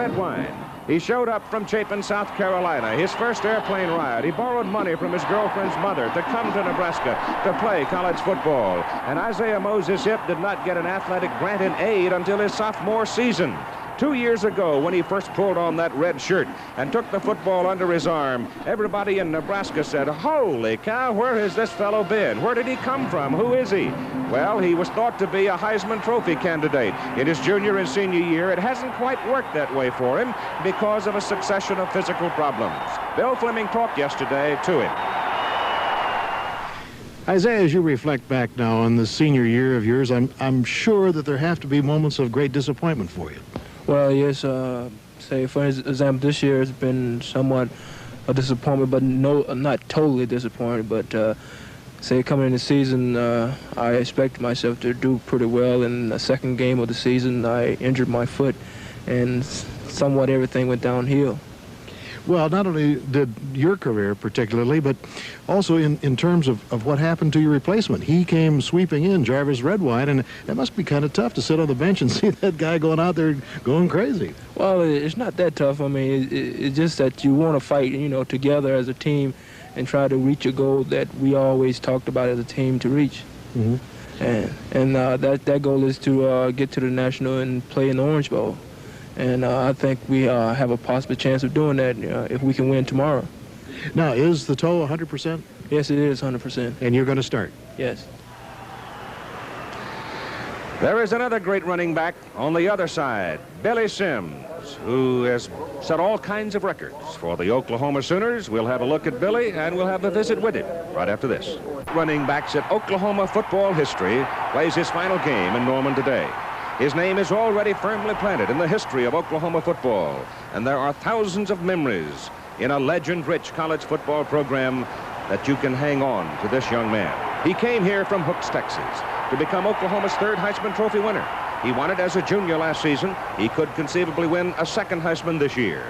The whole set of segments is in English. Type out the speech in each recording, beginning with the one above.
red wine. He showed up from Chapin, South Carolina, his first airplane ride. He borrowed money from his girlfriend's mother to come to Nebraska to play college football. And Isaiah Moses Hip did not get an athletic grant in aid until his sophomore season. 2 years ago, when he first pulled on that red shirt and took the football under his arm, everybody in Nebraska said, "Holy cow, where has this fellow been? Where did he come from? Who is he?" Well, he was thought to be a Heisman Trophy candidate. In his junior and senior year, it hasn't quite worked that way for him because of a succession of physical problems. Bill Fleming talked yesterday to him. Isaiah, as you reflect back now on the senior year of yours, I'm sure that there have to be moments of great disappointment for you. Well, yes, say for example, this year has been somewhat a disappointment, but no, not totally disappointed. But say coming in the season, I expected myself to do pretty well. In the second game of the season, I injured my foot, and somewhat everything went downhill. Well, not only did your career particularly, but also in terms of what happened to your replacement. He came sweeping in, Jarvis Redwine, and it must be kind of tough to sit on the bench and see that guy going out there going crazy. Well, it's not that tough. I mean, it's just that you want to fight, you know, together as a team and try to reach a goal that we always talked about as a team to reach. Mm-hmm. And that goal is to get to the National and play in the Orange Bowl. And I think we have a possible chance of doing that if we can win tomorrow. Now, is the toe 100%? Yes, it is 100%. And you're going to start? Yes. There is another great running back on the other side, Billy Sims, who has set all kinds of records for the Oklahoma Sooners. We'll have a look at Billy, and we'll have a visit with him right after this. Running backs at Oklahoma football history plays his final game in Norman today. His name is already firmly planted in the history of Oklahoma football, and there are thousands of memories in a legend-rich college football program that you can hang on to this young man. He came here from Hooks, Texas, to become Oklahoma's third Heisman Trophy winner. He won it as a junior last season. He could conceivably win a second Heisman this year.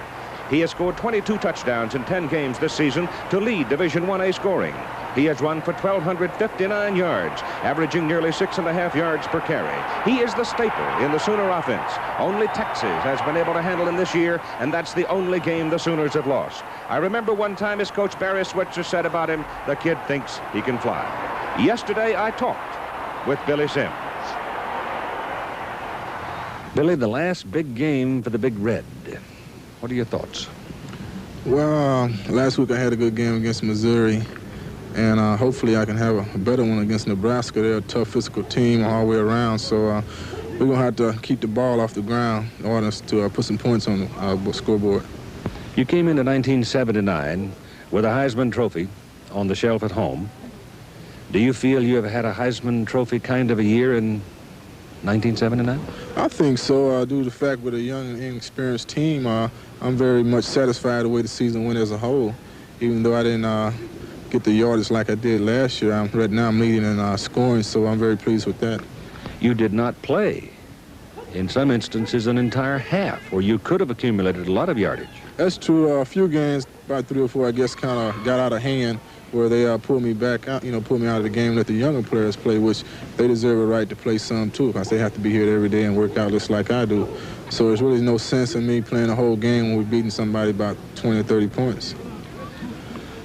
He has scored 22 touchdowns in 10 games this season to lead Division 1A scoring. He has run for 1,259 yards, averaging nearly 6.5 yards per carry. He is the staple in the Sooner offense. Only Texas has been able to handle him this year, and that's the only game the Sooners have lost. I remember one time his coach Barry Switzer said about him, "The kid thinks he can fly." Yesterday I talked with Billy Sims. Billy, the last big game for the Big Red. What are your thoughts? Well, last week I had a good game against Missouri, and hopefully I can have a better one against Nebraska. They're a tough physical team all the way around, so we're going to have to keep the ball off the ground in order to put some points on the scoreboard. You came into 1979 with a Heisman Trophy on the shelf at home. Do you feel you have had a Heisman Trophy kind of a year in 1979? I think so. Due to the fact with a young and inexperienced team, I'm very much satisfied the way the season went as a whole. Even though I didn't get the yardage like I did last year, right now I'm leading in scoring, so I'm very pleased with that. You did not play, in some instances, an entire half, where you could have accumulated a lot of yardage. That's true. A few games, about 3 or 4, I guess, kind of got out of hand, where they pulled me back out, pulled me out of the game, let the younger players play, which they deserve a right to play some too, because they have to be here every day and work out just like I do. So there's really no sense in me playing a whole game when we're beating somebody about 20 or 30 points.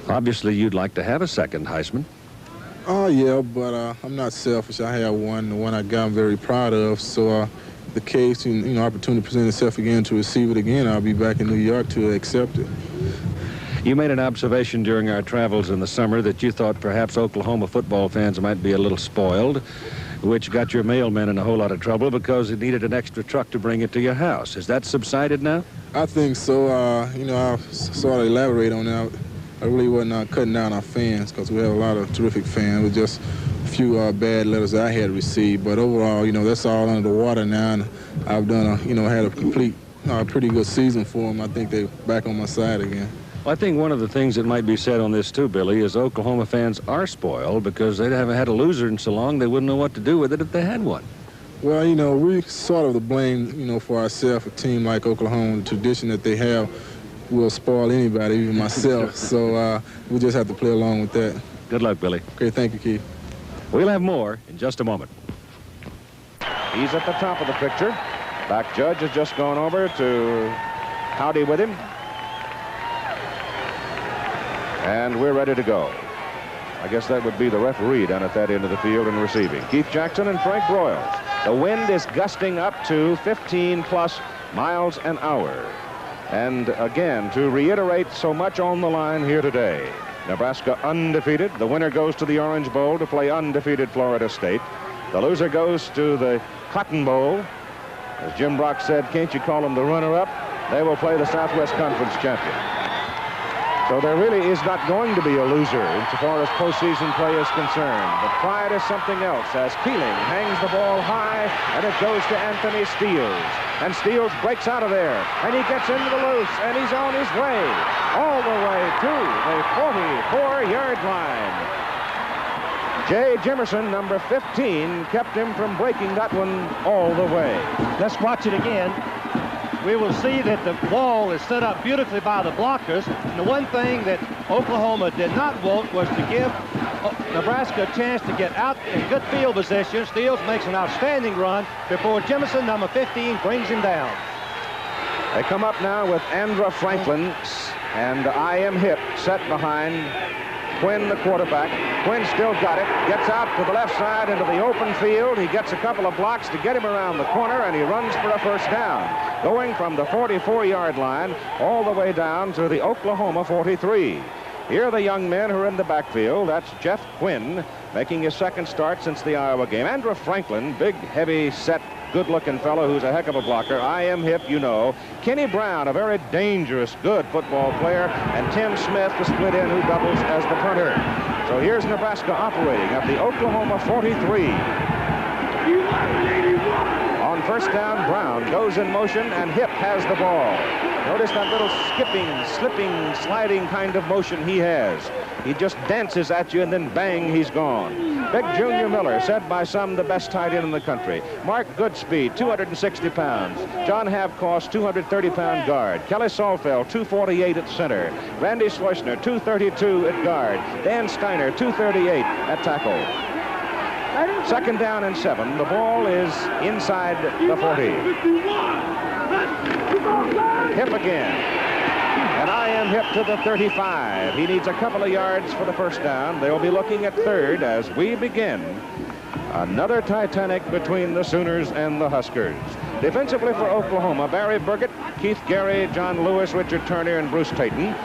Obviously, you'd like to have a second Heisman. Oh, yeah, but I'm not selfish. I have one, the one I got I'm very proud of. So the case, opportunity present itself again to receive it again, I'll be back in New York to accept it. You made an observation during our travels in the summer that you thought perhaps Oklahoma football fans might be a little spoiled, which got your mailman in a whole lot of trouble because it needed an extra truck to bring it to your house. Has that subsided now? I think so. I'll sort of elaborate on that. I really wasn't cutting down our fans because we have a lot of terrific fans with just a few bad letters that I had received. But overall, that's all under the water now, and I've done had a complete, pretty good season for them. I think they're back on my side again. Well, I think one of the things that might be said on this too, Billy, is Oklahoma fans are spoiled because they haven't had a loser in so long they wouldn't know what to do with it if they had one. Well, we sort of to blame, for ourselves. A team like Oklahoma, the tradition that they have will spoil anybody, even myself. So we just have to play along with that. Good luck, Billy. Okay, thank you, Keith. We'll have more in just a moment. He's at the top of the picture. Back judge has just gone over to howdy with him. And we're ready to go. I guess that would be the referee down at that end of the field and receiving. Keith Jackson and Frank Broyles. The wind is gusting up to 15+ miles an hour. And again, to reiterate so much on the line here today, Nebraska undefeated. The winner goes to the Orange Bowl to play undefeated Florida State. The loser goes to the Cotton Bowl. As Jim Brock said, can't you call them the runner-up? They will play the Southwest Conference champion. So there really is not going to be a loser as far as postseason play is concerned. But pride is something else as Keeling hangs the ball high, and it goes to Anthony Steeles. And Steeles breaks out of there, and he gets into the loose, and he's on his way, all the way to the 44-yard line. Jay Jimerson, number 15, kept him from breaking that one all the way. Let's watch it again. We will see that the ball is set up beautifully by the blockers. And the one thing that Oklahoma did not want was to give Nebraska a chance to get out in good field position. Steeles makes an outstanding run before Jimerson, number 15, brings him down. They come up now with Andra Franklin and I.M. Hipp set behind Quinn, the quarterback. Quinn still got it, gets out to the left side into the open field. He gets a couple of blocks to get him around the corner, and he runs for a first down, going from the 44-yard line all the way down to the Oklahoma 43. Here are the young men who are in the backfield. That's Jeff Quinn, making his second start since the Iowa game. Andra Franklin, big, heavy set, good-looking fellow who's a heck of a blocker. I.M. Hipp, you know. Kenny Brown, a very dangerous, good football player. And Tim Smith, the split end, who doubles as the punter. So here's Nebraska operating at the Oklahoma 43. On first down, Brown goes in motion, and Hipp has the ball. Notice that little skipping, slipping, sliding kind of motion he has. He just dances at you, and then bang, he's gone. Big Junior Miller, said by some the best tight end in the country. Mark Goodspeed, 260 pounds. John Havcost, 230-pound guard. Kelly Salfeld, 248 at center. Randy Schleusner, 232 at guard. Dan Steiner, 238 at tackle. Second down and 7. The ball is inside the 40. Hipp again. And I.M. Hipp to the 35. He needs a couple of yards for the first down. They'll be looking at third as we begin another Titanic between the Sooners and the Huskers. Defensively for Oklahoma, Barry Burgett, Keith Gary, John Lewis, Richard Turner, and Bruce Tayton.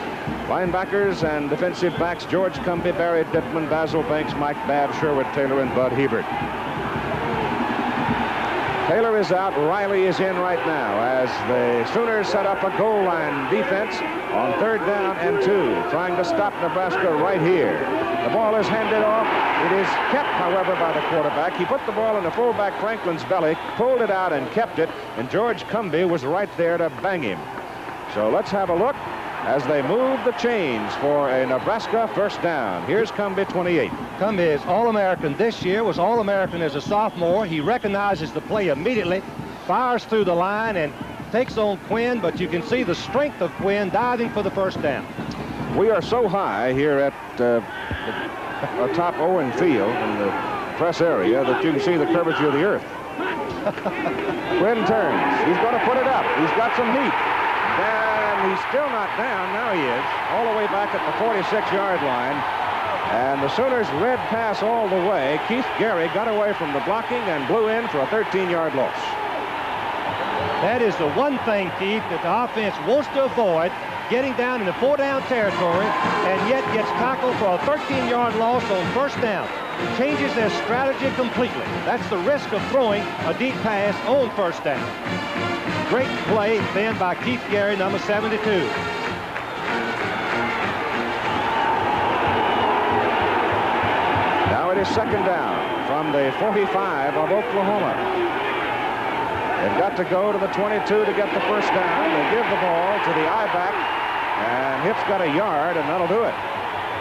Linebackers and defensive backs, George Cumbie, Barry Dittman, Basil Banks, Mike Babb, Sherwood Taylor, and Bud Hebert. Taylor is out. Riley is in right now as the Sooners set up a goal line defense on third down and 2, trying to stop Nebraska right here. The ball is handed off. It is kept, however, by the quarterback. He put the ball in the fullback Franklin's belly, pulled it out, and kept it, and George Cumbie was right there to bang him. So let's have a look as they move the chains for a Nebraska first down. Here's Cumbie, 28. Cumbie is All-American this year, was All-American as a sophomore. He recognizes the play immediately, fires through the line, and takes on Quinn, but you can see the strength of Quinn diving for the first down. We are so high here at atop Owen Field in the press area that you can see the curvature of the earth. Quinn turns. He's going to put it up. He's got some heat. And he's still not down. Now he is. All the way back at the 46-yard line. And the Sooners read pass all the way. Keith Gary got away from the blocking and blew in for a 13-yard loss. That is the one thing, Keith, that the offense wants to avoid, getting down in the 4-down territory, and yet gets tackled for a 13-yard loss on first down. Changes their strategy completely. That's the risk of throwing a deep pass on first down. Great play then by Keith Gary, number 72. Now it is second down from the 45 of Oklahoma. They've got to go to the 22 to get the first down. They give the ball to the I-back, and Hipp's got a yard, and that'll do it.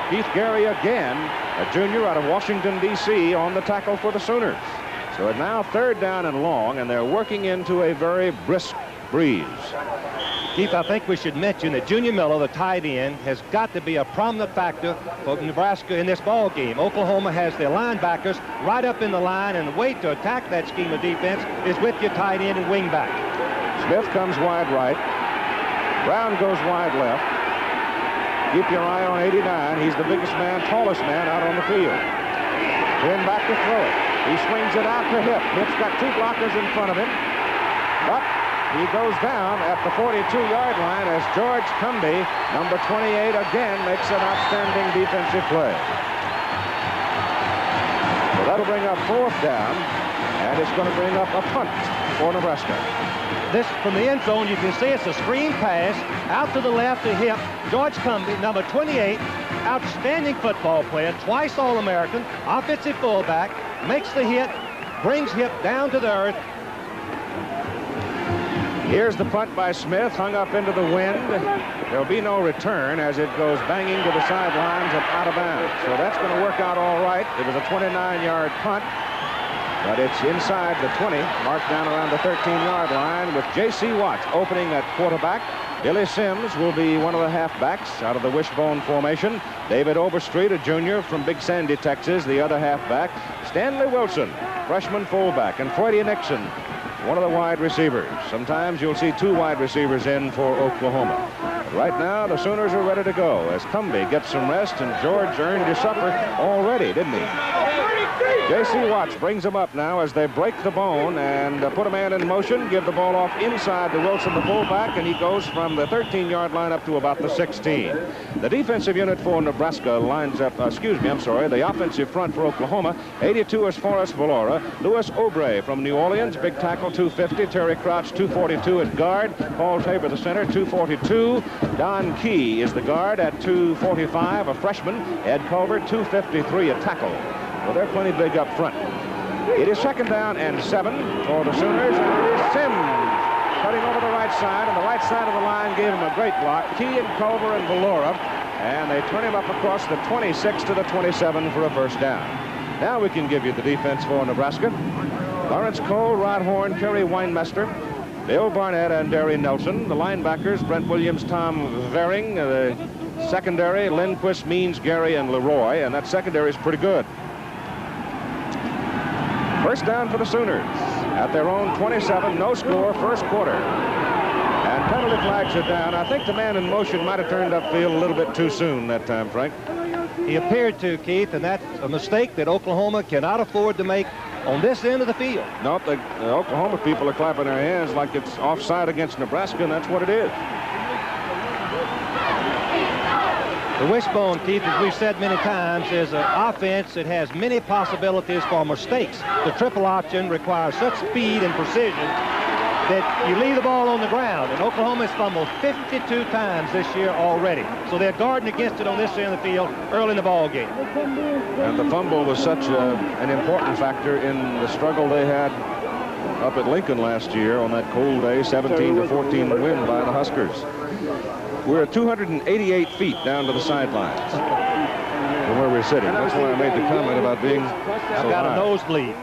Keith Gary again, a junior out of Washington, D.C., on the tackle for the Sooners. So it's now third down and long, and they're working into a very brisk breeze. Keith, I think we should mention that Junior Miller, the tight end, has got to be a prominent factor for Nebraska in this ball game. Oklahoma has their linebackers right up in the line, and the way to attack that scheme of defense is with your tight end and wing back. Smith comes wide right. Brown goes wide left. Keep your eye on 89. He's the biggest man, tallest man out on the field. Turn back to throw it. He swings it out to Hip. Hip's got two blockers in front of him. But he goes down at the 42-yard line as George Cumby, number 28, again makes an outstanding defensive play. So that'll bring up fourth down, and it's going to bring up a punt for Nebraska. This, from the end zone, you can see it's a screen pass out to the left to Hip. George Cumby, number 28, outstanding football player, twice All-American, offensive fullback, makes the hit, brings Hip down to the earth. Here's the punt by Smith, hung up into the wind. There'll be no return as it goes banging to the sidelines and out of bounds. So that's going to work out all right. It was a 29-yard punt, but it's inside the 20, marked down around the 13-yard line with J.C. Watts opening at quarterback. Billy Sims will be one of the halfbacks out of the wishbone formation. David Overstreet, a junior from Big Sandy, Texas, the other halfback. Stanley Wilson, freshman fullback, and Freddie Nixon, one of the wide receivers. Sometimes you'll see two wide receivers in for Oklahoma. But right now, the Sooners are ready to go as Cumby gets some rest, and George earned his supper already, didn't he? J.C. Watts brings him up now as they break the bone and put a man in motion, give the ball off inside to Wilson, the fullback, and he goes from the 13-yard line up to about the 16. The defensive unit for Nebraska lines up, the offensive front for Oklahoma. 82 is Forrest Valora. Louis Obrey from New Orleans, big tackle, 250. Terry Crouch, 242 at guard. Paul Tabor, the center, 242. Don Key is the guard at 245, a freshman. Ed Culver, 253 at tackle. Well, they're plenty big up front. It is second down and 7 for the Sooners, and it is Sims cutting over the right side, and the right side of the line gave him a great block. Key and Culver and Valora, and they turn him up across the 26 to the 27 for a first down. Now we can give you the defense for Nebraska. Lawrence Cole, Rod Horn, Kerry Weinmester, Bill Barnett, and Derry Nelson. The linebackers, Brent Williams, Tom Vering. The secondary, Lindquist, Means, Gary, and Leroy, and that secondary is pretty good. First down for the Sooners at their own 27, no score, first quarter. And penalty flags are down. I think the man in motion might have turned upfield a little bit too soon that time, Frank. He appeared to, Keith, and that's a mistake that Oklahoma cannot afford to make on this end of the field. Nope, the Oklahoma people are clapping their hands like it's offside against Nebraska, and that's what it is. The wishbone, Keith, as we've said many times, is an offense that has many possibilities for mistakes. The triple option requires such speed and precision that you leave the ball on the ground. And Oklahoma has fumbled 52 times this year already. So they're guarding against it on this end of the field early in the ball game. And the fumble was such an important factor in the struggle they had up at Lincoln last year on that cold day, 17-14 win by the Huskers. We're at 288 feet down to the sidelines from where we're sitting. That's why I made the comment about being so got high. a nosebleed.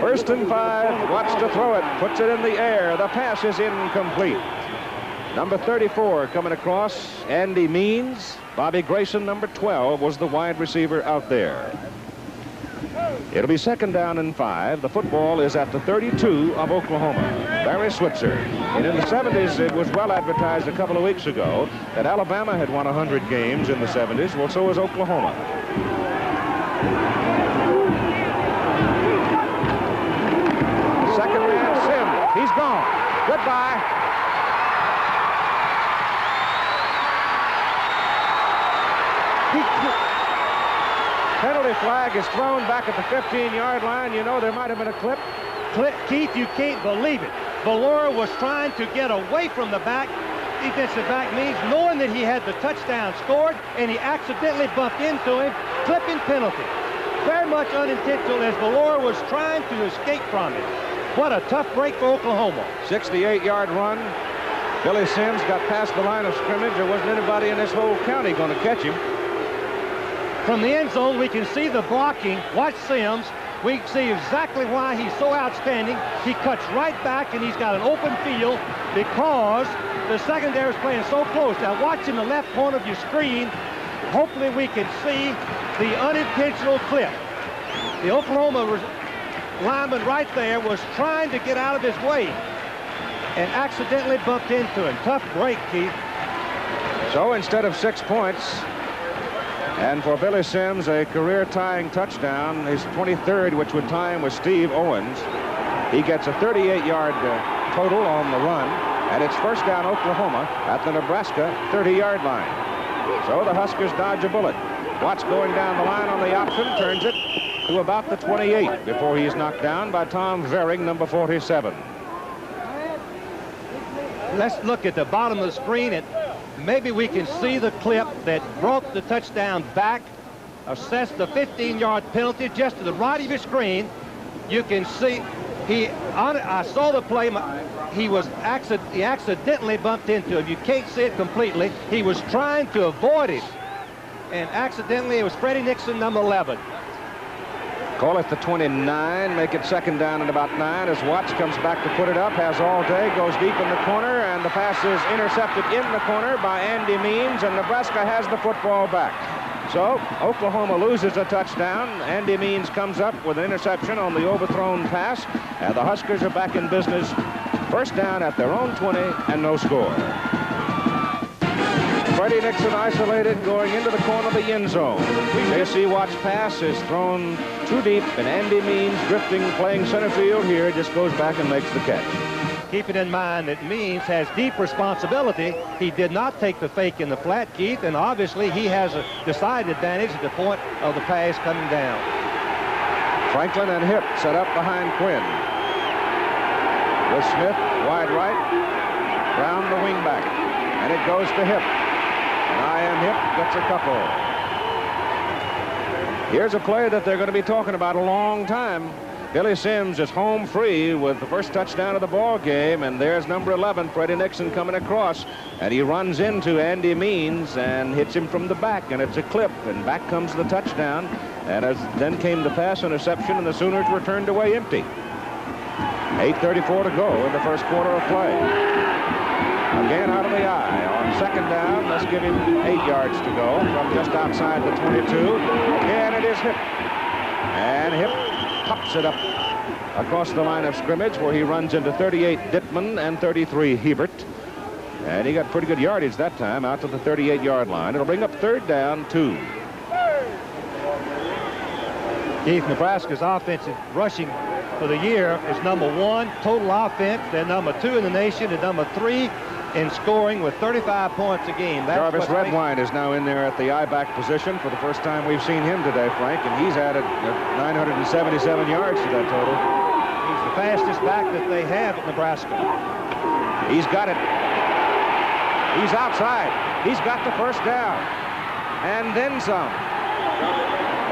First and 5, Watts to throw it, puts it in the air. The pass is incomplete. Number 34 coming across, Andy Means. Bobby Grayson, number 12, was the wide receiver out there. It'll be second down and 5. The football is at the 32 of Oklahoma. Barry Switzer. And in the 70s, it was well advertised a couple of weeks ago that Alabama had won 100 games in the 70s. Well, so is Oklahoma. Second man, Sims. He's gone. Goodbye. Penalty flag is thrown back at the 15-yard line. You know, there might have been a clip. Keith, you can't believe it. Valora was trying to get away from the back. Defensive back Means, knowing that he had the touchdown scored, and he accidentally bumped into him. Clipping penalty. Very much unintentional as Valora was trying to escape from it. What a tough break for Oklahoma. 68-yard run. Billy Sims got past the line of scrimmage. There wasn't anybody in this whole county going to catch him. From the end zone, we can see the blocking. Watch Sims. We can see exactly why he's so outstanding. He cuts right back, and he's got an open field because the secondary is playing so close. Now, watch in the left corner of your screen. Hopefully, we can see the unintentional clip. The Oklahoma lineman right there was trying to get out of his way. and accidentally bumped into him. Tough break, Keith. So instead of 6 points, and for Billy Sims, a career-tying touchdown, his 23rd, which would tie him with Steve Owens, he gets a 38-yard total on the run, and it's first down Oklahoma at the Nebraska 30-yard line. So the Huskers dodge a bullet. Watts going down the line on the option, turns it to about the 28 before he's knocked down by Tom Vering, number 47. Let's look at the bottom of the screen, and maybe we can see the clip that brought the touchdown back. Assess the 15-yard penalty just to the right of your screen. You can see I saw the play. He accidentally bumped into him. You can't see it completely. He was trying to avoid it, and accidentally it was Freddie Nixon, number 11. Call it the 29, make it second down and about 9 as Watts comes back to put it up, has all day, goes deep in the corner, and the pass is intercepted in the corner by Andy Means, and Nebraska has the football back. So Oklahoma loses a touchdown. Andy Means comes up with an interception on the overthrown pass, and the Huskers are back in business. First down at their own 20 and no score. Freddie Nixon isolated going into the corner of the end zone. J.C. Watts' pass is thrown too deep, and Andy Means, drifting, playing center field here, just goes back and makes the catch. Keeping in mind that Means has deep responsibility. He did not take the fake in the flat, Keith, and obviously he has a decided advantage at the point of the pass coming down. Franklin and Hipp set up behind Quinn. With Smith wide right, round the wing back, and it goes to Hipp. And I.M. Hipp gets a couple. Here's a play that they're going to be talking about a long time. Billy Sims is home free with the first touchdown of the ball game, and there's number 11, Freddie Nixon, coming across, and he runs into Andy Means and hits him from the back, and it's a clip, and back comes the touchdown, and then came the pass interception, and the Sooners were turned away empty. 8:34 to go in the first quarter of play. Again out of the eye. On second down, let's give him 8 yards to go from just outside the 22. Again, it is Hipp. And Hipp pops it up across the line of scrimmage, where he runs into 38 Dittman and 33 Hebert. And he got pretty good yardage that time out to the 38-yard line. It'll bring up third down, 2. Keith, Nebraska's offensive rushing for the year is number 1 total offense. They're number 2 in the nation and number 3 in scoring with 35 points a game. Jarvis Redwine is now in there at the I-back position for the first time we've seen him today, Frank, and he's added 977 yards to that total. He's the fastest back that they have at Nebraska. He's got it. He's outside. He's got the first down. And then some.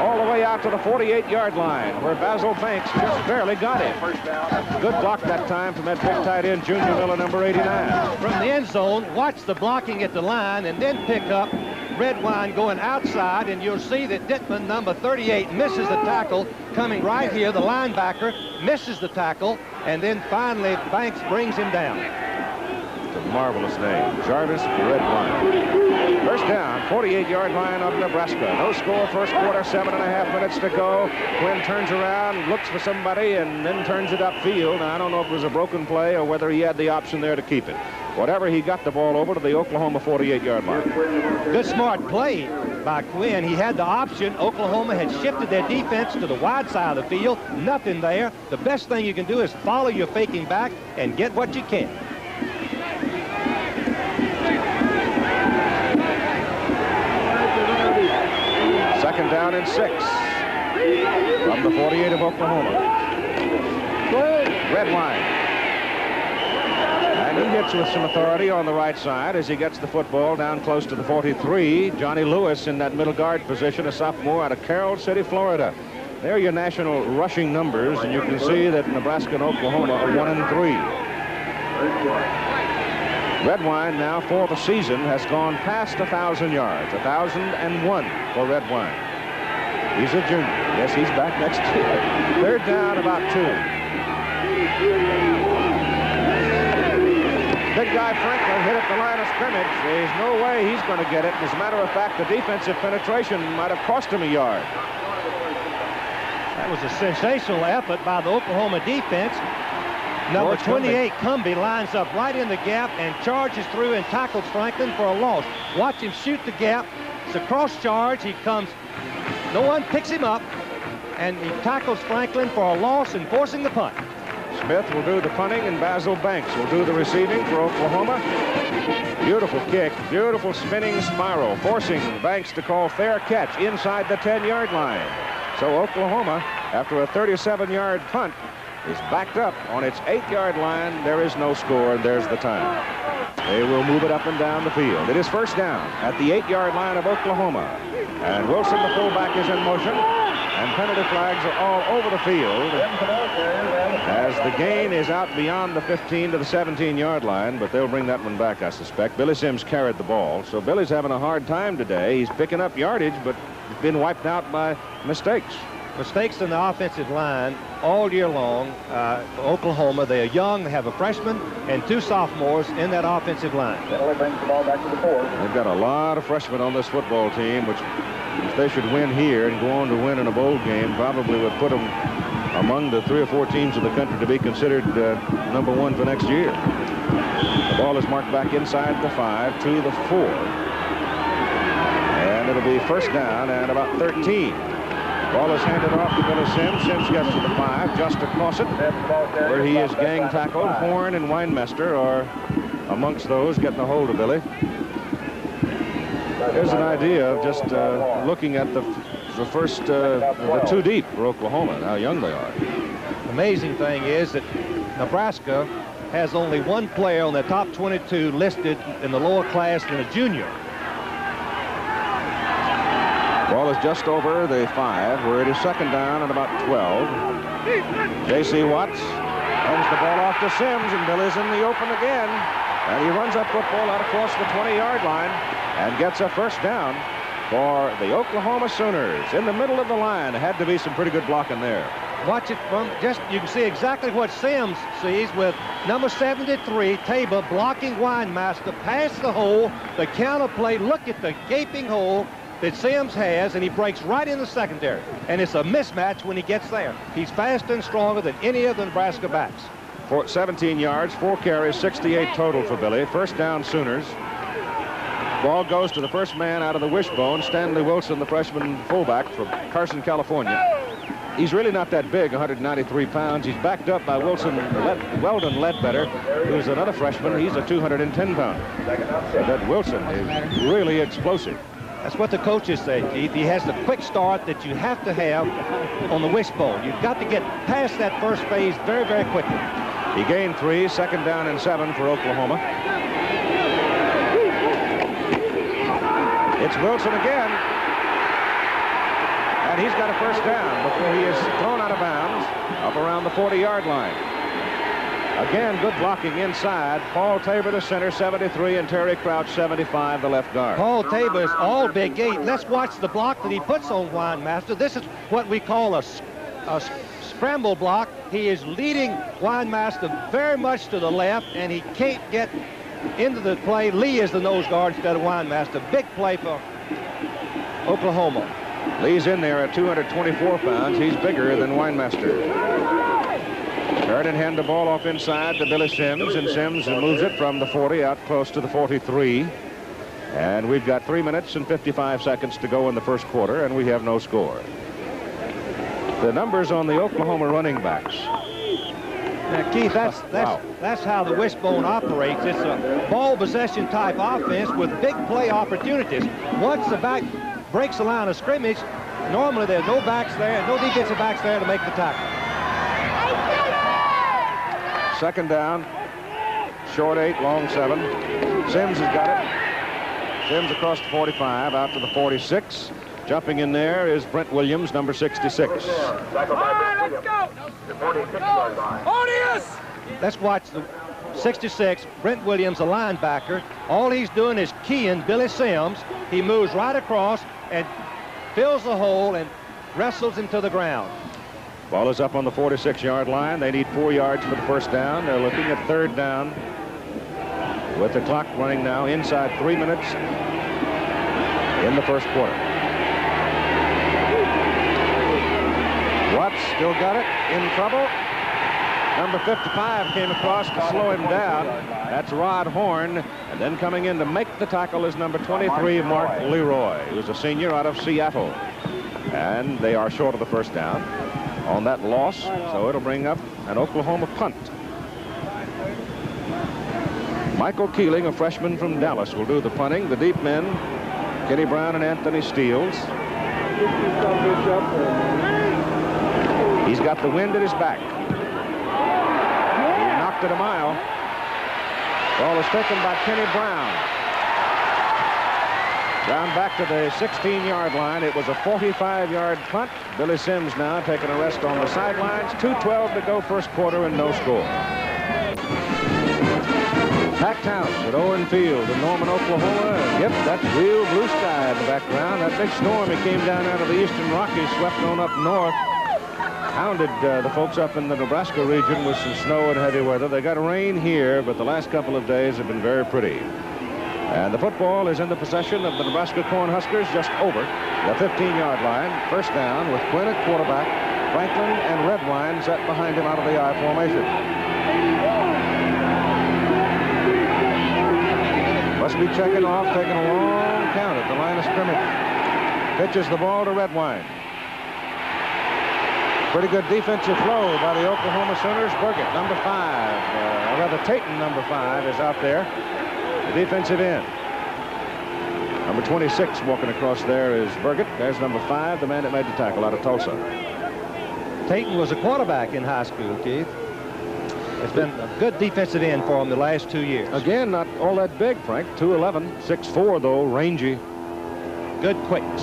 All the way out to the 48-yard line, where Basil Banks just barely got him. Good block that time from that big tight end, Junior Miller, number 89. From the end zone, watch the blocking at the line, and then pick up Redwine going outside, and you'll see that Dittman, number 38, misses the tackle. Coming right here, the linebacker misses the tackle, and then finally Banks brings him down. It's a marvelous name, Jarvis Redwine. First down, 48-yard line of Nebraska. No score, first quarter, 7.5 minutes to go. Quinn turns around, looks for somebody, and then turns it upfield. Now, I don't know if it was a broken play or whether he had the option there to keep it. Whatever, he got the ball over to the Oklahoma 48-yard line. Good smart play by Quinn. He had the option. Oklahoma had shifted their defense to the wide side of the field. Nothing there. The best thing you can do is follow your faking back and get what you can. Second down and 6 from the 48 of Oklahoma. Redwine. And he hits with some authority on the right side as he gets the football down close to the 43. Johnny Lewis in that middle guard position, a sophomore out of Carroll City, Florida. There are your national rushing numbers, and you can see that Nebraska and Oklahoma are 1 and 3. Redwine now for the season has gone past 1,000 yards, 1,001 for Redwine. He's a junior. Yes, he's back next year. Third down, about 2. Big guy Franklin hit at the line of scrimmage. There's no way he's going to get it. As a matter of fact, the defensive penetration might have cost him a yard. That was a sensational effort by the Oklahoma defense. Number 28, Cumbie, lines up right in the gap and charges through and tackles Franklin for a loss. Watch him shoot the gap. It's a cross charge. He comes, no one picks him up, and he tackles Franklin for a loss and forcing the punt. Smith will do the punting, and Basil Banks will do the receiving for Oklahoma. Beautiful kick, beautiful spinning spiral, forcing Banks to call fair catch inside the 10-yard line. So Oklahoma, after a 37-yard punt, is backed up on its 8-yard line. There is no score, and there's the time. They will move it up and down the field. It is first down at the 8-yard line of Oklahoma. And Wilson, the fullback, is in motion. And penalty flags are all over the field as the gain is out beyond the 15 to the 17-yard line, but they'll bring that one back, I suspect. Billy Sims carried the ball, so Billy's having a hard time today. He's picking up yardage, but he's been wiped out by mistakes. Mistakes in the offensive line all year long for Oklahoma. They are young. They have a freshman and 2 sophomores in that offensive line. Brings the ball back to the 4. They've got a lot of freshmen on this football team, which if they should win here and go on to win in a bowl game, probably would put them among the 3 or 4 teams in the country to be considered number 1 for next year. The ball is marked back inside the 5 to the 4. And it'll be first down and about 13. Ball is handed off to Billy Sims. Sims gets to the 5, just across it, where he is gang tackled. Horn and Weinmester are amongst those getting a hold of Billy. Here's an idea of just looking at the first, the 2 deep for Oklahoma, and how young they are. Amazing thing is that Nebraska has only 1 player on the top 22 listed in the lower class than a junior. Ball is just over the 5, where it is second down and about 12. J.C. Watts hands the ball off to Sims, and Billy's in the open again. And he runs that football out across the 20-yard line and gets a first down for the Oklahoma Sooners. In the middle of the line, had to be some pretty good blocking there. Watch it from you can see exactly what Sims sees with number 73, Tabor, blocking Weinmeister past the hole, the counter play. Look at the gaping hole that Sims has, and he breaks right in the secondary. And it's a mismatch when he gets there. He's faster and stronger than any of the Nebraska backs. For 17 yards, 4 carries, 68 total for Billy. First down, Sooners. Ball goes to the first man out of the wishbone, Stanley Wilson, the freshman fullback from Carson, California. He's really not that big, 193 pounds. He's backed up by Weldon Ledbetter, who's another freshman. He's a 210-pounder. But Wilson is really explosive. That's what the coaches say, Keith. He has the quick start that you have to have on the wishbone. You've got to get past that first phase very, very quickly. He gained 3, second down and 7 for Oklahoma. It's Wilson again. And he's got a first down before he is thrown out of bounds up around the 40-yard line. Again, good blocking inside. Paul Tabor, the center, 73, and Terry Crouch, 75, the left guard. Paul Tabor is all big gate. Let's watch the block that he puts on Weinmeister. This is what we call a scramble block. He is leading Weinmeister very much to the left, and he can't get into the play. Lee is the nose guard instead of Weinmeister. Big play for Oklahoma. Lee's in there at 224 pounds. He's bigger than Weinmeister. Sheridan hand the ball off inside to Billy Sims, and Sims moves it from the 40 out close to the 43. And we've got 3 minutes and 55 seconds to go in the first quarter, and we have no score. The numbers on the Oklahoma running backs. Now, Keith, that's how the wishbone operates. It's a ball possession type offense with big play opportunities. Once the back breaks the line of scrimmage, normally there's no backs there, no defensive backs there to make the tackle. Second down, short 8, long 7. Sims has got it. Sims across the 45, out to the 46. Jumping in there is Brent Williams, number 66. All right, let's go. Odious! Let's watch the 66, Brent Williams, a linebacker. All he's doing is keying Billy Sims. He moves right across and fills the hole and wrestles him to the ground. Ball is up on the 46-yard line. They need 4 yards for the first down. They're looking at third down with the clock running now inside 3 minutes in the first quarter. Watts still got it, in trouble. Number 55 came across to slow him down. That's Rod Horn. And then coming in to make the tackle is number 23, Mark Leroy, who's a senior out of Seattle. And they are short of the first down on that loss, so it'll bring up an Oklahoma punt. Michael Keeling, a freshman from Dallas, will do the punting. The deep men, Kenny Brown and Anthony Steele. He's got the wind at his back. He knocked it a mile. Ball is taken by Kenny Brown. Down back to the 16-yard line. It was a 45-yard punt. Billy Sims now taking a rest on the sidelines. 2:12 to go first quarter and no score. Packed house at Owen Field in Norman, Oklahoma. Yep, that's real blue sky in the background. That big storm that came down out of the eastern Rockies, swept on up north, hounded the folks up in the Nebraska region with some snow and heavy weather. They got rain here, but the last couple of days have been very pretty. And the football is in the possession of the Nebraska Cornhuskers, just over the 15-yard line. First down with Quinn at quarterback, Franklin and Redwine set behind him out of the I formation. Must be checking off, taking a long count at the line of scrimmage. Pitches the ball to Redwine. Pretty good defensive flow by the Oklahoma Sooners. Burgett, number 5, or rather Tayton, number 5, is out there. The defensive end. Number 26 walking across there is Burgett. There's number 5, the man that made the tackle out of Tulsa. Tayton was a quarterback in high school, Keith. It's been a good defensive end for him the last 2 years. Again, not all that big, Frank. 2'11", 6'4", though, rangy. Good quicks.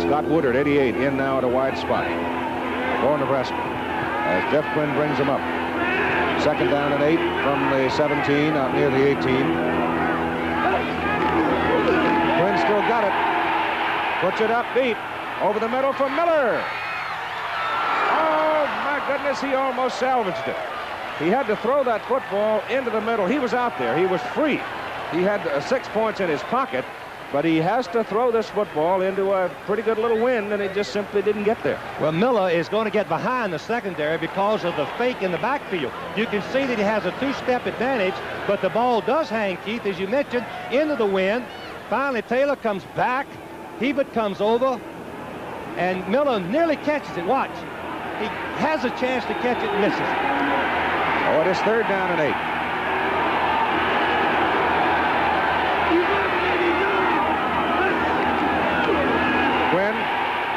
Scott Woodard, 88, in now at a wide spot for Nebraska as Jeff Quinn brings him up. Second down and 8 from the 17 out near the 18. Quinn still got it. Puts it up deep over the middle for Miller. Oh, my goodness, he almost salvaged it. He had to throw that football into the middle. He was out there. He was free. He had 6 points in his pocket, but he has to throw this football into a pretty good little wind, and it just simply didn't get there. Well, Miller is going to get behind the secondary because of the fake in the backfield. You can see that he has a 2-step advantage, but the ball does hang, Keith, as you mentioned, into the wind. Finally, Taylor comes back. Hebert comes over, and Miller nearly catches it. Watch. He has a chance to catch it and misses it. Oh, it is third down and 8. Quinn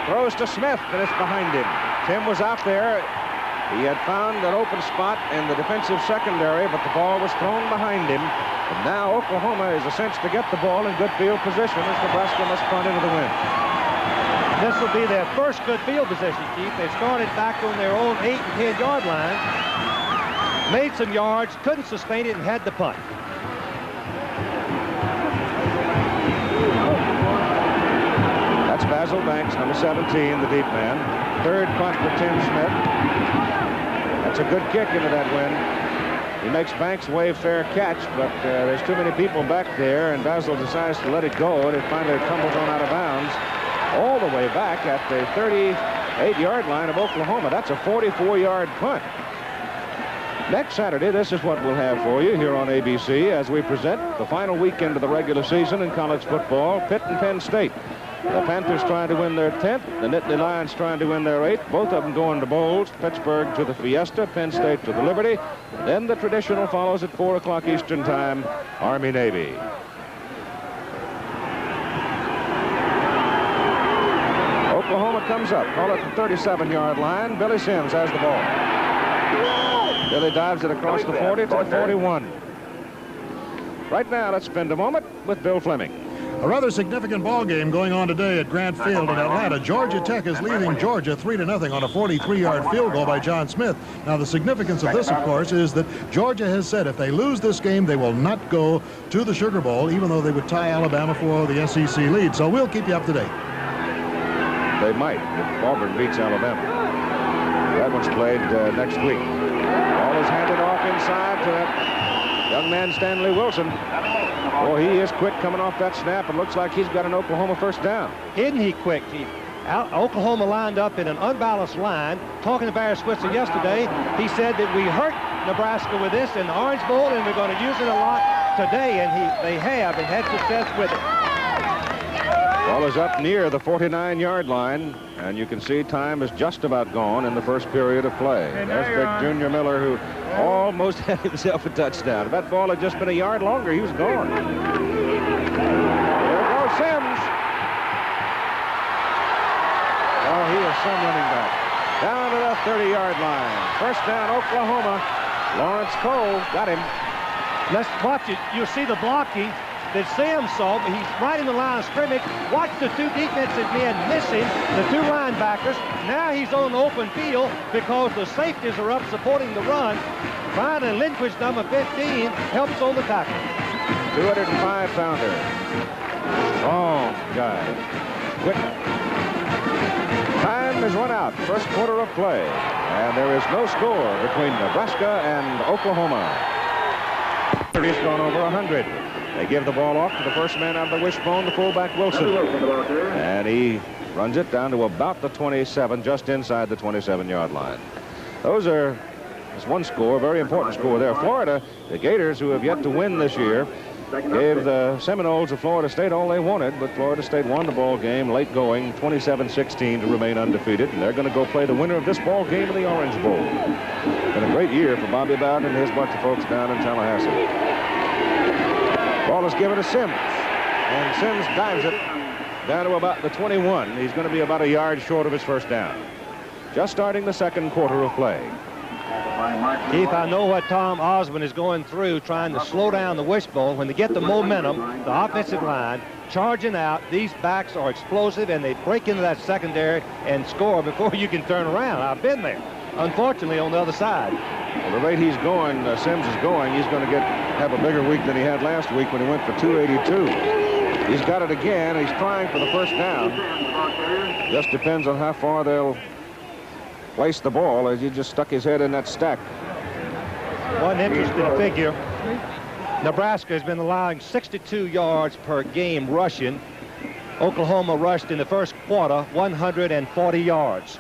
throws to Smith, and it's behind him. Tim was out there. He had found an open spot in the defensive secondary, but the ball was thrown behind him. And now Oklahoma is a cinch to get the ball in good field position as Nebraska must punt into the wind. This will be their first good field position, Keith. They started back on their own 8- and 10-yard line. Made some yards, couldn't sustain it, and had the punt. That's Basil Banks, number 17, the deep man. Third punt for Tim Smith. That's a good kick into that wind. He makes Banks wave fair catch, but there's too many people back there, and Basil decides to let it go, and it finally tumbles on out of bounds all the way back at the 38-yard line of Oklahoma. That's a 44-yard punt. Next Saturday, this is what we'll have for you here on ABC as we present the final weekend of the regular season in college football, Pitt and Penn State. The Panthers trying to win their 10th. The Nittany Lions trying to win their 8th. Both of them going to bowls. Pittsburgh to the Fiesta, Penn State to the Liberty. Then the traditional follows at 4 o'clock Eastern Time, Army-Navy. Oklahoma comes up, call it the 37-yard line. Billy Sims has the ball. Billy dives it across the 40 to the 41. Right now, let's spend a moment with Bill Fleming. A rather significant ball game going on today at Grant Field in Atlanta. Georgia Tech is leading Georgia 3-0 on a 43-yard field goal by John Smith. Now, the significance of this, of course, is that Georgia has said if they lose this game, they will not go to the Sugar Bowl, even though they would tie Alabama for the SEC lead. So we'll keep you up to date. They might if Auburn beats Alabama. That one's played next week. Ball is handed off inside to that young man, Stanley Wilson. Oh, he is quick coming off that snap. It looks like he's got an Oklahoma first down. Isn't he quick, Keith? Oklahoma lined up in an unbalanced line. Talking to Barry Switzer yesterday, he said that we hurt Nebraska with this in the Orange Bowl, and we're going to use it a lot today, and they have and had success with it. Ball is up near the 49-yard line, and you can see time is just about gone in the first period of play. There's big Junior Miller, who almost had himself a touchdown. If that ball had just been a yard longer, he was gone. There goes Sims. Oh, he is some running back. Down to the 30-yard line. First down, Oklahoma. Lawrence Cole got him. Let's watch it. You'll see the blocking that Sims saw, but he's right in the line of scrimmage. Watch the two defensive men missing the two linebackers. Now he's on the open field because the safeties are up supporting the run. Finally, Lindquist, number 15, helps on the tackle. 205-pounder. Strong guy. Quick. Time is run out. First quarter of play. And there is no score between Nebraska and Oklahoma. He's gone over 100. They give the ball off to the first man out of the wishbone, the fullback Wilson. And he runs it down to about the 27, just inside the 27-yard line. There's one score, very important score there. Florida, the Gators, who have yet to win this year, gave the Seminoles of Florida State all they wanted, but Florida State won the ball game late going, 27-16 to remain undefeated, and they're going to go play the winner of this ball game in the Orange Bowl. Been a great year for Bobby Bowden and his bunch of folks down in Tallahassee. Ball is given to Sims, and Sims dives it down to about the 21. He's going to be about a yard short of his first down. Just starting the second quarter of play. Keith, I know what Tom Osborne is going through, trying to slow down the wishbone. When they get the momentum, the offensive line charging out, these backs are explosive, and they break into that secondary and score before you can turn around. I've been there, unfortunately, on the other side. Well, the rate he's going, Sims is going, he's going to have a bigger week than he had last week when he went for 282. He's got it again. He's trying for the first down. Just depends on how far they'll place the ball, as he just stuck his head in that stack. One interesting figure. Nebraska has been allowing 62 yards per game rushing. Oklahoma rushed in the first quarter 140 yards.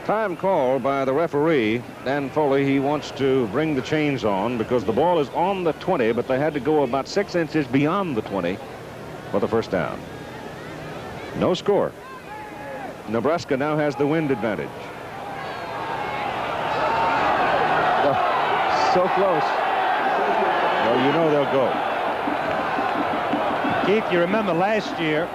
Time called by the referee, Dan Foley. He wants to bring the chains on because the ball is on the 20, but they had to go about 6 inches beyond the 20 for the first down. No score. Nebraska now has the wind advantage. Oh, so close. Well, you know they'll go. Keith, you remember last year.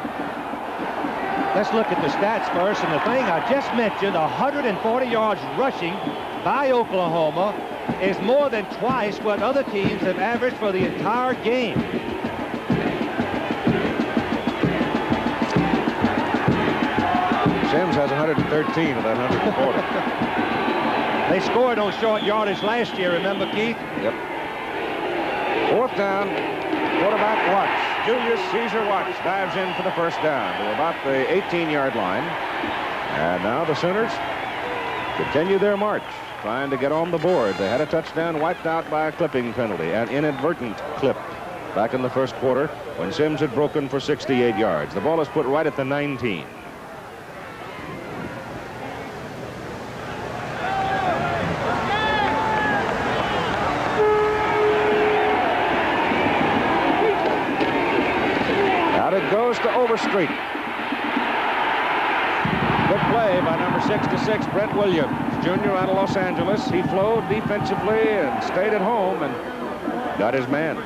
Let's look at the stats first. And the thing I just mentioned, 140 yards rushing by Oklahoma, is more than twice what other teams have averaged for the entire game. Sims has 113 of that 140. They scored on short yardage last year, remember, Keith? Yep. Fourth down, quarterback Watts. Julius Caesar Watts dives in for the first down to about the 18-yard line. And now the Sooners continue their march, trying to get on the board. They had a touchdown wiped out by a clipping penalty, an inadvertent clip back in the first quarter when Sims had broken for 68 yards. The ball is put right at the 19. Goes to Overstreet. Good play by number 6 Brent Williams, junior out of Los Angeles. He flowed defensively and stayed at home and got his man.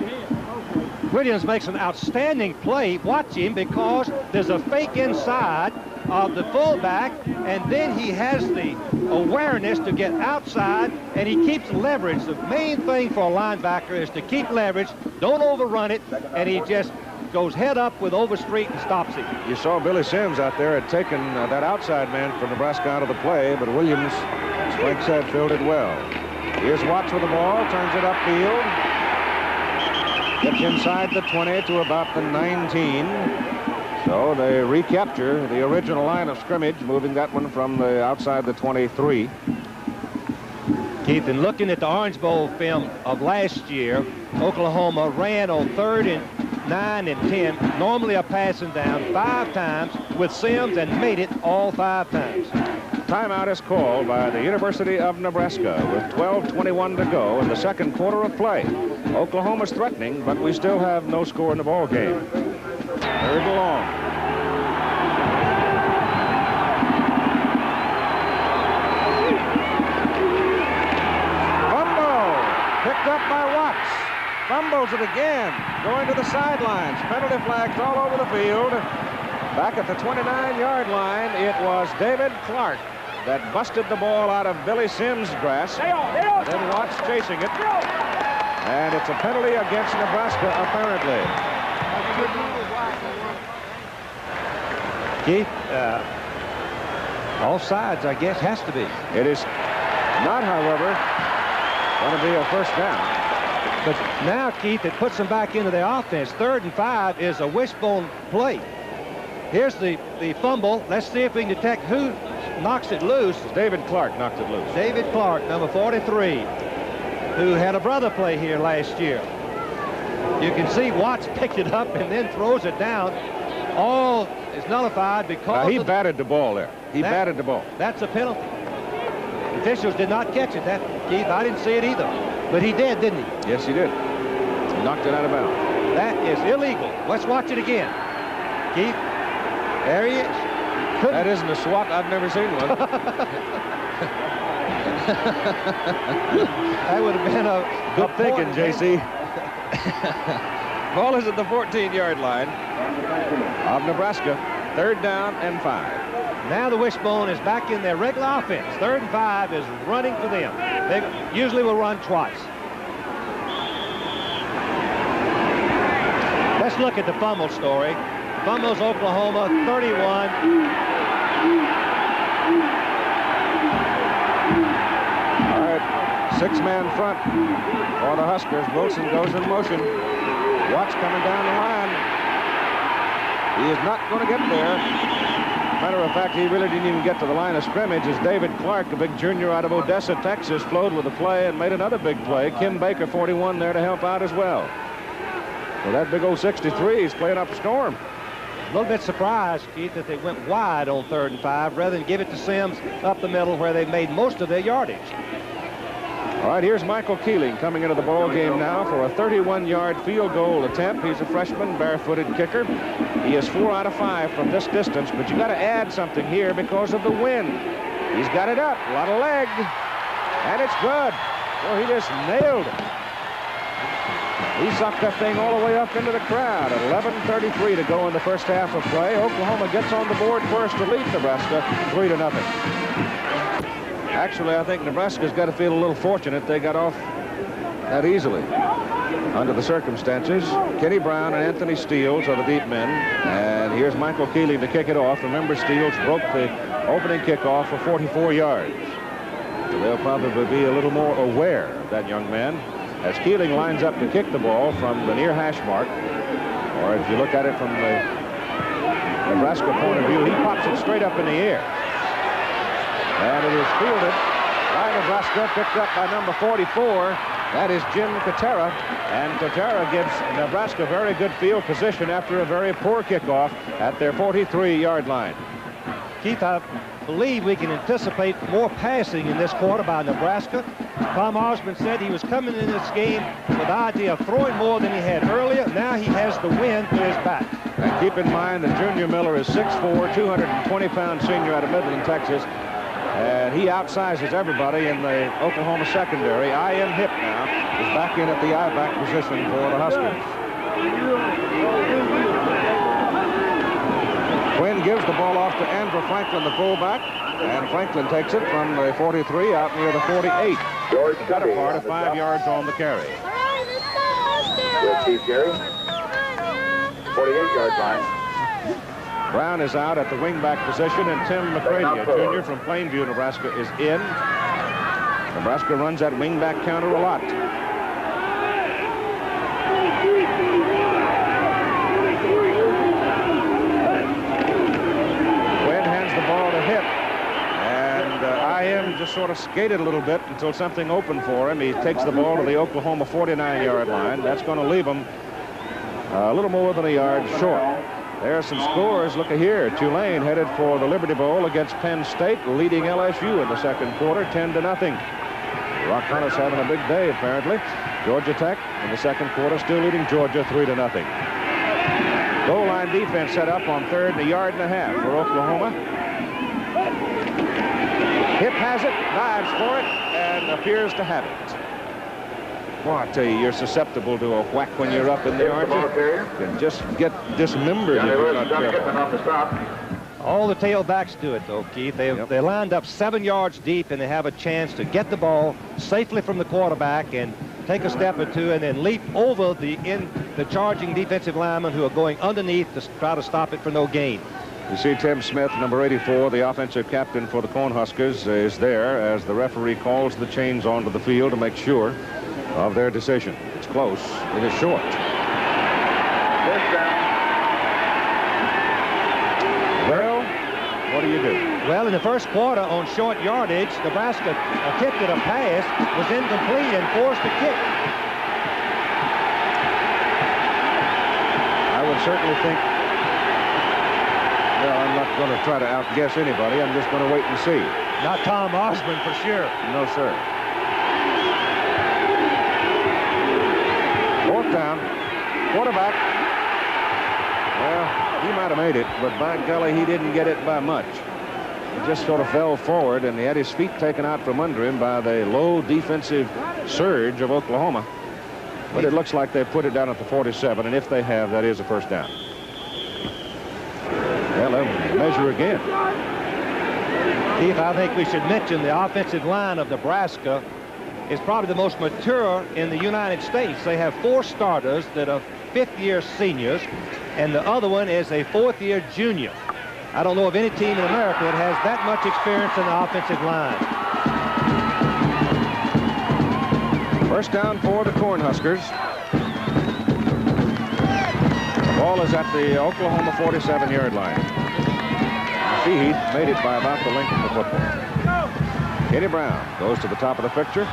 Williams makes an outstanding play. Watch him, because there's a fake inside of the fullback, and then he has the awareness to get outside, and he keeps leverage. The main thing for a linebacker is to keep leverage, don't overrun it, and he just goes head up with Overstreet and stops him. You saw Billy Sims out there had taken that outside man from Nebraska out of the play, but Williams, as Frank said, filled it well. Here's Watts with the ball, turns it upfield, gets inside the 20 to about the 19. So they recapture the original line of scrimmage, moving that one from the outside the 23. Keith, and looking at the Orange Bowl film of last year, Oklahoma ran on 3rd and 9 and 10, normally a passing down 5 times with Sims, and made it all 5 times. Timeout is called by the University of Nebraska with 12:21 to go in the second quarter of play. Oklahoma's threatening, but we still have no score in the ball game. Third and long. Fumble! Picked up by Watts. Fumbles it again. Going to the sidelines. Penalty flags all over the field. Back at the 29-yard line, it was David Clark that busted the ball out of Billy Sims' grasp. Then Watts chasing it. And it's a penalty against Nebraska, apparently. Keith, all sides, I guess, has to be. It is not, however, going to be a first down. But now, Keith, it puts them back into the offense. 3rd and 5 is a wishbone play. Here's the fumble. Let's see if we can detect who knocks it loose. David Clark knocked it loose. David Clark, number 43, who had a brother play here last year. You can see Watts picked it up and then throws it down. All is nullified because he batted the ball there. He batted the ball. That's a penalty. The officials did not catch it. That, Keith, I didn't see it either. But he did, didn't he? Yes, he did. He knocked it out of bounds. That is illegal. Let's watch it again. Keith, there he is. That isn't a swat. I've never seen one. That would have been a good thinking, JC. Ball is at the 14-yard line of Nebraska. 3rd down and 5. Now the wishbone is back in their regular offense. 3rd and 5 is running for them. They usually will run twice. Let's look at the fumble story. Fumbles Oklahoma 31. All right, 6-man front for the Huskers. Wilson goes in motion. Watts coming down the line. He is not going to get there. Matter of fact, he really didn't even get to the line of scrimmage as David Clark, a big junior out of Odessa, Texas, flowed with a play and made another big play. Kim Baker, 41, there to help out as well. So that big old 63 is playing up a storm. A little bit surprised, Keith, that they went wide on 3rd and 5 rather than give it to Sims up the middle where they made most of their yardage. All right, here's Michael Keeling coming into the ball game now for a 31-yard field goal attempt. He's a freshman, barefooted kicker. He is 4 out of 5 from this distance, but you got to add something here because of the wind. He's got it up, a lot of leg, and it's good. Well, he just nailed it. He sucked that thing all the way up into the crowd at 11:33 to go in the first half of play. Oklahoma gets on the board first to lead Nebraska 3-0. Actually, I think Nebraska's got to feel a little fortunate they got off that easily under the circumstances. Kenny Brown and Anthony Steeles are the deep men, and here's Michael Keeling to kick it off. Remember, Steeles broke the opening kickoff for 44 yards. So they'll probably be a little more aware of that young man as Keeling lines up to kick the ball from the near hash mark, or if you look at it from the Nebraska point of view, he pops it straight up in the air. And it is fielded by Nebraska, picked up by number 44. That is Jim Katera, and Katera gives Nebraska very good field position after a very poor kickoff at their 43-yard line. Keith, I believe we can anticipate more passing in this quarter by Nebraska. Tom Osborne said he was coming in this game with the idea of throwing more than he had earlier. Now he has the wind to his back. And keep in mind that Junior Miller is 6'4", 220-pound senior out of Midland, Texas. And he outsizes everybody in the Oklahoma secondary. I.M. Hip now is back in at the I-back position for the Huskers. Quinn gives the ball off to Andrew Franklin, the fullback. And Franklin takes it from the 43 out near the 48. Got a part of 5 yards on the carry. Chief Gary. 48-yard line. Brown is out at the wingback position, and Tim McCready, a junior from Plainview, Nebraska, is in. Nebraska runs that wingback counter a lot. Quinn hands the ball to Hip, and IM just sort of skated a little bit until something opened for him. He takes the ball to the Oklahoma 49-yard line. That's going to leave him a little more than a yard short. There are some scores. Look here. Tulane headed for the Liberty Bowl against Penn State, leading LSU in the second quarter, 10-0. Rock Hollis having a big day, apparently. Georgia Tech in the second quarter still leading Georgia 3-0. Goal line defense set up on 3rd and a yard and a half for Oklahoma. Hip has it, dives for it, and appears to have it. Well, I tell you, you're susceptible to a whack when you're up in there, aren't you? You can just get dismembered if you're not careful. All the tailbacks do it, though, Keith. They lined up 7 yards deep, and they have a chance to get the ball safely from the quarterback and take a step or two and then leap over the charging defensive linemen who are going underneath to try to stop it for no gain. You see Tim Smith, number 84, the offensive captain for the Cornhuskers, is there as the referee calls the chains onto the field to make sure of their decision. It's close. It is short. Well, what do you do? Well, in the first quarter on short yardage, Nebraska attempted a pass, was incomplete, and forced a kick. I would certainly think, well, I'm not going to try to outguess anybody. I'm just going to wait and see. Not Tom Osborne for sure. No, sir. 4th down. Quarterback. Well, he might have made it, but by golly, he didn't get it by much. He just sort of fell forward, and he had his feet taken out from under him by the low defensive surge of Oklahoma. But it looks like they put it down at the 47, and if they have, that is a first down. Well, they'll measure again. Keith, I think we should mention the offensive line of Nebraska is probably the most mature in the United States. They have 4 starters that are 5th-year seniors, and the other one is a 4th-year junior. I don't know of any team in America that has that much experience in the offensive line. First down for the Cornhuskers. The ball is at the Oklahoma 47-yard line. See, he made it by about the length of the football. Kenny Brown goes to the top of the picture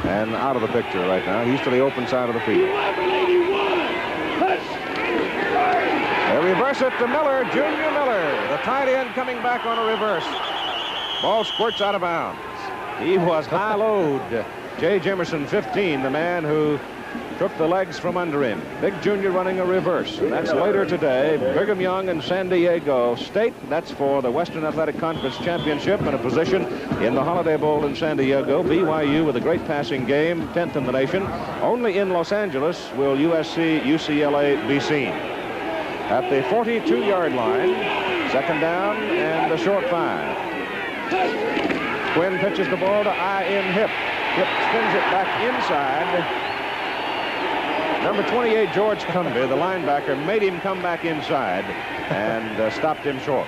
and out of the picture right now. He's to the open side of the field. They reverse it to Miller, Junior Miller, the tight end coming back on a reverse. Ball squirts out of bounds. He was high-load. Jay Jimerson, 15, the man who took the legs from under him. Big Junior running a reverse. And that's later today. Brigham Young and San Diego State. That's for the Western Athletic Conference Championship and a position in the Holiday Bowl in San Diego. BYU with a great passing game, 10th in the nation. Only in Los Angeles will USC, UCLA be seen. At the 42-yard line, 2nd down and a short 5. Quinn pitches the ball to I.M. Hip. Hip spins it back inside. Number 28, George Cumby, the linebacker, made him come back inside and stopped him short.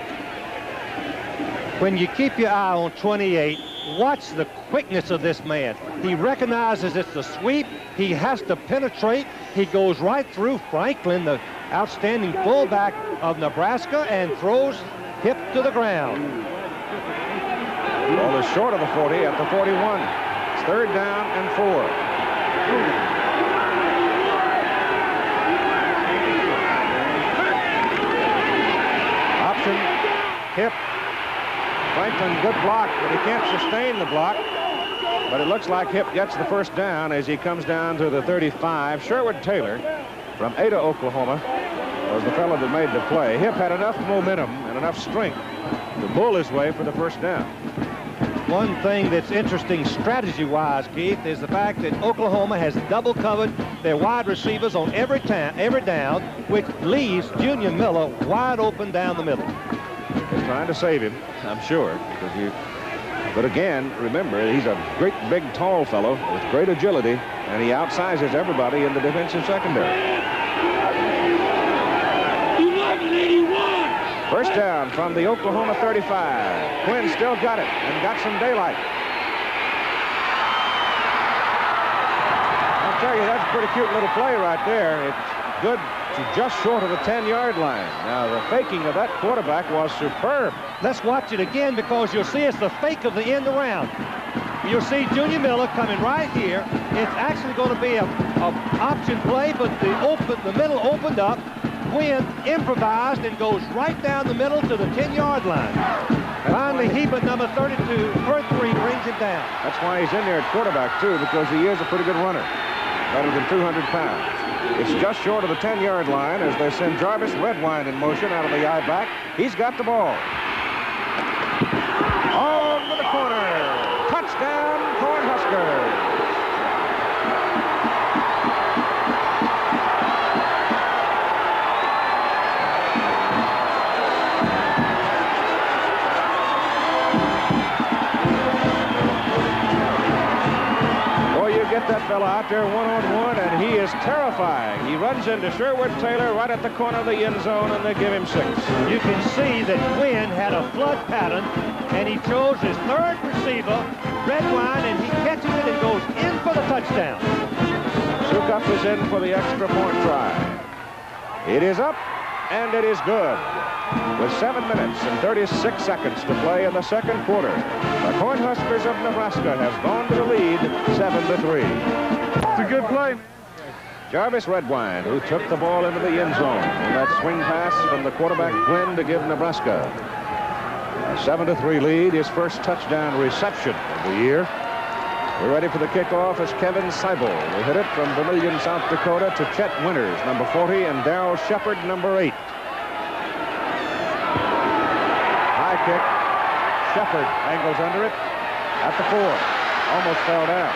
When you keep your eye on 28, watch the quickness of this man. He recognizes it's a sweep. He has to penetrate. He goes right through Franklin, the outstanding fullback of Nebraska, and throws Hip to the ground. Ball is short of the 40 at the 41. It's 3rd down and 4. Hip. Franklin, good block, but he can't sustain the block. But it looks like Hip gets the first down as he comes down to the 35. Sherwood Taylor from Ada, Oklahoma, was the fellow that made the play. Hip had enough momentum and enough strength to bull his way for the first down. One thing that's interesting strategy-wise, Keith, is the fact that Oklahoma has double covered their wide receivers on every down, which leaves Junior Miller wide open down the middle. They're trying to save him, I'm sure. But again, remember, he's a great, big, tall fellow with great agility, and he outsizes everybody in the defensive secondary. 1181. First down from the Oklahoma 35. Quinn still got it and got some daylight. I'll tell you, that's a pretty cute little play right there. It's good to just short of the 10-yard line. Now, the faking of that quarterback was superb. Let's watch it again because you'll see it's the fake of the end around. You'll see Junior Miller coming right here. It's actually going to be a option play, but the middle opened up. Quinn improvised and goes right down the middle to the 10-yard line. Finally, Heba, number 32, for 3, brings him down. That's why he's in there at quarterback, too, because he is a pretty good runner. Better than 200 pounds. It's just short of the 10-yard line as they send Jarvis Redwine in motion out of the I-back. He's got the ball. Over the corner. Touchdown, Cornhuskers. Get that fella out there one-on-one, and he is terrifying. He runs into Sherwood Taylor right at the corner of the end zone, and they give him 6. You can see that Quinn had a flood pattern, and he chose his third receiver, Redwine, and he catches it and goes in for the touchdown. Sukup is in for the extra point try. It is up, and it is good. With 7 minutes and 36 seconds to play in the second quarter, the Cornhuskers of Nebraska have gone to the lead 7-3. It's a good play. Jarvis Redwine, who took the ball into the end zone on that swing pass from the quarterback Quinn to give Nebraska a 7-3 lead, his first touchdown reception of the year. We're ready for the kickoff as Kevin Seibel will hit it from Vermillion, South Dakota to Chet Winters, number 40, and Darrell Shepard, number 8. High kick. Shepard angles under it at the 4. Almost fell down.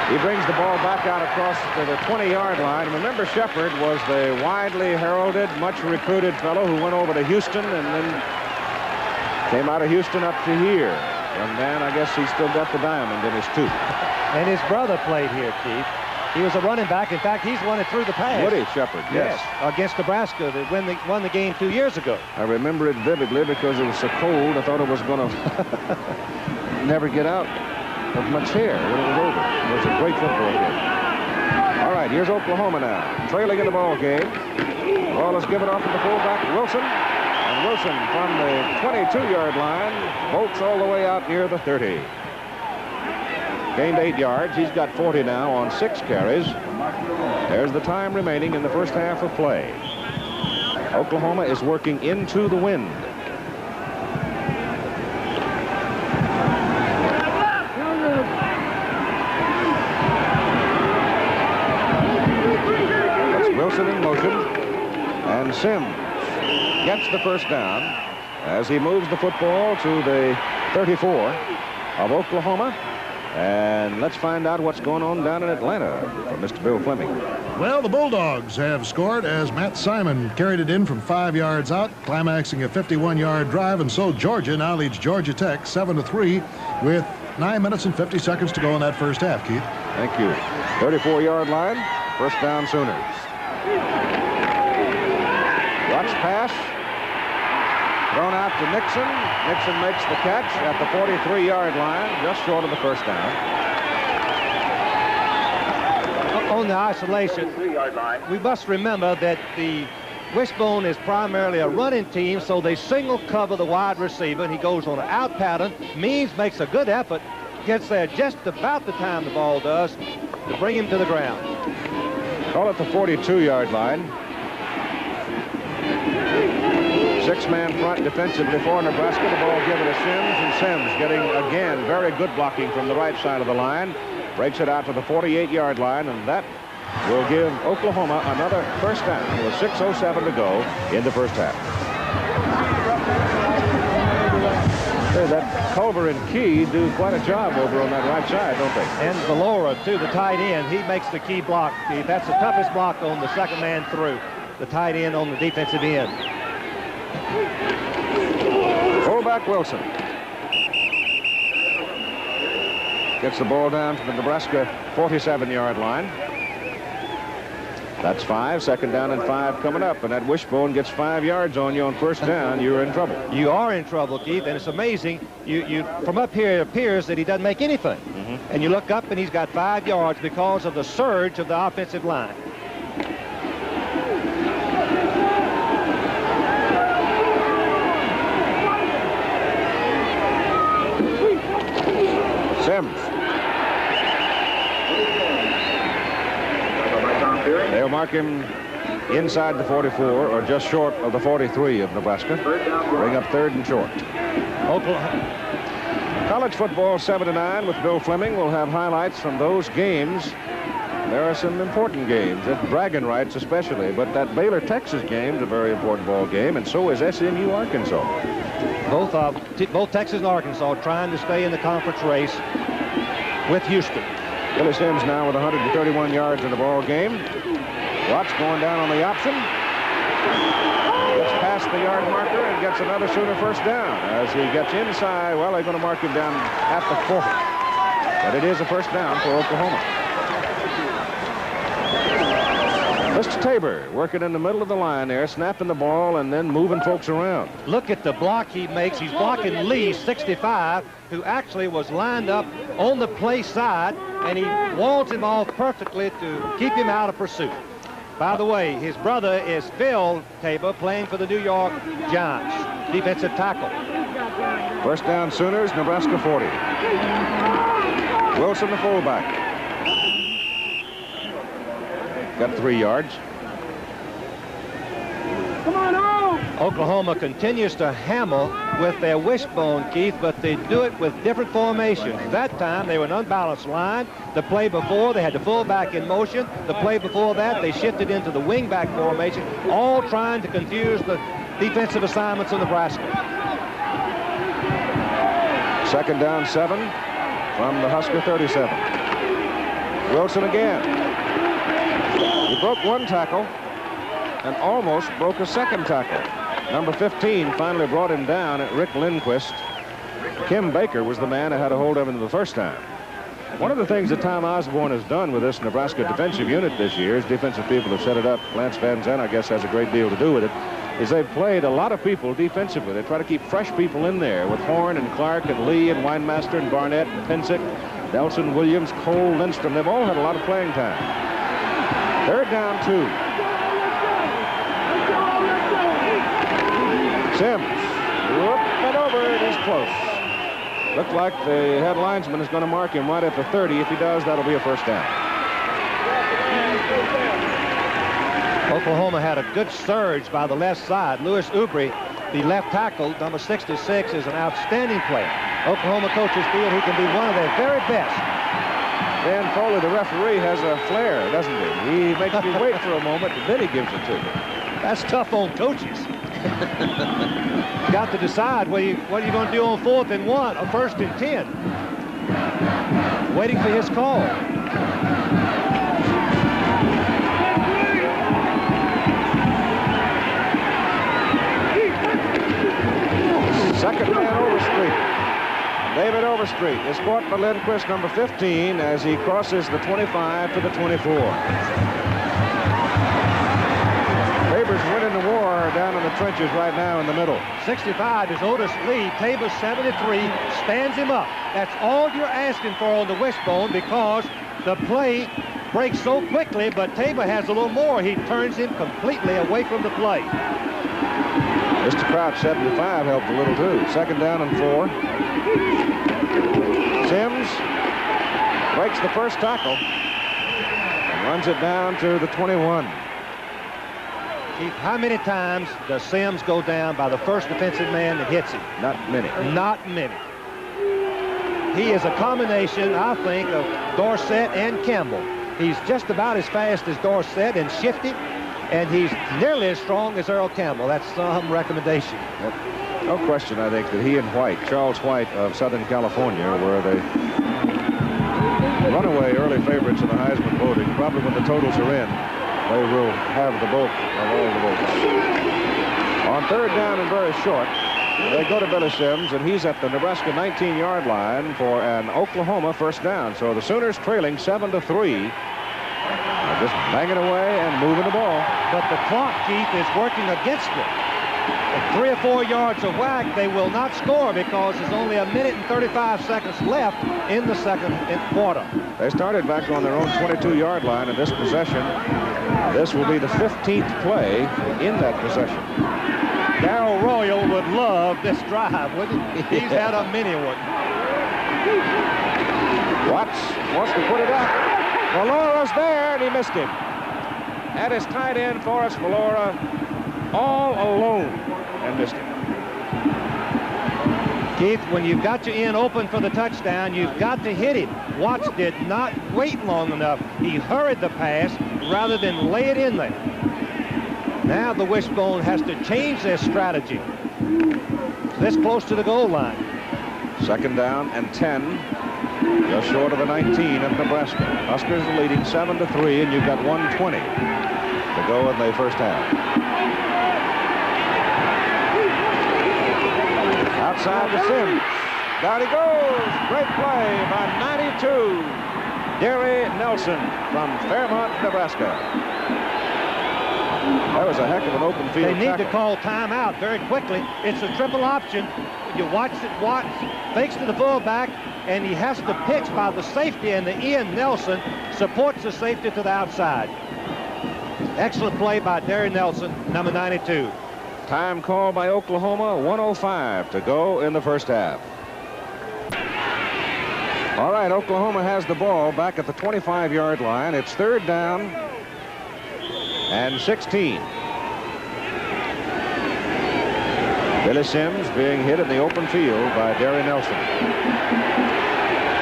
He brings the ball back out across to the 20-yard line. Remember, Shepard was the widely heralded, much recruited fellow who went over to Houston and then came out of Houston up to here. Young man, I guess he's still got the diamond in his tooth. And his brother played here, Keith. He was a running back. In fact, he's won it through the pass. Woody Shepard, yes. Against Nebraska that won the game 2 years ago. I remember it vividly because it was so cold, I thought it was going to never get out of much hair when it was over. It was a great football game. All right, here's Oklahoma now, trailing in the ball game. The ball is given off to the fullback, Wilson. And Wilson from the 22-yard line bolts all the way out near the 30. Gained 8 yards. He's got 40 now on 6 carries. There's the time remaining in the first half of play. Oklahoma is working into the wind. That's Wilson in motion. And Sims gets the first down as he moves the football to the 34 of Oklahoma. And let's find out what's going on down in Atlanta from Mr. Bill Fleming. Well, the Bulldogs have scored as Matt Simon carried it in from 5 yards out, climaxing a 51-yard drive, and so Georgia now leads Georgia Tech 7-3 with 9 minutes and 50 seconds to go in that first half, Keith. Thank you. 34-yard line, first down Sooners. Watch pass. Thrown out to Nixon. Nixon makes the catch at the 43-yard line, just short of the first down. On the isolation, we must remember that the Wishbone is primarily a running team, so they single cover the wide receiver, and he goes on an out pattern. Means makes a good effort, gets there just about the time the ball does to bring him to the ground. Call it the 42-yard line. 6-man front defensively for Nebraska. The ball given to Sims, and Sims getting, again, very good blocking from the right side of the line. Breaks it out to the 48-yard line, and that will give Oklahoma another first down with 6:07 to go in the first half. Hey, that Culver and Key do quite a job over on that right side, don't they? And Valora, too, the tight end, he makes the key block. That's the toughest block on the second man through. The tight end on the defensive end. Fullback Wilson gets the ball down to the Nebraska 47-yard line. That's 5. Second down and 5 coming up. And that Wishbone gets 5 yards on you on first down. You're in trouble. You are in trouble, Keith, and it's amazing. You from up here, it appears that he doesn't make anything. And you look up, and he's got 5 yards because of the surge of the offensive line. Sims. They'll mark him inside the 44 or just short of the 43 of Nebraska. Bring up 3rd and short. Oklahoma. College football 7 to 9 with Bill Fleming. We'll have highlights from those games. There are some important games, at bragging rights especially, but that Baylor-Texas game is a very important ball game, and so is SMU-Arkansas. Both Texas and Arkansas trying to stay in the conference race with Houston. Billy Sims now with 131 yards in the ball game. Watts going down on the option. Gets past the yard marker and gets another Sooner first down. As he gets inside, well, they're going to mark him down at the 40. But it is a first down for Oklahoma. Mr. Tabor working in the middle of the line there, snapping the ball and then moving folks around. Look at the block he makes. He's blocking Lee, 65, who actually was lined up on the play side, and he walls him off perfectly to keep him out of pursuit. By the way, his brother is Phil Tabor, playing for the New York Giants, defensive tackle. First down Sooners, Nebraska 40. Wilson the fullback. Got 3 yards. Come on home! Oklahoma continues to hammer with their wishbone, Keith, but they do it with different formations. That time, they were an unbalanced line. The play before, they had the fullback in motion. The play before that, they shifted into the wingback formation, all trying to confuse the defensive assignments of Nebraska. Second down 7 from the Husker 37. Wilson again. He broke 1 tackle and almost broke a 2nd tackle. Number 15 finally brought him down at Rick Lindquist. Kim Baker was the man who had a hold of him the first time. One of the things that Tom Osborne has done with this Nebraska defensive unit this year, as defensive people have set it up, Lance Van Zandt, I guess, has a great deal to do with it, is they've played a lot of people defensively. They try to keep fresh people in there with Horn and Clark and Lee and Weinmaster and Barnett and Pensick, Nelson Williams, Cole Lindstrom. They've all had a lot of playing time. 3rd down 2. Sims. Whoop, and over. It is close. Looked like the head linesman is going to mark him right at the 30. If he does, that'll be a first down. Oklahoma had a good surge by the left side. Louis Ubry, the left tackle, number 66, is an outstanding player. Oklahoma coaches feel he can be one of their very best. Dan Foley, the referee, has a flair, doesn't he? He makes me wait for a moment, and then he gives it to me. That's tough on coaches. Got to decide what are you going to do on 4th and 1 or 1st and 10. Waiting for his call. Second man Overstreet. David Overstreet is caught by Lindquist, number 15, as he crosses the 25 to the 24. Tabor's winning the war down in the trenches right now in the middle. 65 is Otis Lee. Tabor 73 stands him up. That's all you're asking for on the wishbone, because the play breaks so quickly, but Tabor has a little more. He turns him completely away from the play. Mr. Crouch, 75, helped a little too. Second down and 4. Sims breaks the first tackle and runs it down to the 21. Keith, how many times does Sims go down by the first defensive man that hits him? Not many. Not many. He is a combination, I think, of Dorsett and Campbell. He's just about as fast as Dorsett and shifty, and he's nearly as strong as Earl Campbell. That's some recommendation. Yep. No question, I think, that he and White, Charles White of Southern California, were the runaway early favorites in the Heisman voting. Probably when the totals are in, they will have the bulk of all the votes. On 3rd down and very short, they go to Billy Sims, and he's at the Nebraska 19-yard line for an Oklahoma first down. So the Sooners trailing 7-3. Just banging away and moving the ball. But the clock, Keith, is working against them. At 3 or 4 yards of whack, they will not score because there's only 1 minute and 35 seconds left in the second quarter. They started back on their own 22-yard line in this possession. This will be the 15th play in that possession. Darrell Royal would love this drive, wouldn't he? He's had a mini one. Watts wants to put it up. Valera's there, and he missed him. at his tight end, Forrest Valora, all alone, and missed it. Keith, when you've got your end open for the touchdown, you've got to hit him. Watts did not wait long enough. He hurried the pass rather than lay it in there. Now the Wishbone has to change their strategy. This close to the goal line. 2nd down and 10. Just short of the 19 of Nebraska. Huskers are leading 7-3, and you've got 1:20 to go in the first half. Outside to Sims. Down he goes. Great play by 92. Derry Nelson from Fairmont, Nebraska. That was a heck of an open field They need tackle. to call timeout very quickly. It's a triple option. You watch it. Watts fakes to the fullback, and he has to pitch by the safety, and the end, Nelson, supports the safety to the outside. Excellent play by Derry Nelson, number 92. Time called by Oklahoma, 1:05 to go in the first half. All right, Oklahoma has the ball back at the 25-yard line. It's 3rd down and 16. Billy Sims being hit in the open field by Derry Nelson.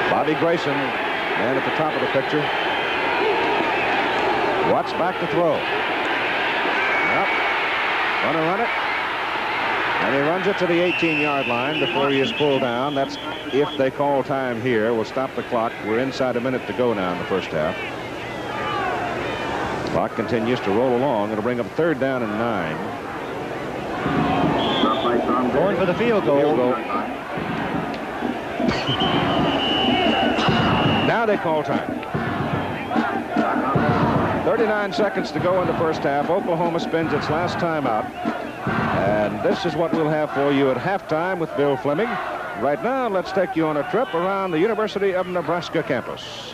Bobby Grayson, man at the top of the picture. Watts back to throw. Gonna run it. And he runs it to the 18-yard line before he is pulled down. That's if they call time here. We'll stop the clock. We're inside a minute to go now in the first half. Clock continues to roll along. It'll bring up 3rd down and 9. Going for the field goal. Now they call time. 39 seconds to go in the first half. Oklahoma spends its last timeout. And this is what we'll have for you at halftime with Bill Fleming. Right now, let's take you on a trip around the University of Nebraska campus.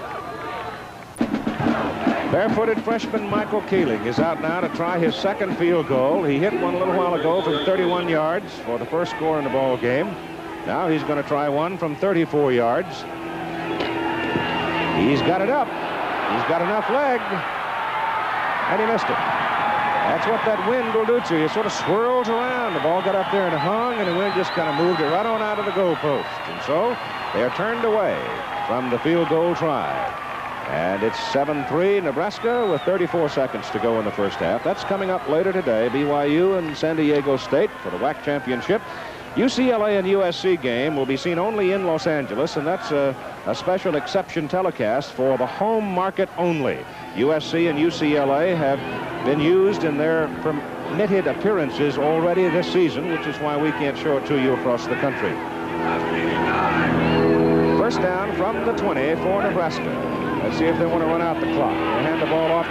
Barefooted freshman Michael Keeling is out now to try his 2nd field goal. He hit one a little while ago from 31 yards for the first score in the ball game. Now he's going to try one from 34 yards. He's got it up. He's got enough leg. And he missed it. That's what that wind will do to you. It sort of swirls around. The ball got up there and hung, and the wind just kind of moved it right on out of the goalpost. And so they are turned away from the field goal try. And it's 7-3 Nebraska with 34 seconds to go in the first half. That's coming up later today. BYU and San Diego State for the WAC championship. UCLA and USC game will be seen only in Los Angeles, and that's a special exception telecast for the home market only. USC and UCLA have been used in their permitted appearances already this season, which is why we can't show it to you across the country. First down from the 20 for Nebraska. Let's see if they want to run out the clock. They hand the ball off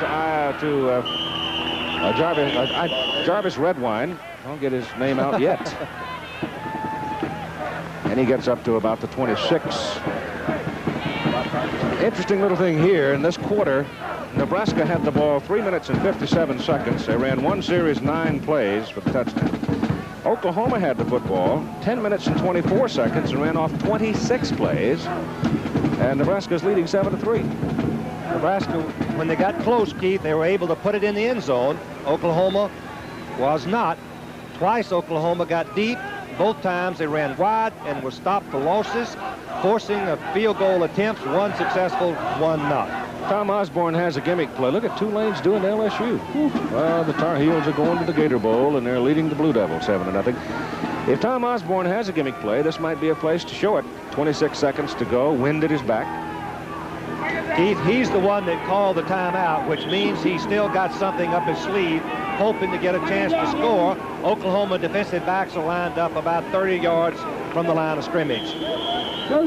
to Jarvis Redwine. I'll get his name out yet. And he gets up to about the 26. Interesting little thing here. In this quarter, Nebraska had the ball 3 minutes and 57 seconds. They ran one series, 9 plays for the touchdown. Oklahoma had the football 10 minutes and 24 seconds and ran off 26 plays. And Nebraska's leading 7-3. Nebraska, when they got close, Keith, they were able to put it in the end zone. Oklahoma was not. Twice Oklahoma got deep. Both times they ran wide and were stopped for losses, forcing a field goal attempts, one successful, one not. Tom Osborne has a gimmick play. Look at Tulane's doing LSU. Well, the Tar Heels are going to the Gator Bowl, and they're leading the Blue Devils 7-0. If Tom Osborne has a gimmick play, this might be a place to show it. 26 seconds to go. Wind at his back. Keith, he's the one that called the timeout, which means he's still got something up his sleeve, hoping to get a chance to score. Oklahoma defensive backs are lined up about 30 yards from the line of scrimmage. Go.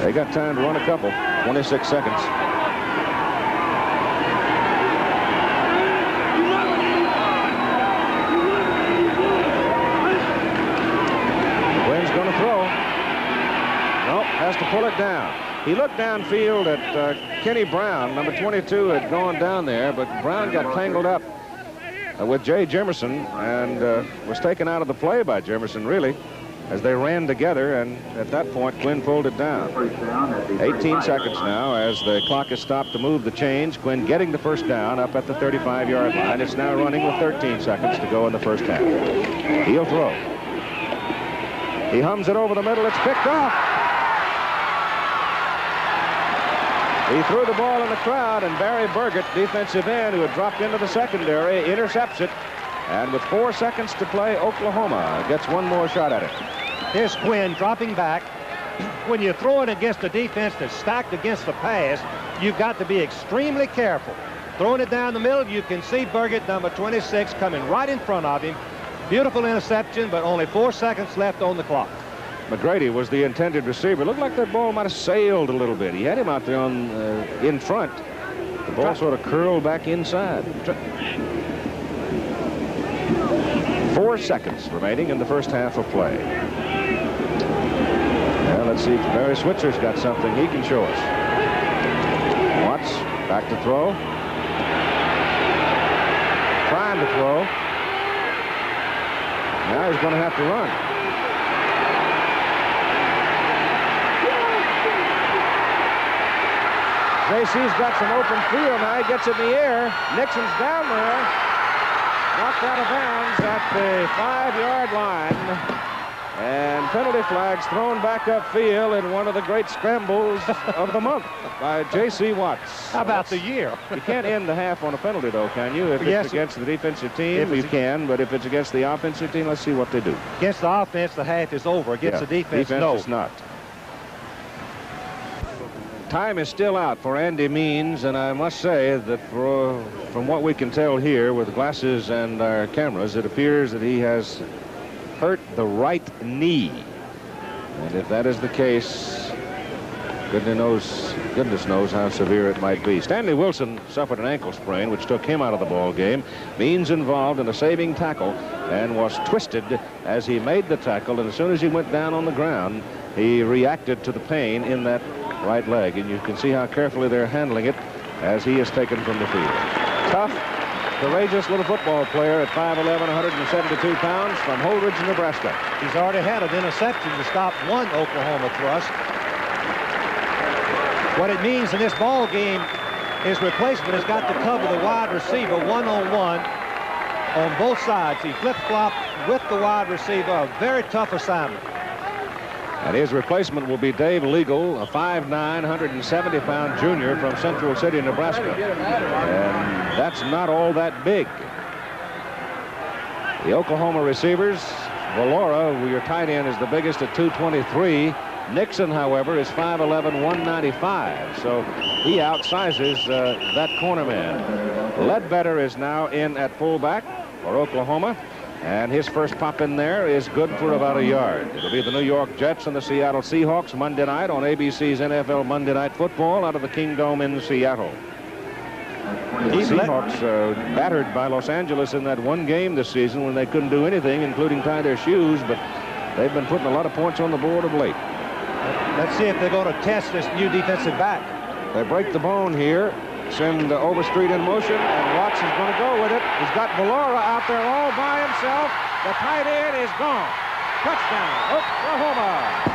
They got time to run a couple. 26 seconds. Wynn's going to throw. Nope, has to pull it down. He looked downfield at Kenny Brown. Number 22 had gone down there, but Brown got tangled up with Jay Jemerson and was taken out of the play by Jemerson, really. as they ran together, and at that point, Quinn pulled it down. 18 seconds now as the clock is stopped to move the chains. Quinn getting the first down up at the 35-yard line. It's now running with 13 seconds to go in the first half. He'll throw. He hums it over the middle. It's picked off. He threw the ball in the crowd, and Barry Burgett, defensive end, who had dropped into the secondary, intercepts it. And with 4 seconds to play, Oklahoma gets one more shot at it. Here's Quinn dropping back. When you throw it against a defense that's stacked against the pass, you've got to be extremely careful. Throwing it down the middle, you can see Burgett, number 26, coming right in front of him. Beautiful interception, but only 4 seconds left on the clock. McGrady was the intended receiver. Looked like that ball might have sailed a little bit. He had him out there on in front. The ball sort of curled back inside. 4 seconds remaining in the first half of play. Now let's see if Barry Switzer's got something he can show us. Watts back to throw. Trying to throw. Now he's going to have to run. JC's got some open field now. He gets it in the air. Nixon's down there. Knocked out of bounds at the 5-yard line. And penalty flags thrown back upfield in one of the great scrambles of the month by J.C. Watts. How about the year? You can't end the half on a penalty, though, can you? If it's against the defensive team, you can. But if it's against the offensive team, let's see what they do. Against the offense, the half is over. Against the defense, no. It's not. Time is still out for Andy Means, and I must say that from what we can tell here with glasses and our cameras, it appears that he has hurt the right knee. And if that is the case, goodness knows how severe it might be. Stanley Wilson suffered an ankle sprain, which took him out of the ball game. Means involved in a saving tackle and was twisted as he made the tackle, and as soon as he went down on the ground, he reacted to the pain in that right leg, and you can see how carefully they're handling it as he is taken from the field. Tough, courageous little football player at 5'11", 172 pounds from Holdridge, Nebraska. He's already had an interception to stop one Oklahoma thrust. What it means in this ball game, his replacement has got to cover the wide receiver one-on-one on both sides. He flip-flopped with the wide receiver, a very tough assignment. And his replacement will be Dave Legal, a 5'9", 170-pound junior from Central City, Nebraska. And that's not all that big. The Oklahoma receivers, Valora, your tight end, is the biggest at 223. Nixon, however, is 5'11", 195. So he outsizes that corner man. Ledbetter is now in at fullback for Oklahoma. And his first pop in there is good for about a yard. It'll be the New York Jets and the Seattle Seahawks Monday night on ABC's NFL Monday Night Football out of the Kingdome in Seattle. The Seahawks battered by Los Angeles in that one game this season when they couldn't do anything, including tie their shoes, but they've been putting a lot of points on the board of late. Let's see if they're going to test this new defensive back. They break the bone here. Send Overstreet in motion, and Watts is going to go with it. He's got Valora out there all by himself. The tight end is gone. Touchdown, Oklahoma.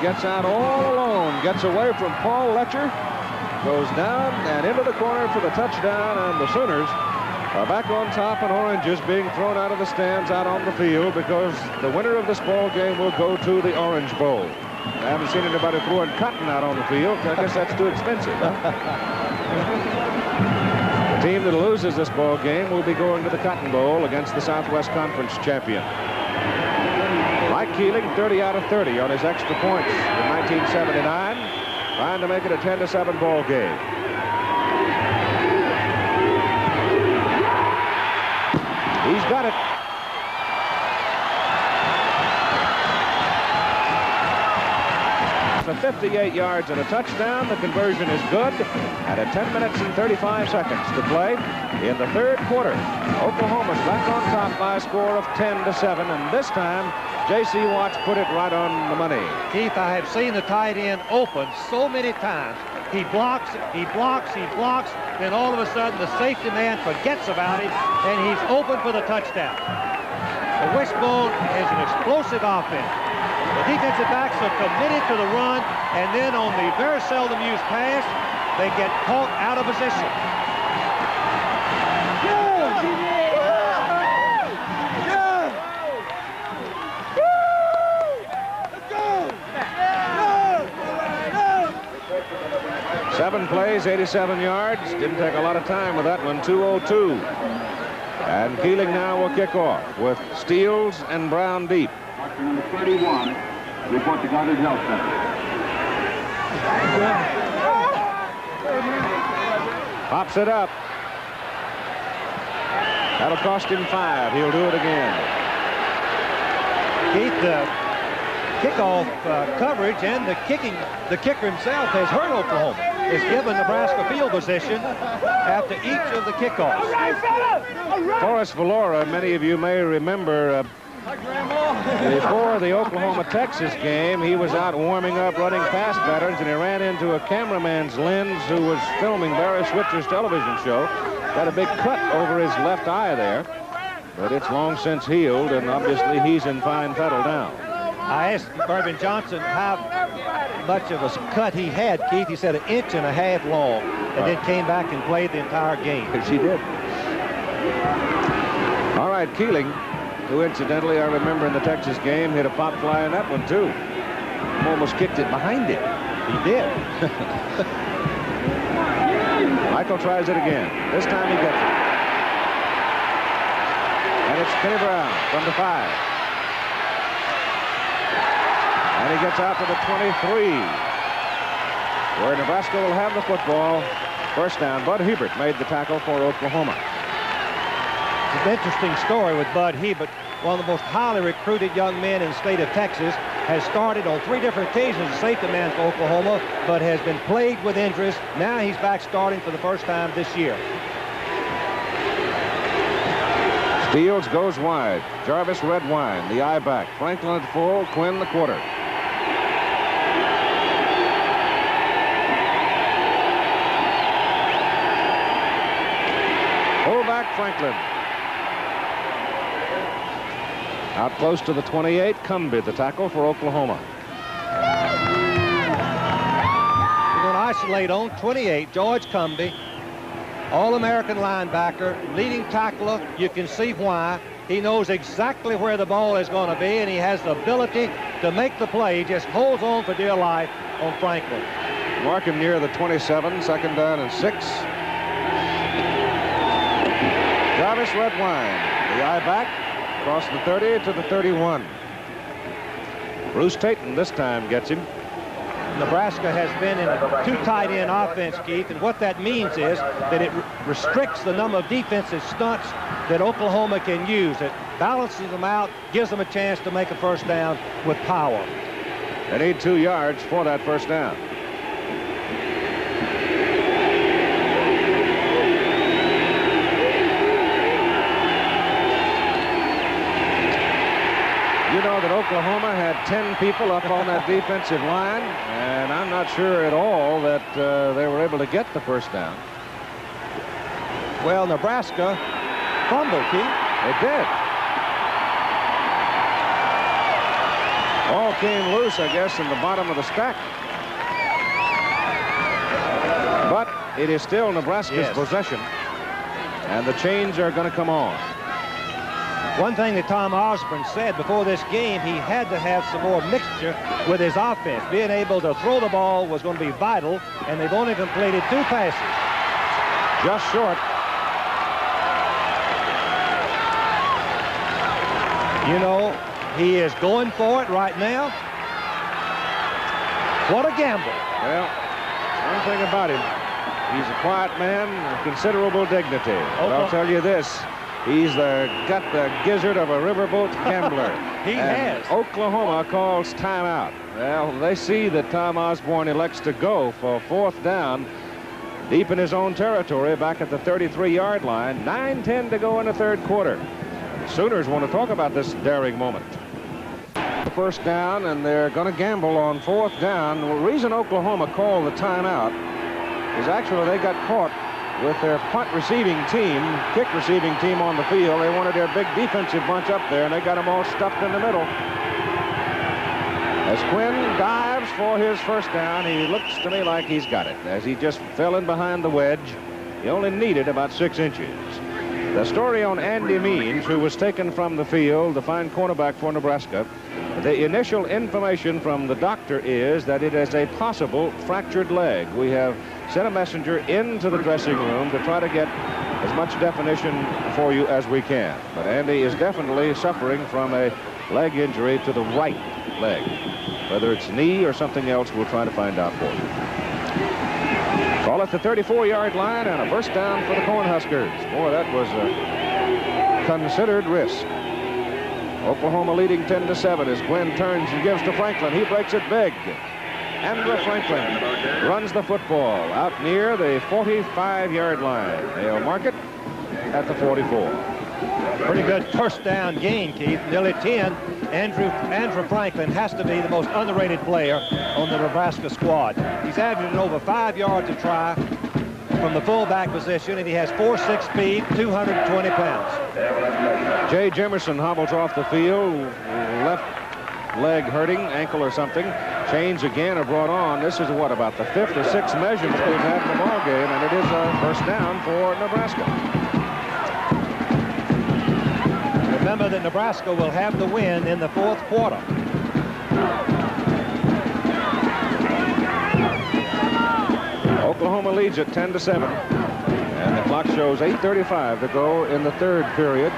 Gets out all alone, gets away from Paul Letcher, goes down and into the corner for the touchdown, and the Sooners are back on top, and oranges being thrown out of the stands out on the field because the winner of this ball game will go to the Orange Bowl. I haven't seen anybody throwing cotton out on the field. I guess that's too expensive. The team that loses this ball game will be going to the Cotton Bowl against the Southwest Conference champion. Mike Keeling, 30 out of 30 on his extra points in 1979, trying to make it a 10-7 ball game. He's got it. for 58 yards and a touchdown. The conversion is good. And at 10 minutes and 35 seconds to play in the third quarter, Oklahoma's back on top by a score of 10-7. And this time, J.C. Watts put it right on the money. Keith, I have seen the tight end open so many times. He blocks, he blocks, he blocks. Then all of a sudden, the safety man forgets about him, and he's open for the touchdown. The Wishbone is an explosive offense. The defensive backs are committed to the run, and then on the very seldom used pass, they get caught out of position. Seven plays, 87 yards. Didn't take a lot of time with that one. 2:02. And Keeling now will kick off with Steele and Brown deep. Number 31, report to Goddard Health Center. Pops it up. That'll cost him 5. He'll do it again. Keith, the kickoff coverage and the kicker himself has hurt Oklahoma. Has given Nebraska field position after each of the kickoffs. Forrest Valora, many of you may remember before the Oklahoma-Texas game, he was out warming up, running pass patterns, and he ran into a cameraman's lens who was filming Barry Switzer's television show. Got a big cut over his left eye there, but it's long since healed, and obviously he's in fine fettle now. I asked Irvin Johnson how much of a cut he had, Keith. He said 1.5 inches long, and then came back and played the entire game. Yes, he did. All right, Keeling, who incidentally I remember in the Texas game hit a pop fly in that one too. Almost kicked it behind him. He did. Michael tries it again. This time he gets it. And it's Kenny Brown from the 5. And he gets out to the 23, where Nebraska will have the football. First down. Bud Hebert made the tackle for Oklahoma. It's an interesting story with Bud Hebert, one of the most highly recruited young men in the state of Texas, has started on 3 different occasions as safety man for Oklahoma, but has been plagued with injuries. Now he's back starting for the first time this year. Steele goes wide. Jarvis Redwine, the eye back. Franklin at full. Quinn the quarter. Fullback Franklin. Out close to the 28. Cumby the tackle for Oklahoma. We're going to isolate on 28, George Cumby. All-American linebacker, leading tackler. You can see why. He knows exactly where the ball is going to be, and he has the ability to make the play. He just holds on for dear life on Franklin. Mark him near the 27, second down and 6. Jarvis Redwine, the eye back, across the 30 to the 31. Bruce Tatum this time gets him. Nebraska has been in a 2 tight end offense, Keith, and what that means is that it restricts the number of defensive stunts that Oklahoma can use. It balances them out, gives them a chance to make a first down with power. They need 2 yards for that first down. You know that Oklahoma had 10 people up on that defensive line, and I'm not sure at all that they were able to get the first down. Well, Nebraska fumbled, Keith. It did. Ball came loose, I guess, in the bottom of the stack. But it is still Nebraska's possession, and the chains are going to come on. One thing that Tom Osborne said before this game, he had to have some more mixture with his offense. Being able to throw the ball was going to be vital, and they've only completed 2 passes. Just short. You know, he is going for it right now. What a gamble. Well, one thing about him, he's a quiet man of considerable dignity. But I'll tell you this, He's got the gizzard of a riverboat gambler. He has. Oklahoma calls timeout. Well, they see that Tom Osborne elects to go for 4th down deep in his own territory back at the 33-yard line. 9:10 to go in the 3rd quarter. The Sooners want to talk about this daring moment. First down, and they're going to gamble on 4th down. The reason Oklahoma called the timeout is actually they got caught with their punt receiving team, kick receiving team on the field. They wanted their big defensive bunch up there, and they got them all stuffed in the middle. As Quinn dives for his 1st down, he looks to me like he's got it, as he just fell in behind the wedge. He only needed about 6 inches. The story on Andy Means, who was taken from the field, the fine cornerback for Nebraska. The initial information from the doctor is that it is a possible fractured leg. We have sent a messenger into the dressing room to try to get as much definition for you as we can. But Andy is definitely suffering from a leg injury to the right leg. Whether it's knee or something else, we'll try to find out for you. Call at the 34-yard line and a first down for the Cornhuskers. Boy, that was a considered risk. Oklahoma leading 10-7 as Quinn turns and gives to Franklin. He breaks it big. Andrew Franklin runs the football out near the 45-yard line. They'll mark it at the 44. Pretty good first down gain, Keith. Nearly 10. Andrew Franklin has to be the most underrated player on the Nebraska squad. He's averaging over 5 yards a try from the fullback position, and he has 4.6 speed, 220 pounds. Jay Jimerson hobbles off the field, left leg hurting, ankle or something. Chains again are brought on. This is what, about the 5th or 6th measurement they've had in the ball game, and it is a first down for Nebraska. Remember that Nebraska will have the win in the 4th quarter. Oklahoma leads at 10-7, and the clock shows 8:35 to go in the 3rd period.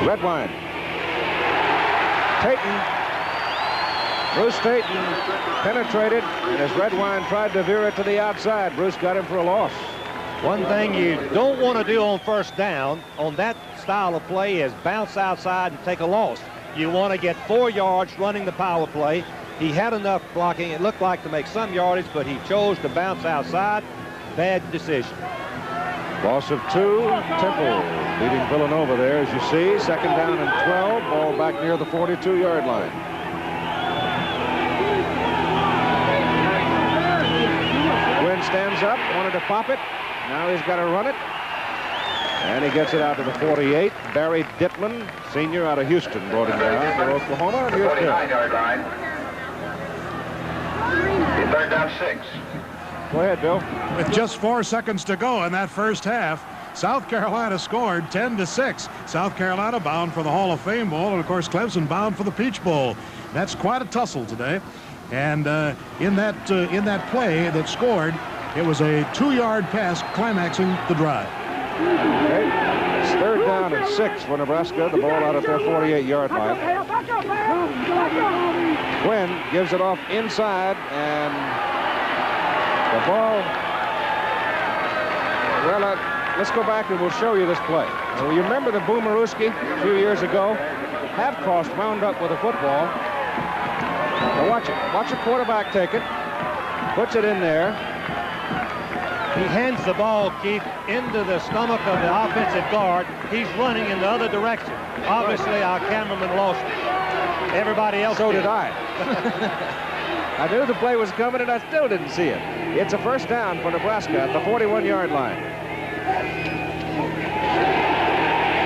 Redwine. Bruce Staten penetrated, and as Redwine tried to veer it to the outside, Bruce got him for a loss. One thing you don't want to do on first down on that style of play is bounce outside and take a loss. You want to get 4 yards running the power play. He had enough blocking, it looked like, to make some yardage, but he chose to bounce outside. Bad decision. Loss of 2. Temple leading Villanova there, as you see. 2nd down and 12. Ball back near the 42-yard line. Quinn stands up, wanted to pop it. Now he's got to run it. And he gets it out to the 48. Barry Dittman, senior out of Houston, brought him down for Oklahoma. And here's 49-yard line. 3rd down 6. Go ahead, Bill. With just 4 seconds to go in that first half, South Carolina scored 10-6. South Carolina bound for the Hall of Fame Bowl, and of course Clemson bound for the Peach Bowl. That's quite a tussle today. And in that play that scored, it was a 2-yard pass climaxing the drive. Okay. It's 3rd down and 6 for Nebraska. The ball out at their 48-yard line. Quinn gives it off inside, and the ball. Well, let's go back and we'll show you this play. Well, you remember the Boomerooski a few years ago? Half-cost wound up with a football. Now watch it. Watch the quarterback take it. Puts it in there. He hands the ball, Keith, into the stomach of the offensive guard. He's running in the other direction. Obviously, our cameraman lost it. Everybody else So did I. I knew the play was coming, and I still didn't see it. It's a first down for Nebraska at the 41-yard line.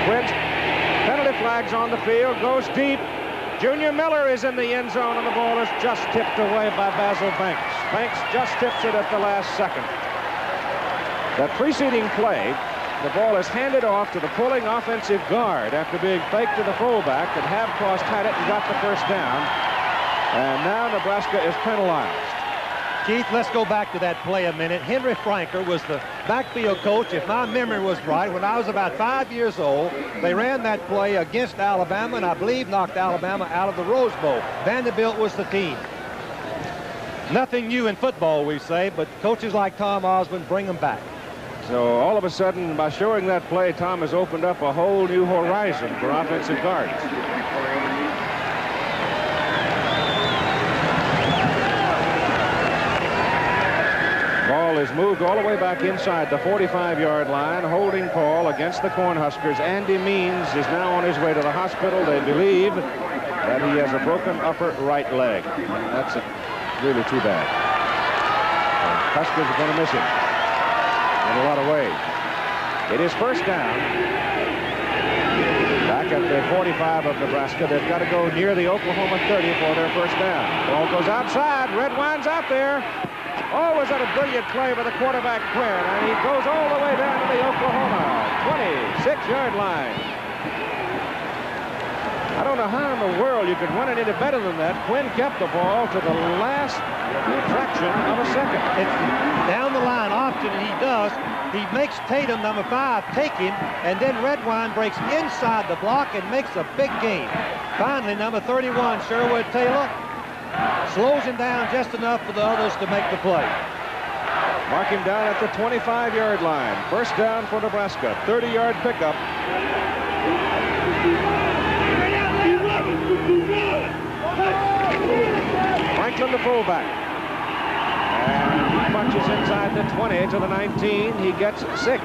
Quinn's penalty flags on the field, goes deep. Junior Miller is in the end zone, and the ball is just tipped away by Basil Banks. Banks just tips it at the last second. That preceding play, the ball is handed off to the pulling offensive guard after being faked to the fullback, and Havcross had it and got the first down. And now Nebraska is penalized. Keith, let's go back to that play a minute. Henry Franker was the backfield coach, if my memory was right, when I was about 5 years old. They ran that play against Alabama, and I believe knocked Alabama out of the Rose Bowl. Vanderbilt was the team. Nothing new in football, we say, but coaches like Tom Osborne bring them back. So all of a sudden, by showing that play, Tom has opened up a whole new horizon for offensive guards. Ball is moved all the way back inside the 45-yard line. Holding call against the Cornhuskers. Andy Means is now on his way to the hospital. They believe that he has a broken upper right leg. That's really too bad. The Huskers are going to miss him in a lot of ways. It is first down. Back at the 45 of Nebraska. They've got to go near the Oklahoma 30 for their first down. Ball goes outside. Redwine's out there. Oh, was that a brilliant play by the quarterback, Quinn, and he goes all the way down to the Oklahoma 26-yard line. I don't know how in the world you could run it any better than that. Quinn kept the ball to the last fraction of a second. It's down the line option, and he does. He makes Tatum, number 5, take him, and then Redwine breaks inside the block and makes a big gain. Finally, number 31, Sherwood Taylor, slows him down just enough for the others to make the play. Mark him down at the 25-yard line. First down for Nebraska. 30-yard pickup. Franklin, the fullback. And he punches inside the 20 to the 19. He gets 6.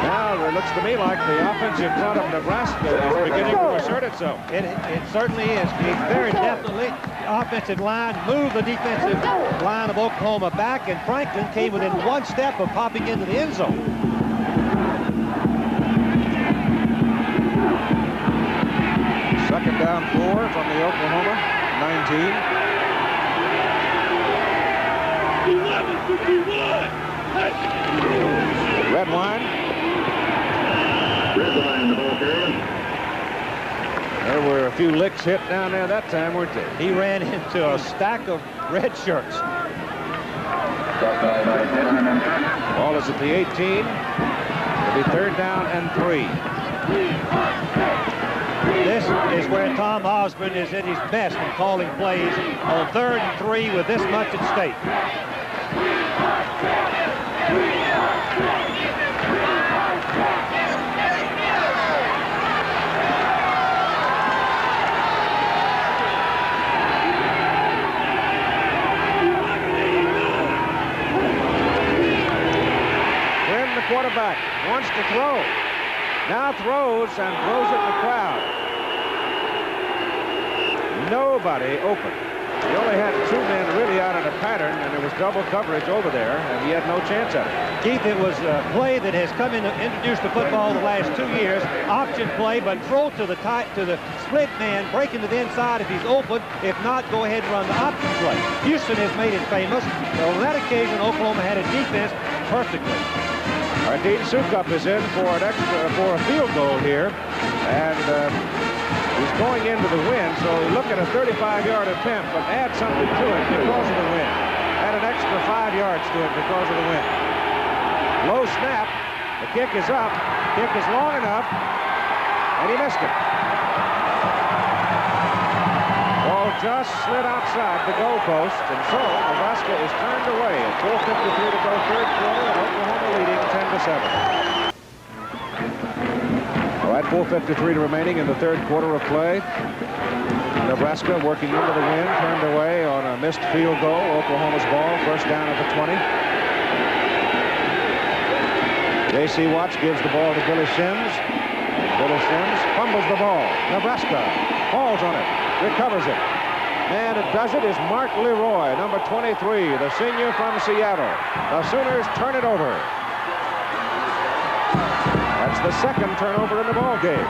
Now it looks to me like the offensive front of Nebraska is beginning to assert itself. It certainly is. It's very definitely. The offensive line moved the defensive line of Oklahoma back, and Franklin came within 1 step of popping into the end zone. Second down 4 from the Oklahoma 19. Redwine. There were a few licks hit down there that time, weren't there? He ran into a stack of red shirts. Ball is at the 18. It'll be third down and 3. This is where Tom Osborne is at his best in calling plays on 3rd and 3 with this much at stake. Quarterback wants to throw. Now throws and throws at the crowd. Nobody open. He only had 2 men really out of the pattern, and there was double coverage over there, and he had no chance at it. Keith, it was a play that has come introduced to football the last 2 years. Option play, but throw to the split man, break into the inside if he's open. If not, go ahead and run the option play. Houston has made it famous. So on that occasion, Oklahoma had a defense perfectly. Dean Sukup is in for a field goal here, and he's going into the wind, so look at a 35-yard attempt, but add something to it because of the wind. Add an extra 5 yards to it because of the wind. Low snap, the kick is up, kick is long enough, and he missed it. Ball just slid outside the goalpost, and so Nebraska is turned away at 4:53 to go, third quarter, and Oklahoma leading 10-7. All right, 4:53 remaining in the third quarter of play. Nebraska working into the wind, turned away on a missed field goal. Oklahoma's ball, first down at the 20. J.C. Watts gives the ball to Billy Sims. Billy Sims fumbles the ball. Nebraska falls on it, recovers it. And it does it is Mark Leroy, number 23, the senior from Seattle. The Sooners turn it over. That's the second turnover in the ball game.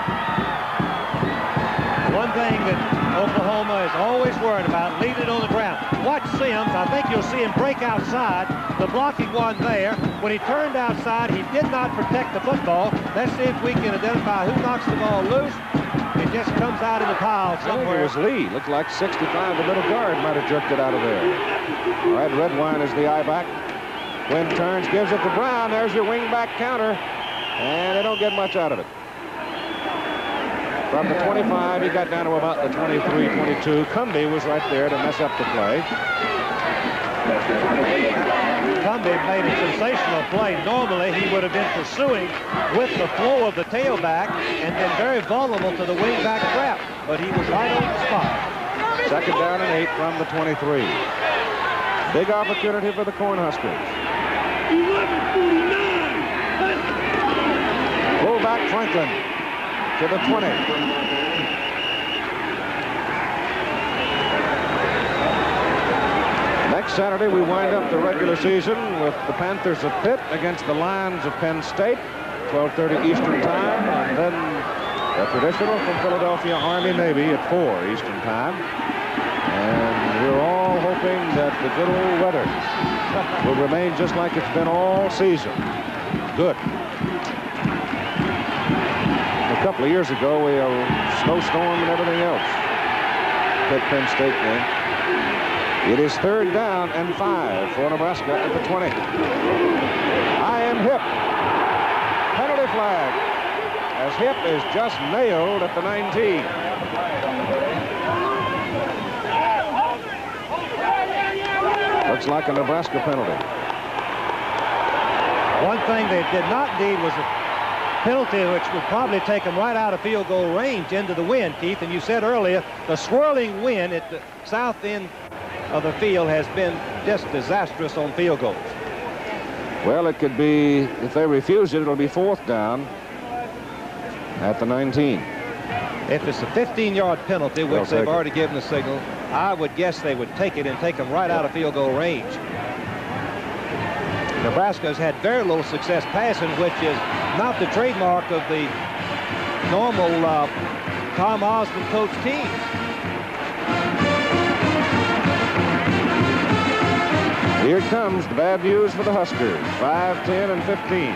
One thing that Oklahoma is always worried about, leaving it on the ground. Watch Sims. I think you'll see him break outside. The blocking one there. When he turned outside, he did not protect the football. Let's see if we can identify who knocks the ball loose. It just comes out in the pile somewhere. I think it was Lee. Looked like 65, the middle guard, might have jerked it out of there. All right, Redwine is the I-back. Quinn turns, gives it to Brown. There's your wing-back counter. And they don't get much out of it. From the 25, he got down to about the 23, 22. Cumby was right there to mess up the play. Cumby made a sensational play. Normally, he would have been pursuing with the flow of the tailback and been very vulnerable to the wingback trap, but he was right on the spot. 2nd down and 8 from the 23. Big opportunity for the Cornhuskers. Fullback Franklin to the 20. Next Saturday, we wind up the regular season with the Panthers of Pitt against the Lions of Penn State, 12:30 Eastern Time, and then the traditional from Philadelphia Army-Navy at 4 Eastern Time. And we're all hoping that the good old weather will remain just like it's been all season. Good. A couple of years ago, we had a snowstorm and everything else. Pitt-Penn State game. It is 3rd down and 5 for Nebraska at the 20. I am Hip. Penalty flag as Hip is just nailed at the 19. Looks like a Nebraska penalty. One thing they did not need was a penalty which would probably take them right out of field goal range into the wind, Keith. And you said earlier, the swirling wind at the south end of the field has been just disastrous on field goals. Well, it could be, if they refuse it, it'll be 4th down at the 19. If it's a 15-yard penalty, which they've already given the signal, I would guess they would take it and take them right out of field goal range. Nebraska has had very little success passing, which is not the trademark of the normal Tom Osborne coach teams. Here it comes, the bad news for the Huskers. 5, 10, and 15.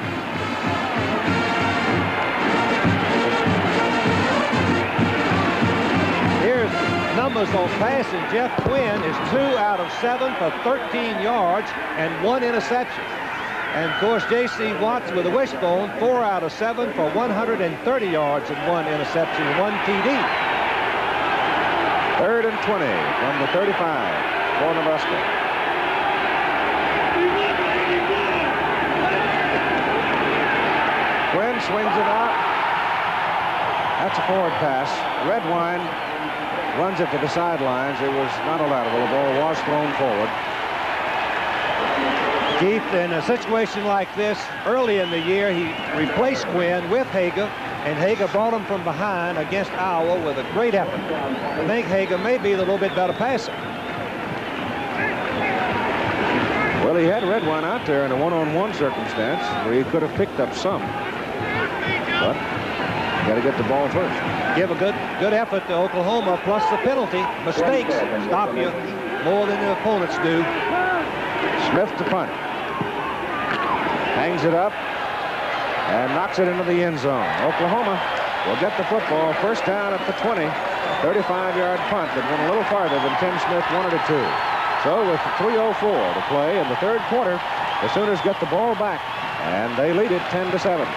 Here's numbers on passing. Jeff Quinn is 2 out of 7 for 13 yards and 1 interception. And, of course, J.C. Watts with a wishbone, 4 out of 7 for 130 yards and 1 interception, 1 TD. 3rd and 20 from the 35 for Nebraska. Quinn swings it out. That's a forward pass. Redwine runs it to the sidelines. It was not a lateral. The ball was thrown forward. Keith, in a situation like this, early in the year, he replaced Quinn with Hager, and Hager brought him from behind against Iowa with a great effort. I think Hager may be the little bit better passer. Well, he had Redwine out there in a one-on-one circumstance where he could have picked up some. But you got to get the ball first. Give a good effort to Oklahoma, plus the penalty. Mistakes stop you more than the opponents do. Smith to punt. Hangs it up and knocks it into the end zone. Oklahoma will get the football. 1st down at the 20. 35-yard punt that went a little farther than Tim Smith wanted it to. So with 3:04 to play in the 3rd quarter, the Sooners get the ball back, and they lead it 10-7.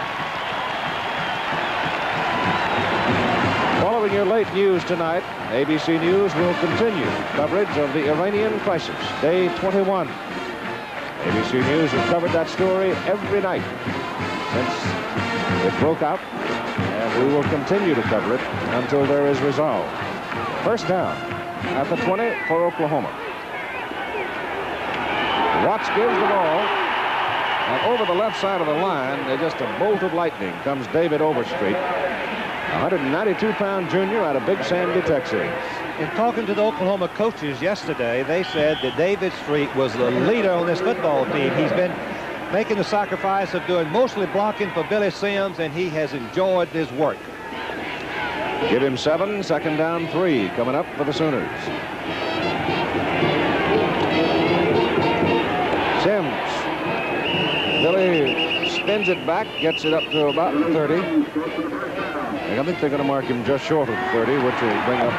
Following your late news tonight, ABC News will continue coverage of the Iranian crisis, day 21. ABC News has covered that story every night since it broke out, and we will continue to cover it until there is resolve. 1st down at the 20 for Oklahoma. Watts gives the ball, and over the left side of the line, just a bolt of lightning comes David Overstreet, 192-pound junior out of Big Sandy, Texas. In talking to the Oklahoma coaches yesterday, they said that David Street was the leader on this football team. He's been making the sacrifice of doing mostly blocking for Billy Sims, and he has enjoyed his work. Give him 7, 2nd down 3 coming up for the Sooners. Sims. Billy spins it back, gets it up to about 30. I think they're going to mark him just short of 30, which will bring up.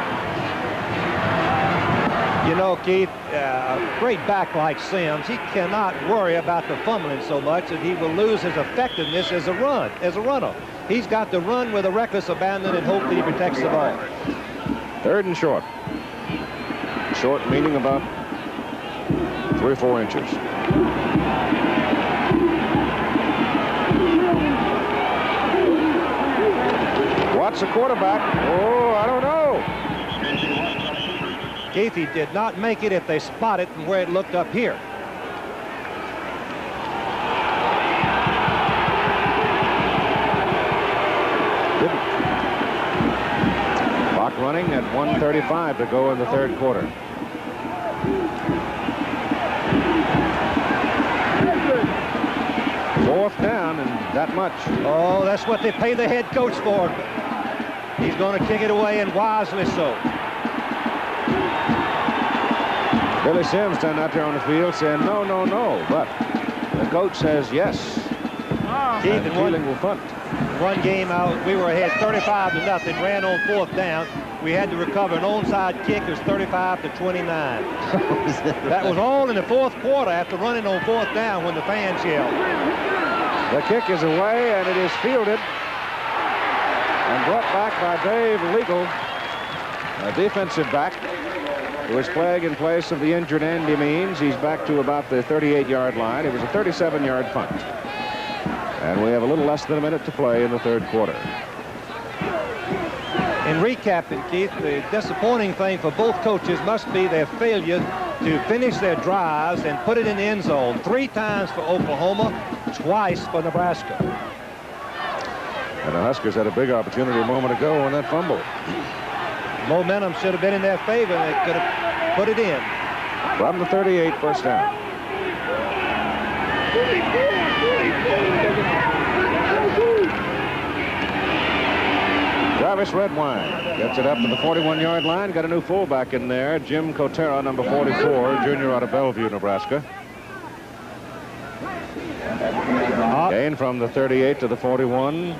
You know, Keith, a great back like Sims, he cannot worry about the fumbling so much that he will lose his effectiveness as a runner. He's got to run with a reckless abandon and hope that he protects the ball. 3rd and short. Short meaning about 3 or 4 inches. What's the quarterback? Oh, I don't know. Keith, he did not make it if they spot it from where it looked up here. Didn't. Clock running at 1:35 to go in the 3rd quarter. Fourth down and that much. Oh, that's what they pay the head coach for. He's going to kick it away, and wisely so. Billy Sims standing out there on the field saying no, no, no, but the coach says yes. Keith, and Keeling will punt. One game out, we were ahead 35-0, ran on 4th down. We had to recover an onside kick. It was 35-29. That was all in the 4th quarter after running on 4th down when the fans yelled. The kick is away, and it is fielded and brought back by Dave Legal, a defensive back who is playing in place of the injured Andy Means. He's back to about the 38-yard line. It was a 37-yard punt. And we have a little less than a minute to play in the 3rd quarter. In recapping, Keith, the disappointing thing for both coaches must be their failure to finish their drives and put it in the end zone. 3 times for Oklahoma, twice for Nebraska. And the Huskers had a big opportunity a moment ago on that fumble. Momentum should have been in their favor, and they could have put it in. From the 38, first down. Jarvis Redwine gets it up to the 41-yard line. Got a new fullback in there, Jim Kotera, number 44, junior out of Bellevue, Nebraska. Gain from the 38 to the 41.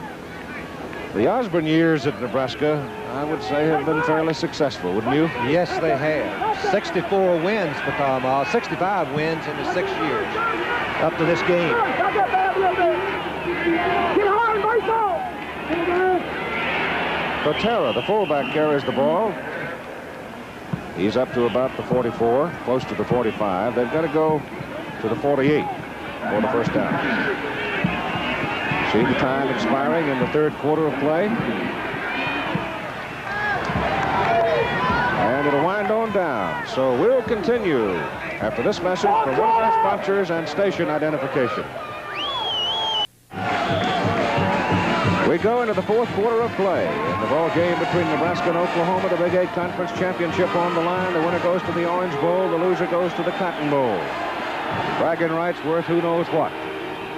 The Osborne years at Nebraska, I would say, have been fairly successful, wouldn't you? Yes, they have. 64 wins for Tom Osborne, 65 wins in the 6 years up to this game. Kotera, the fullback, carries the ball. He's up to about the 44, close to the 45. They've got to go to the 48 for the first down. See the time expiring in the 3rd quarter of play. And it'll wind on down. So we'll continue after this message from one of our sponsors and station identification. We go into the 4th quarter of play in the ball game between Nebraska and Oklahoma. The Big 8 Conference Championship on the line. The winner goes to the Orange Bowl. The loser goes to the Cotton Bowl. Bragging rights worth who knows what.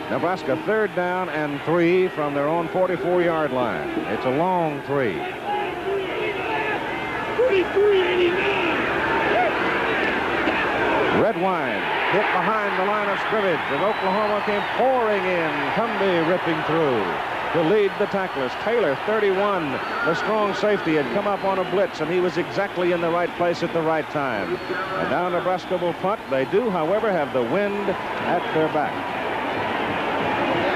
Nebraska 3rd down and 3 from their own 44-yard line. It's a long 3. Redwine hit behind the line of scrimmage, and Oklahoma came pouring in. Cumby ripping through to lead the tacklers. Taylor, 31, the strong safety, had come up on a blitz, and he was exactly in the right place at the right time. And now Nebraska will punt. They do, however, have the wind at their back.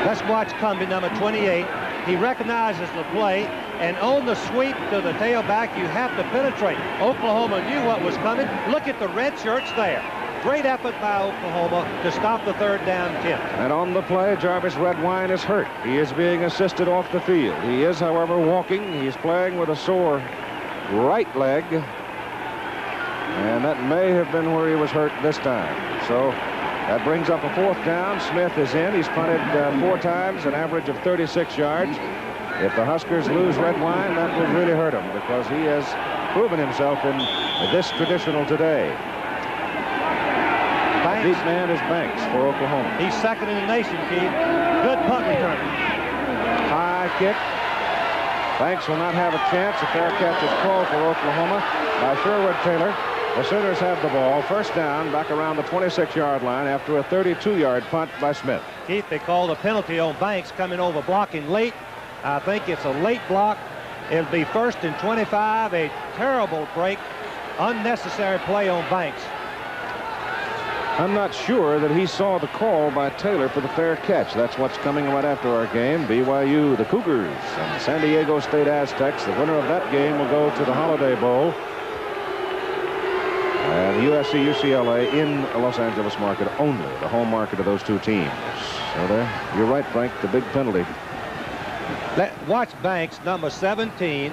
Let's watch Cumby, number 28. He recognizes the play, and on the sweep to the tailback, you have to penetrate. Oklahoma knew what was coming. Look at the red shirts there. Great effort by Oklahoma to stop the 3rd down attempt. And on the play, Jarvis Redwine is hurt. He is being assisted off the field. He is, however, walking. He's playing with a sore right leg. And that may have been where he was hurt this time. So that brings up a 4th down. Smith is in. He's punted 4 times, an average of 36 yards. If the Huskers lose Redwine, that would really hurt him because he has proven himself in this traditional today. Deep man is Banks for Oklahoma. He's 2nd in the nation, Keith. Good punt return. High kick. Banks will not have a chance. A fair catch is called for Oklahoma by Sherwood Taylor. The Sooners have the ball. 1st down back around the 26-yard line after a 32-yard punt by Smith. Keith, they called a penalty on Banks coming over blocking late. I think it's a late block. It'll be 1st and 25. A terrible break. Unnecessary play on Banks. I'm not sure that he saw the call by Taylor for the fair catch. That's what's coming right after our game. BYU, the Cougars, and the San Diego State Aztecs. The winner of that game will go to the Holiday Bowl. And USC, UCLA in the Los Angeles market only, the home market of those two teams. So there, you're right, Frank, the big penalty. Watch Banks, number 17.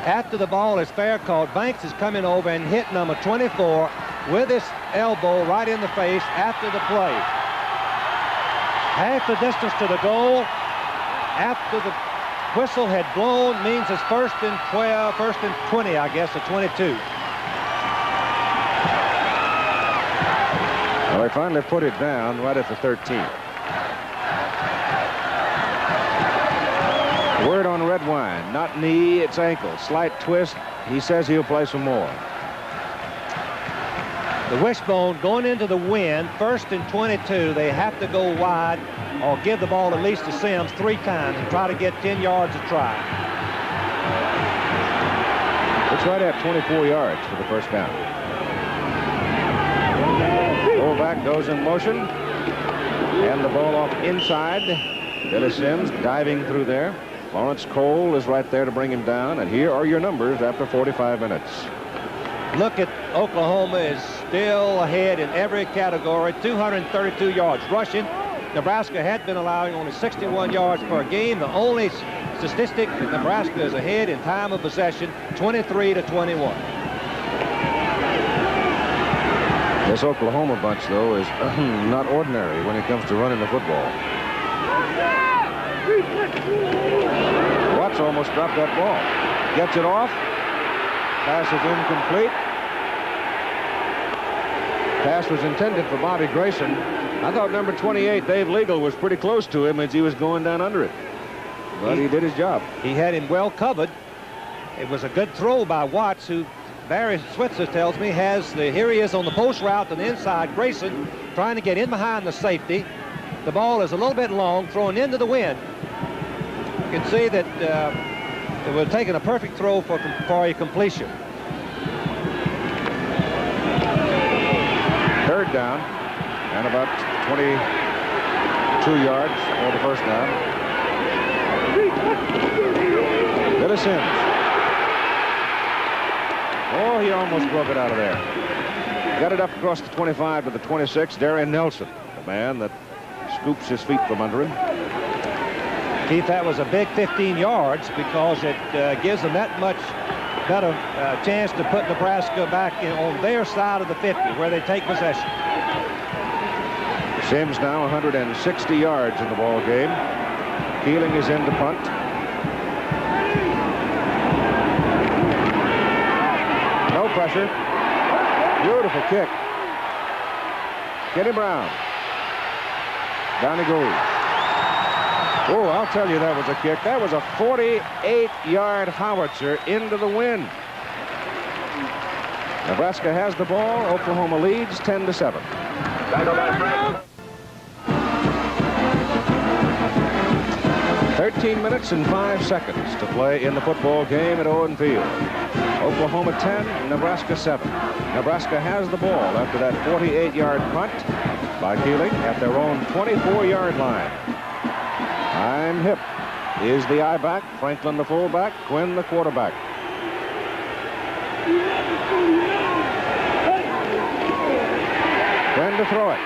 After the ball is fair called, Banks is coming over and hit number 24 with his elbow right in the face after the play. Half the distance to the goal. After the whistle had blown, means it's 1st and 12, 1st and 20, I guess, or 22. Well, they finally put it down right at the 13. Word on Redwine, not knee, it's ankle. Slight twist. He says he'll play some more. The wishbone going into the wind, 1st and 22. They have to go wide or give the ball at least to Sims 3 times and try to get 10 yards a try. It's right at 24 yards for the first down. Fullback goes in motion. And the ball off inside. Billy Sims diving through there. Lawrence Cole is right there to bring him down. And here are your numbers after 45 minutes. Look at Oklahoma is still ahead in every category. 232 yards rushing. Nebraska had been allowing only 61 yards per game. The only statistic that Nebraska is ahead in time of possession, 23-21. This Oklahoma bunch, though, is not ordinary when it comes to running the football. Watts almost dropped that ball. Gets it off. Pass is incomplete. Pass was intended for Bobby Grayson. I thought number 28, Dave Legal, was pretty close to him as he was going down under it. But he did his job. He had him well covered. It was a good throw by Watts, who Barry Switzer tells me here he is on the post route to the inside. Grayson trying to get in behind the safety. The ball is a little bit long, thrown into the wind. You can see that it would have taken a perfect throw for a completion. 3rd down and about 22 yards for the first down. Billy Sims. Oh, he almost broke it out of there. Got it up across the 25 to the 26. Darian Nelson, the man that scoops his feet from under him. Keith, that was a big 15 yards because it gives them that much better chance to put Nebraska back on their side of the 50 where they take possession. Sims now 160 yards in the ball game. Keeling is in to punt. No pressure. Beautiful kick. Kenny Brown. Down he goes. Oh, I'll tell you, that was a kick. That was a 48-yard howitzer into the wind. Nebraska has the ball. Oklahoma leads 10-7. 13 minutes and 5 seconds to play in the football game at Owen Field. Oklahoma 10, Nebraska 7. Nebraska has the ball after that 48-yard punt by Keeling at their own 24-yard line. Time Hip is the I-back, Franklin the fullback, Quinn the quarterback. Quinn to throw it.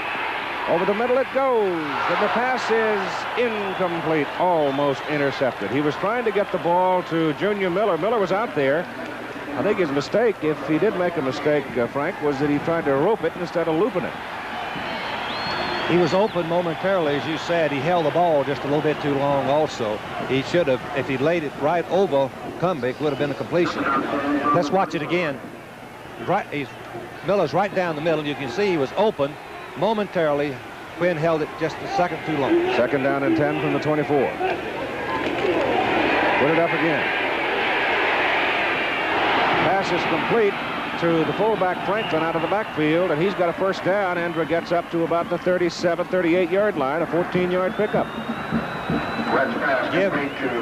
Over the middle it goes, and the pass is incomplete, almost intercepted. He was trying to get the ball to Junior Miller. Miller was out there. I think his mistake, if he did make a mistake, Frank, was that he tried to rope it instead of looping it. He was open momentarily, as you said. He held the ball just a little bit too long also. He should have, if he laid it right over Kumbick, would have been a completion. Let's watch it again. Miller's right down the middle. You can see he was open momentarily. Quinn held it just a second too long. 2nd down and 10 from the 24. Put it up again. Pass is complete to the fullback Franklin out of the backfield, and he's got a first down. Andra gets up to about the 37, 38-yard line, a 14-yard pickup. Give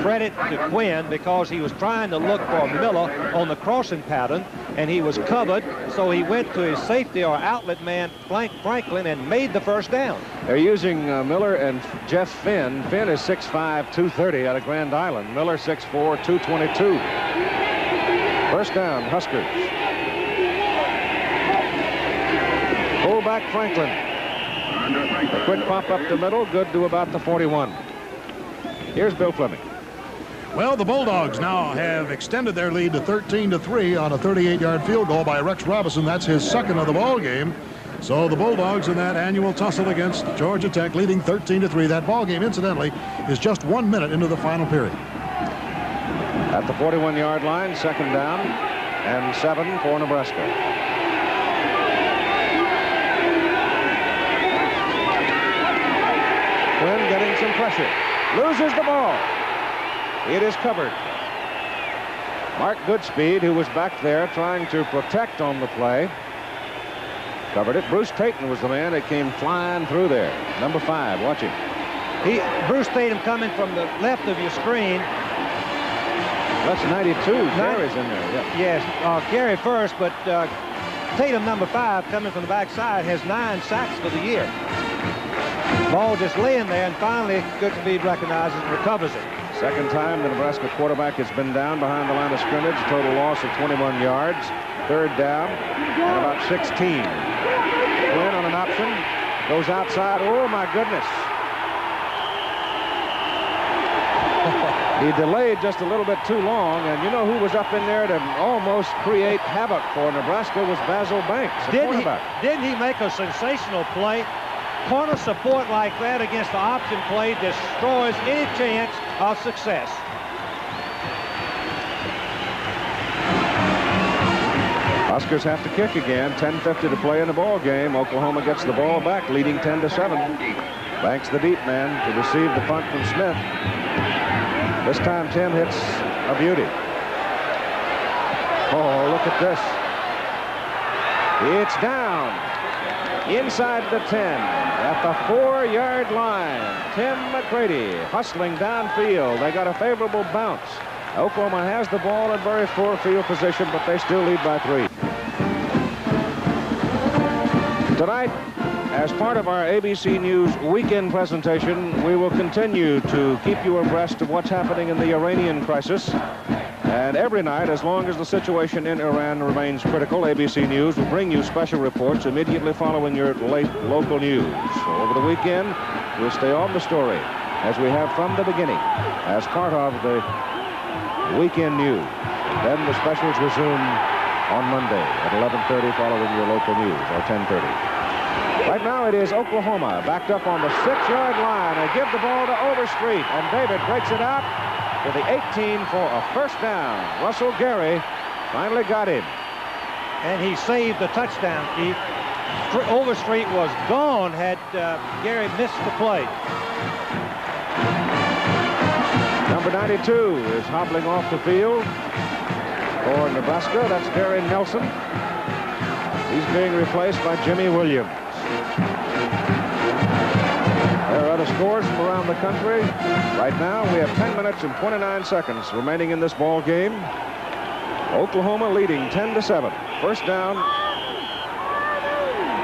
credit to Quinn because he was trying to look for Miller on the crossing pattern, and he was covered, so he went to his safety or outlet man, Franklin, and made the first down. They're using Miller and Jeff Finn. Finn is 6'5", 230 out of Grand Island. Miller 6'4", 222. First down, Huskers. fullback Franklin. A quick pump up the middle, good to about the 41. Here's Bill Fleming. Well, the Bulldogs now have extended their lead to 13-3 on a 38-yard field goal by Rex Robinson. That's his second of the ball game. So the Bulldogs in that annual tussle against Georgia Tech leading 13-3. That ball game, incidentally, is just 1 minute into the final period. At the 41-yard line, second down and 7 for Nebraska. Quinn getting some pressure. Loses the ball. It is covered. Mark Goodspeed, who was back there trying to protect on the play, covered it. Bruce Tatum was the man that came flying through there. Number 5, watch him. Bruce Tatum coming from the left of your screen. That's 92. Gary's in there. Yeah. Yes, Gary first, but Tatum, number 5, coming from the backside, has 9 sacks for the year. Ball just laying there, and finally Goodspeed recognizes and recovers it. Second time the Nebraska quarterback has been down behind the line of scrimmage. Total loss of 21 yards. Third down and about 16. Quinn on an option. Goes outside. Oh, my goodness. He delayed just a little bit too long, and you know who was up in there to almost create havoc for Nebraska was Basil Banks, the quarterback. Didn't he make a sensational play? Corner support like that against the option play destroys any chance of success. Huskers have to kick again. 10:50 to play in the ball game. Oklahoma gets the ball back, leading 10-7. Banks the deep man to receive the punt from Smith. This time Tim hits a beauty. Oh, look at this. It's down inside the 10 at the 4-yard line. Tim McCready hustling downfield. They got a favorable bounce. Oklahoma has the ball in very poor field position, but they still lead by 3. Tonight, as part of our ABC News weekend presentation, we will continue to keep you abreast of what's happening in the Iranian crisis. And every night, as long as the situation in Iran remains critical, ABC News will bring you special reports immediately following your late local news. So over the weekend, we'll stay on the story, as we have from the beginning, as part of the weekend news. Then the specials resume on Monday at 11:30 following your local news, or 10:30. Right now it is Oklahoma backed up on the 6-yard line. They give the ball to Overstreet, and David breaks it out to the 18 for a first down. Russell Gary finally got him. And he saved the touchdown, Keith. Overstreet was gone had Gary missed the play. Number 92 is hobbling off the field for Nebraska. That's Darren Nelson. He's being replaced by Jimmy Williams. There are other scores from around the country. Right now, we have 10 minutes and 29 seconds remaining in this ball game. Oklahoma leading 10-7. First down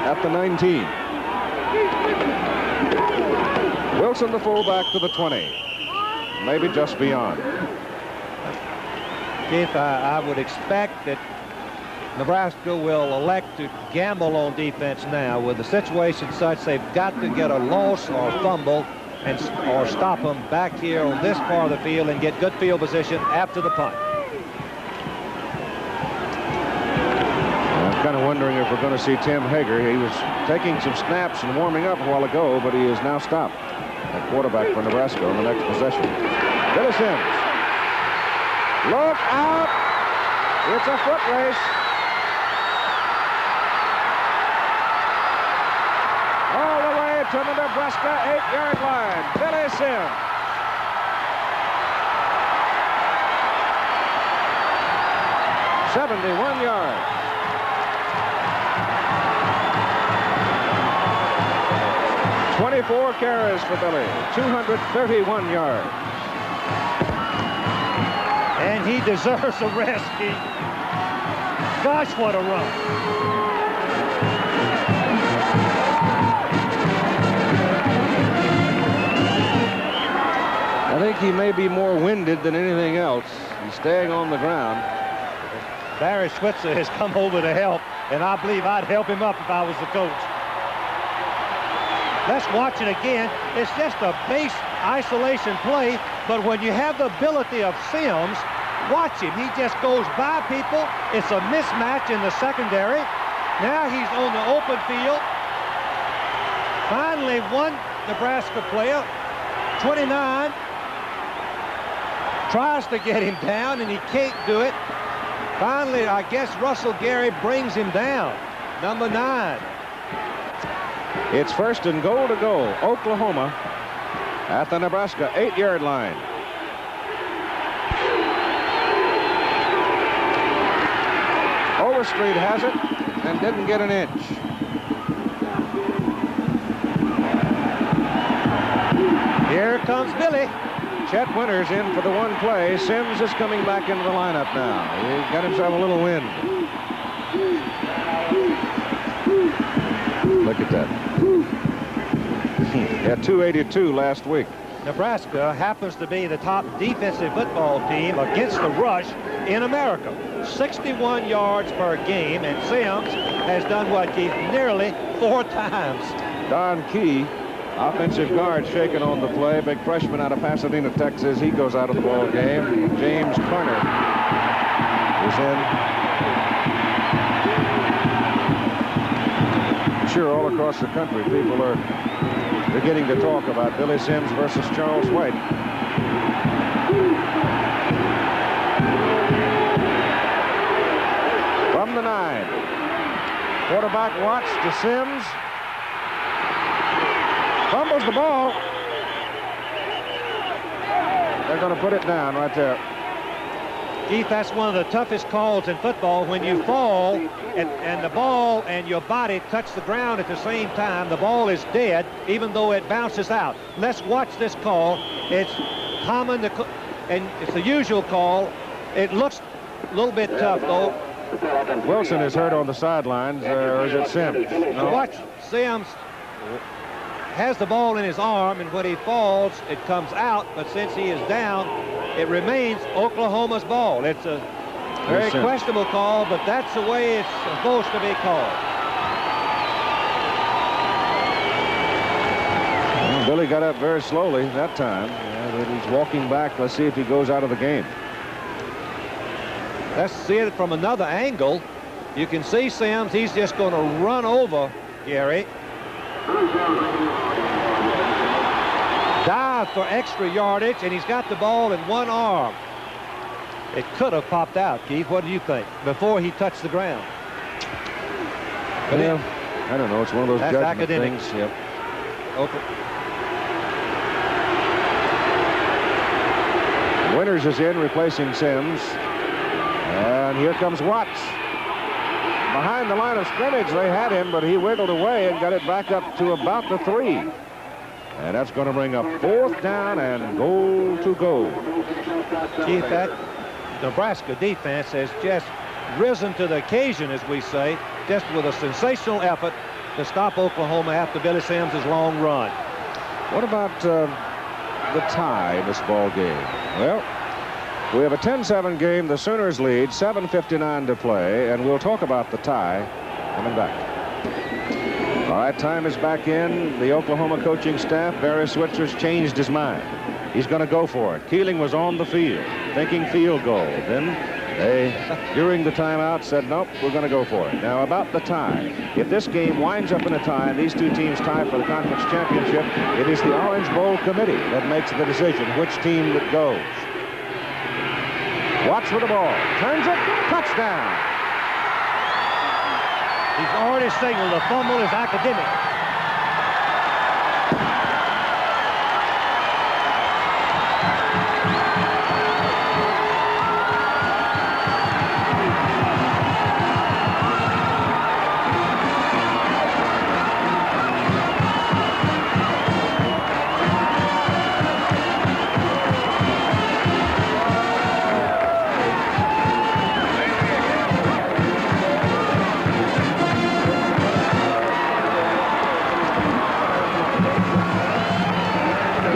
at the 19. Wilson, the fullback, to the 20. Maybe just beyond. Keith, I would expect that Nebraska will elect to gamble on defense now. With the situation such, they've got to get a loss or fumble or stop them back here on this part of the field and get good field position after the punt. I'm kind of wondering if we're going to see Tim Hager. He was taking some snaps and warming up a while ago, but he is now stopped at quarterback for Nebraska on the next possession. Billy Sims. Look out! It's a foot race. All the way to the Nebraska 8-yard line. Billy Sims. '71 yards. '24 carries for Billy. 231 yards. And he deserves a rest, Keith. Gosh, what a run. I think he may be more winded than anything else. He's staying on the ground. Barry Schweitzer has come over to help, and I believe I'd help him up if I was the coach. Let's watch it again. It's just a base isolation play, but when you have the ability of Sims, watch him. He just goes by people. It's a mismatch in the secondary. Now he's on the open field. Finally, one Nebraska player, 29, tries to get him down, and he can't do it. Finally, I guess Russell Gary brings him down. Number 9. It's first and goal to go. Oklahoma at the Nebraska 8-yard line. Overstreet has it and didn't get an inch. Here comes Billy. Chet Winters in for the one play. Sims is coming back into the lineup now. He got himself a little wind. Look at that. He had 282 last week. Nebraska happens to be the top defensive football team against the rush in America. 61 yards per game, and Sims has done what, Keith? Nearly 4 times. Don Key, offensive guard, shaken on the play. Big freshman out of Pasadena, Texas. He goes out of the ball game. James Carter is in. Sure, all across the country, people are beginning to talk about Billy Sims versus Charles White. From the 9, quarterback Watts to Sims. Fumbles the ball. They're going to put it down right there. Keith, that's one of the toughest calls in football. When you fall and the ball and your body touch the ground at the same time, the ball is dead, even though it bounces out. Let's watch this call. It's common, and it's the usual call. It looks a little bit tough, though. Wilson is hurt on the sidelines, or is it Sims? No. Watch, Sims has the ball in his arm, and when he falls, it comes out, but since he is down, it remains Oklahoma's ball. It's a very questionable call, but that's the way it's supposed to be called. Well, Billy got up very slowly that time. But he's walking back. Let's see if he goes out of the game. Let's see it from another angle. You can see Sims. He's just going to run over Gary. Dive for extra yardage, and he's got the ball in one arm. It could have popped out, Keith. What do you think? Before he touched the ground. But yeah, I don't know. It's one of those judgment academic things. Yep. Winters is in, replacing Sims. And here comes Watts. Behind the line of scrimmage, they had him, but he wiggled away and got it back up to about the 3. And that's going to bring up 4th down and goal to go. Keith, that Nebraska defense has just risen to the occasion, as we say, just with a sensational effort to stop Oklahoma after Billy Sims' long run. What about the tie in this ball game? Well, we have a 10-7 game. The Sooners lead, 7:59 to play, and we'll talk about the tie coming back. All right, time is back in. The Oklahoma coaching staff, Barry Switzer's changed his mind. He's going to go for it. Keeling was on the field, thinking field goal. Then they, during the timeout, said, nope, we're going to go for it. Now, about the tie. If this game winds up in a tie, and these two teams tie for the conference championship, it is the Orange Bowl committee that makes the decision which team that goes. Watts with the ball. Turns it. Touchdown. He's already signaled the fumble is academic.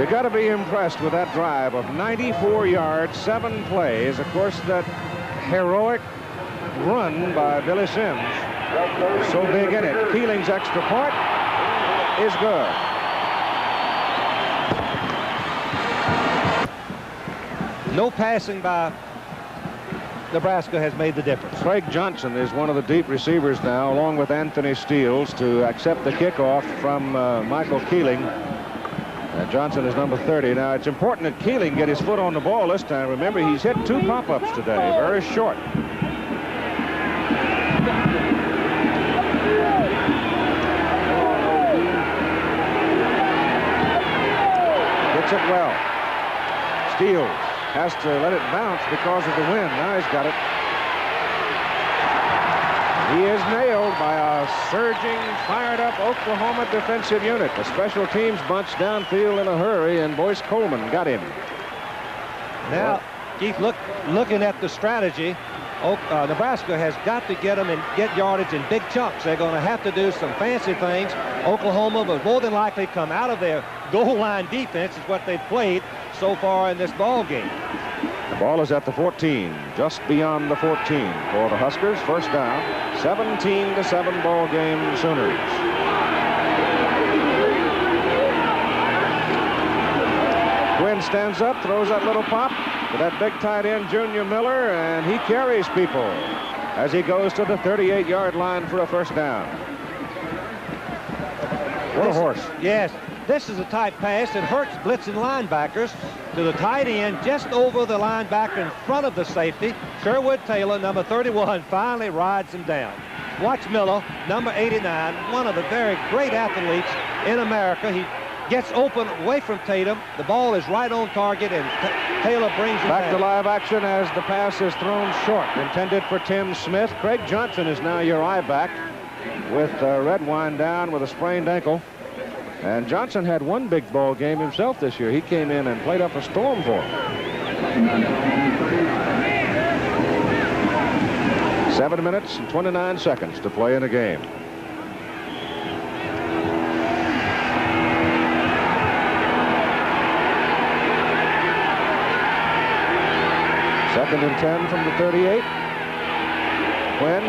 Got to be impressed with that drive of 94 yards, 7 plays. Of course, that heroic run by Billy Sims, so big in it. Keeling's extra point is good. No passing by Nebraska has made the difference. Craig Johnson is one of the deep receivers now, along with Anthony Steele, to accept the kickoff from Michael Keeling. Johnson is number 30. Now, it's important that Keeling get his foot on the ball this time. Remember, he's hit 2 pop-ups today, very short. Gets it well. Steele has to let it bounce because of the wind. Now he's got it. He is nailed by a surging, fired-up Oklahoma defensive unit. The special teams bunch downfield in a hurry, and Boyce Coleman got him. Now, Keith, looking at the strategy, Nebraska has got to get them and get yardage in big chunks. They're going to have to do some fancy things. Oklahoma will more than likely come out of their goal line defense, is what they've played so far in this ball game. The ball is at the 14, just beyond the 14 for the Huskers. First down, 17-7 ball game, Sooners. Quinn stands up, throws that little pop to that big tight end, Junior Miller, and he carries people as he goes to the 38-yard line for a first down. What a horse. Yes, this is a tight pass that hurts blitzing linebackers to the tight end just over the linebacker in front of the safety. Sherwood Taylor, number 31, finally rides him down. Watch Miller, number 89, one of the very great athletes in America. He gets open away from Tatum. The ball is right on target, and Taylor brings it back to live action as the pass is thrown short, intended for Tim Smith. Craig Johnson is now your eye back with Redwine down with a sprained ankle. And Johnson had one big ball game himself this year. He came in and played up a storm for him. 7 minutes and 29 seconds to play in a game. Second and 10 from the 38. Quinn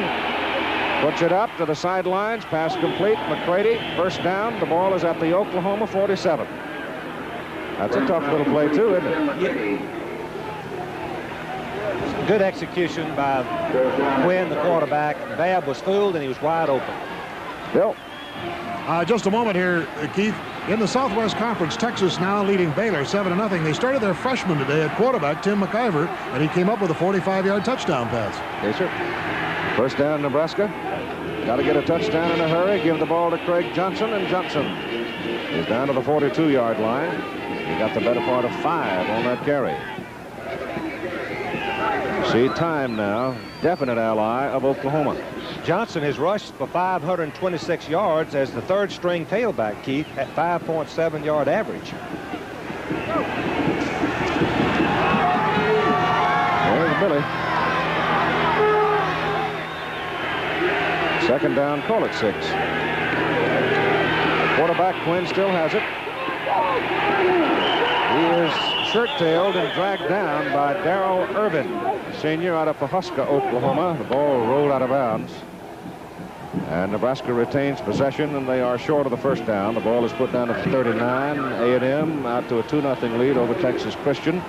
puts it up to the sidelines. Pass complete. McCready, first down. The ball is at the Oklahoma 47. That's a tough little play, too, isn't it? Good execution by Quinn, the quarterback. Babb was fooled, and he was wide open. Bill. Just a moment here, Keith. In the Southwest Conference, Texas now leading Baylor 7-0. They started their freshman today at quarterback, Tim McIver, and he came up with a 45-yard touchdown pass. Yes, sir. First down, Nebraska. Got to get a touchdown in a hurry. Give the ball to Craig Johnson, and Johnson is down to the 42-yard line. He got the better part of 5 on that carry. See time now, definite ally of Oklahoma. Johnson has rushed for 526 yards as the third-string tailback, Keith, at 5.7-yard average. There's Billy. Second down, call it 6. Quarterback Quinn still has it. He is shirt-tailed and dragged down by Darrell Irvin, senior out of Pawhuska, Oklahoma. The ball rolled out of bounds. And Nebraska retains possession, and they are short of the first down. The ball is put down at 39. A&M out to a 2-0 lead over Texas Christian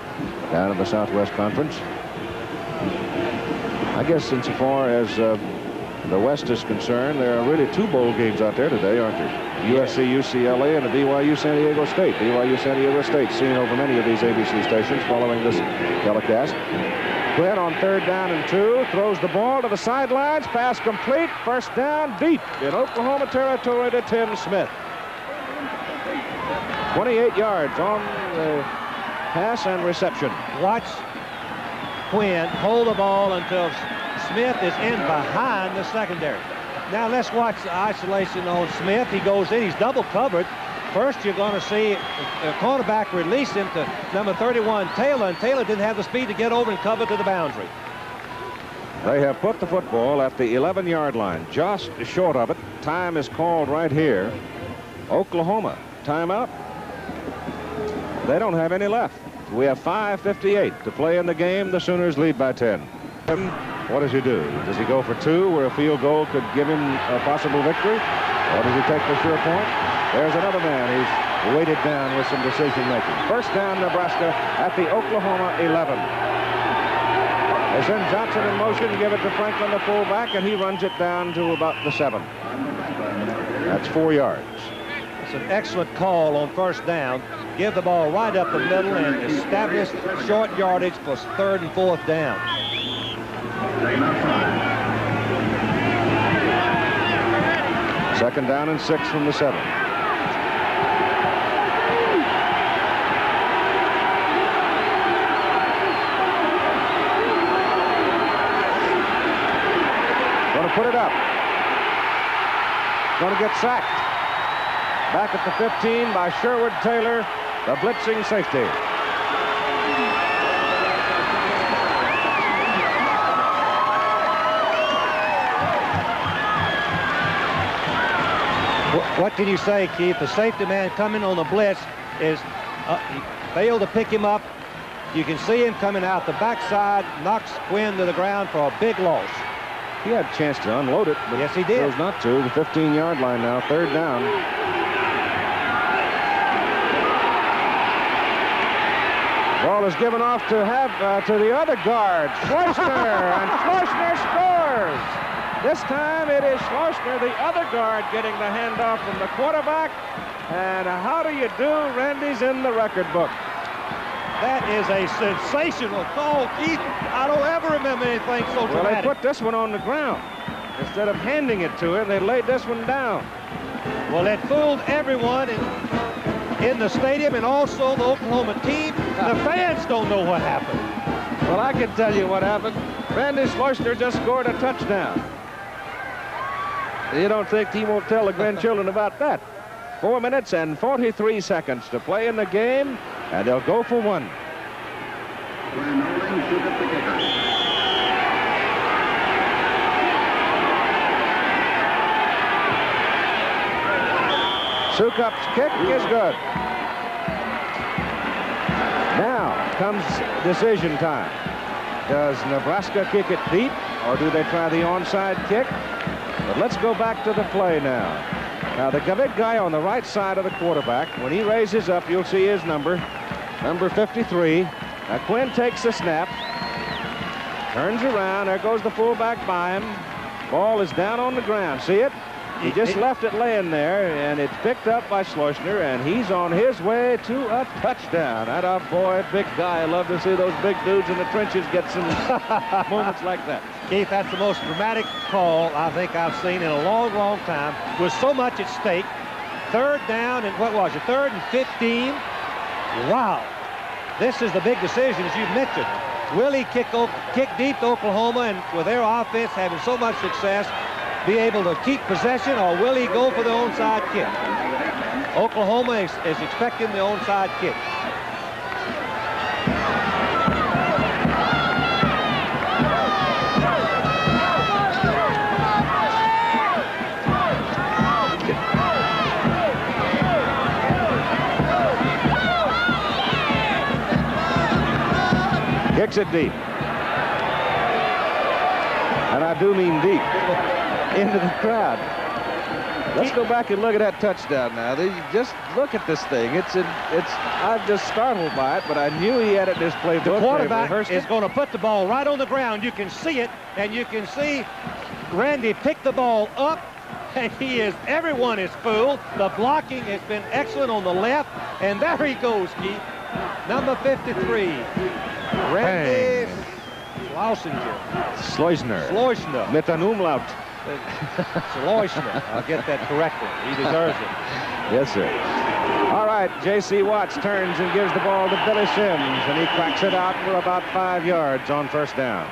down in the Southwest Conference. I guess insofar as the West is concerned, there are really 2 bowl games out there today, aren't there? USC, UCLA, and the BYU San Diego State. BYU San Diego State seen over many of these ABC stations following this telecast. Quinn on third down and 2, throws the ball to the sidelines, pass complete, first down deep in Oklahoma territory to Tim Smith. 28 yards on the pass and reception. Watch Quinn hold the ball until Smith is in behind the secondary. Now let's watch the isolation on Smith. He goes in, he's double covered. First, you're going to see the cornerback release him to number 31, Taylor, and Taylor didn't have the speed to get over and cover to the boundary. They have put the football at the 11-yard line, just short of it. Time is called right here. Oklahoma, timeout. They don't have any left. We have 5:58 to play in the game. The Sooners lead by 10. What does he do? Does he go for 2 where a field goal could give him a possible victory? Or does he take the sure point? There's another man. He's weighted down with some decision making. First down, Nebraska at the Oklahoma 11. They send Johnson in motion, give it to Franklin, the fullback, and he runs it down to about the 7. That's 4 yards. It's an excellent call on first down. Give the ball right up the middle and establish short yardage for 3rd and 4th down. Second down and 6 from the 7. Going to put it up. Going to get sacked. Back at the 15 by Sherwood Taylor, the blitzing safety. What can you say, Keith? The safety man coming on the blitz is he failed to pick him up. You can see him coming out the backside, knocks Quinn to the ground for a big loss. He had a chance to unload it, but yes, he did. chose not to. The 15-yard line now, 3rd down. Ball is given off to the other guard, Schleusner, and Schleusner scores. This time it is Schleusner, the other guard, getting the handoff from the quarterback. And how do you do? Randy's in the record book. That is a sensational call, Keith. I don't ever remember anything so dramatic. Well, they put this one on the ground. Instead of handing it to him, they laid this one down. Well, it fooled everyone in the stadium and also the Oklahoma team. The fans don't know what happened. Well, I can tell you what happened. Randy Schleusner just scored a touchdown. You don't think he won't tell the grandchildren about that? 4 minutes and 43 seconds to play in the game, and they'll go for 1. Sukup's kick is good. Now comes decision time. Does Nebraska kick it deep, or do they try the onside kick? But let's go back to the play now. Now, the big guy on the right side of the quarterback, when he raises up, you'll see his number 53. Now, Quinn takes the snap, turns around. There goes the fullback by him. Ball is down on the ground. See it? He just left it laying there, and it's picked up by Schleusner, and he's on his way to a touchdown. That boy, big guy. I love to see those big dudes in the trenches get some moments like that. Keith, that's the most dramatic call I think I've seen in a long, long time. With so much at stake. 3rd down and what was it? 3rd and 15. Wow. This is the big decision, as you've mentioned. Will he kick deep to Oklahoma, and with their offense having so much success, be able to keep possession, or will he go for the onside kick? Oklahoma is expecting the onside kick. Kicks it deep. And I do mean deep. Into the crowd. Let's go back and look at that touchdown now. Just look at this thing. I'm just startled by it, but I knew he had it in his playbook. The quarterback is going to put the ball right on the ground. You can see it, and you can see Randy pick the ball up, and everyone is fooled. The blocking has been excellent on the left, and there he goes, Keith. Number 53, Randy Schleusner. Mit an Umlaut. Schleusner. I'll get that corrected. He deserves it. Yes, sir. All right, J.C. Watts turns and gives the ball to Billy Sims, and he cracks it out for about 5 yards on first down.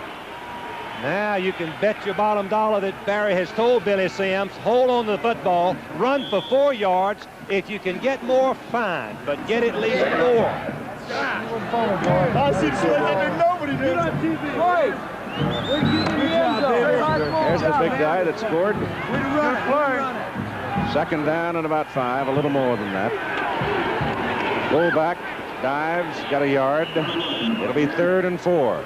Now you can bet your bottom dollar that Barry has told Billy Sims, hold on to the football, run for 4 yards. If you can get more, fine, but get at least 4. I see the play that nobody did. There's the big guy that scored. Second down and about 5, a little more than that. Fullback dives, got a yard. It'll be 3rd and 4.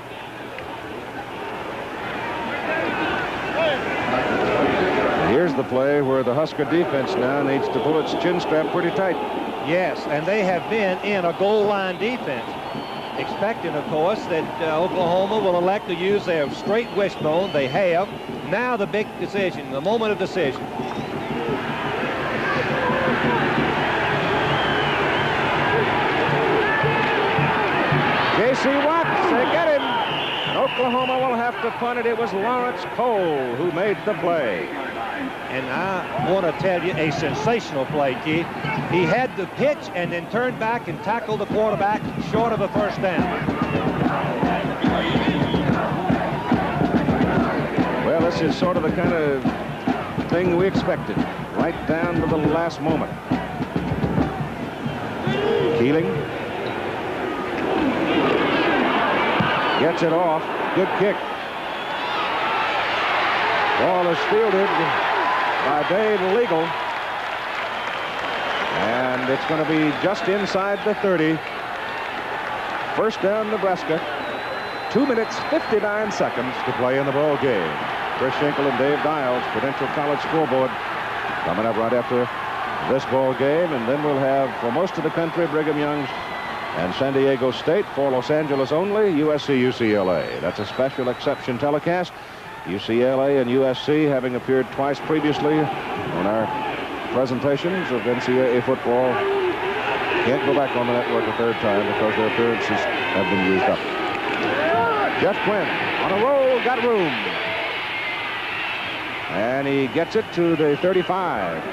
Here's the play where the Husker defense now needs to pull its chin strap pretty tight. Yes, and they have been in a goal line defense, expecting, of course, that Oklahoma will elect to use their straight wishbone. They have. Now the big decision, the moment of decision. J.C. Watts, they get him. And Oklahoma will have to punt it. It was Lawrence Cole who made the play. And I want to tell you, a sensational play, Keith. He had the pitch and then turned back and tackled the quarterback short of a first down. Well, this is sort of the kind of thing we expected, right down to the last moment. Keeling gets it off. Good kick. Ball is fielded by Dave Legal. And it's going to be just inside the 30. First down, Nebraska. 2 minutes, 59 seconds to play in the ball game. Chris Schenkel and Dave Dials, Prudential College Scoreboard, coming up right after this ball game. And then we'll have, for most of the country, Brigham Young's and San Diego State. For Los Angeles only, USC, UCLA. That's a special exception telecast. UCLA and USC having appeared twice previously on our presentations of NCAA football. Can't go back on the network a third time because their appearances have been used up. Jeff Quinn on a roll, got room. And he gets it to the 35.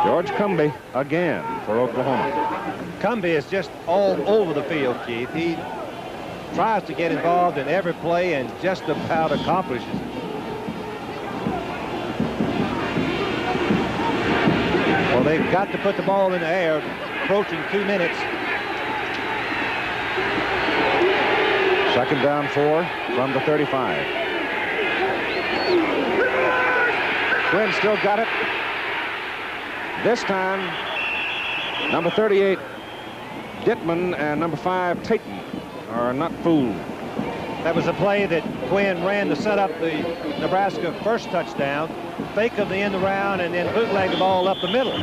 George Cumbie again for Oklahoma. Cumbie is just all over the field, Keith. He tries to get involved in every play and just about accomplishes it. Well, they've got to put the ball in the air, approaching 2 minutes. Second down 4 from the 35. Quinn still got it. This time, number 38, Dittman, and number 5, Tayton, are not fooled. That was a play that Quinn ran to set up the Nebraska first touchdown. Fake of the end around and then bootleg the ball up the middle.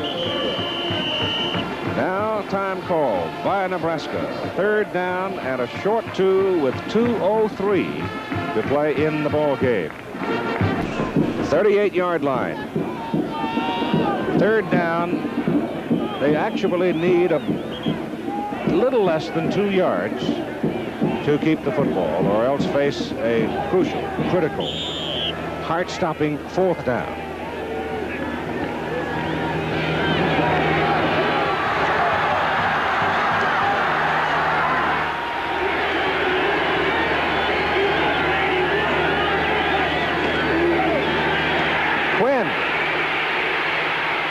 Now time called by Nebraska. Third down and a short 2 with 2:03 to play in the ball game. 38-yard line. Third down. They actually need a little less than 2 yards to keep the football, or else face a crucial, critical, heart-stopping fourth down. Quinn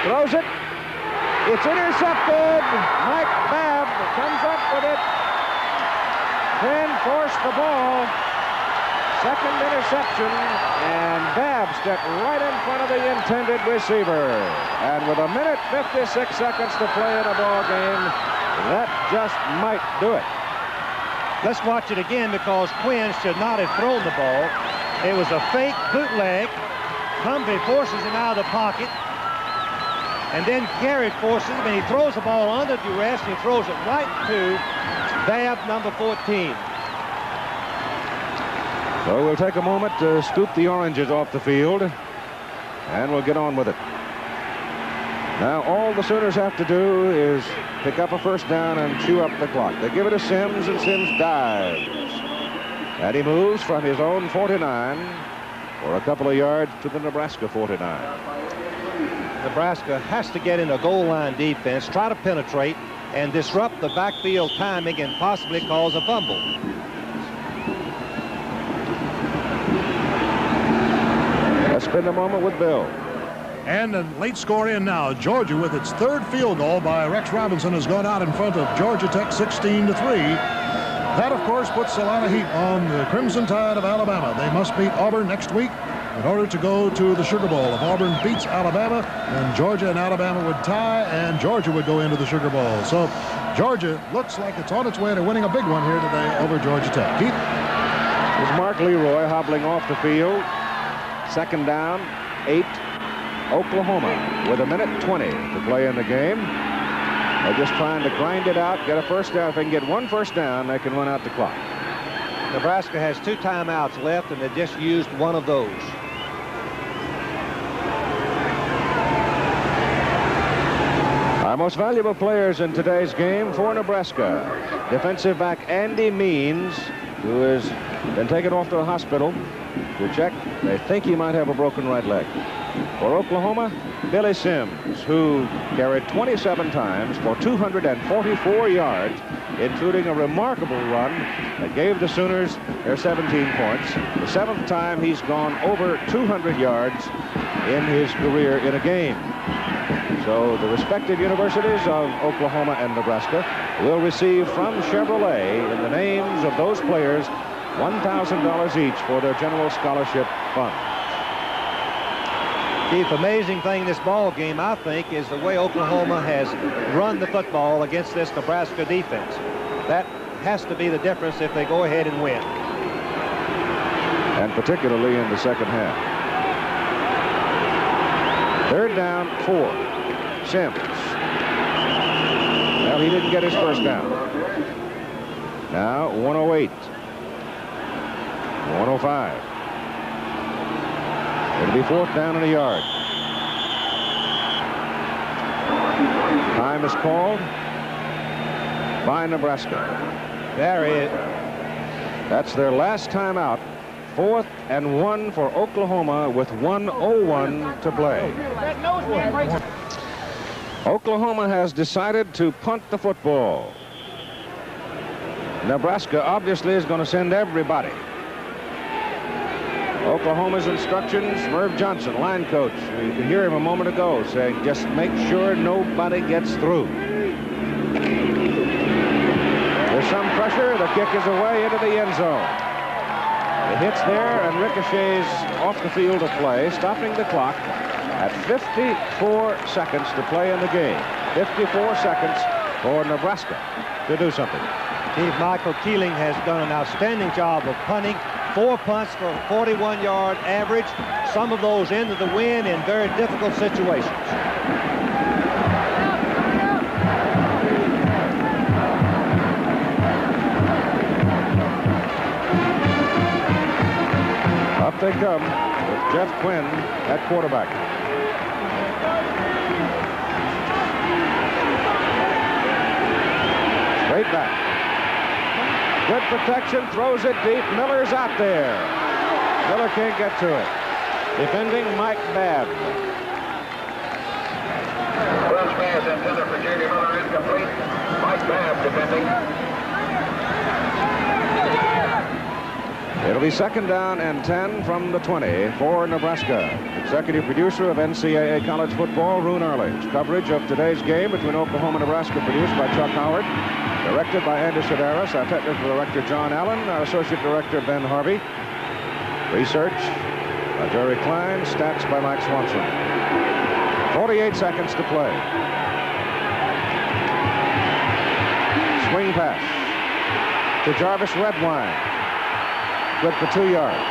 throws it. It's intercepted. Mike Babb comes up with it. Quinn forced the ball. Second interception, and Babb stepped right in front of the intended receiver. And with 1 minute 56 seconds to play in a ball game, that just might do it. Let's watch it again because Quinn should not have thrown the ball. It was a fake bootleg. Cumbie forces him out of the pocket. And then Carey forces him, and he throws the ball under duress, and he throws it right to Babb, number 14. So we'll take a moment to scoop the oranges off the field, and we'll get on with it. Now all the Sooners have to do is pick up a first down and chew up the clock. They give it to Sims, and Sims dives. And he moves from his own 49 for a couple of yards to the Nebraska 49. Nebraska has to get in a goal line defense, try to penetrate, and disrupt the backfield timing and possibly cause a fumble. Let's spend a moment with Bill. And a late score in now. Georgia, with its third field goal by Rex Robinson, has gone out in front of Georgia Tech 16-3. That, of course, puts a lot of heat on the Crimson Tide of Alabama. They must beat Auburn next week in order to go to the Sugar Bowl. If Auburn beats Alabama, then Georgia and Alabama would tie, and Georgia would go into the Sugar Bowl. So Georgia looks like it's on its way to winning a big one here today over Georgia Tech. Keith? There's Mark Leroy hobbling off the field. Second down, 8. Oklahoma with 1:20 to play in the game. They're just trying to grind it out, get a first down. If they can get one first down, they can run out the clock. Nebraska has 2 timeouts left, and they just used one of those. Our most valuable players in today's game for Nebraska. Defensive back Andy Means, who has been taken off to the hospital to check. They think he might have a broken right leg. For Oklahoma, Billy Sims, who carried 27 times for 244 yards, including a remarkable run that gave the Sooners their 17 points. The 7th time he's gone over 200 yards in his career in a game. So the respective universities of Oklahoma and Nebraska will receive from Chevrolet, in the names of those players, $1,000 each for their general scholarship fund. Keith, amazing thing in this ball game, I think, is the way Oklahoma has run the football against this Nebraska defense. That has to be the difference if they go ahead and win. And particularly in the second half. 3rd down, 4. Sims. Well, he didn't get his first down. Now 108. 105. It'll be 4th down and a yard. Time is called by Nebraska. There is. That's their last timeout. 4th and 1 for Oklahoma with 1:01 to play. Oklahoma has decided to punt the football. Nebraska obviously is going to send everybody. Oklahoma's instructions, Merv Johnson, line coach. You could hear him a moment ago saying, just make sure nobody gets through. There's some pressure. The kick is away into the end zone. It hits there and ricochets off the field of play, stopping the clock at 54 seconds to play in the game. 54 seconds for Nebraska to do something. Steve Michael Keeling has done an outstanding job of punting. 4 punts for 41-yard average. Some of those into the wind in very difficult situations. Up they come with Jeff Quinn at quarterback. Straight back. Good protection, throws it deep. Miller's out there. Miller can't get to it. Defending Mike Babb. First pass intended for J.D. Miller incomplete. Mike Babb defending. It'll be 2nd down and 10 from the 20 for Nebraska. Executive producer of NCAA college football, Roone Arledge. Coverage of today's game between Oklahoma and Nebraska produced by Chuck Howard. Directed by Andy Sedaris, our technical director, John Allen, our associate director, Ben Harvey. Research by Jerry Klein, stats by Mike Swanson. 48 seconds to play. Swing pass to Jarvis Redwine. Good for 2 yards.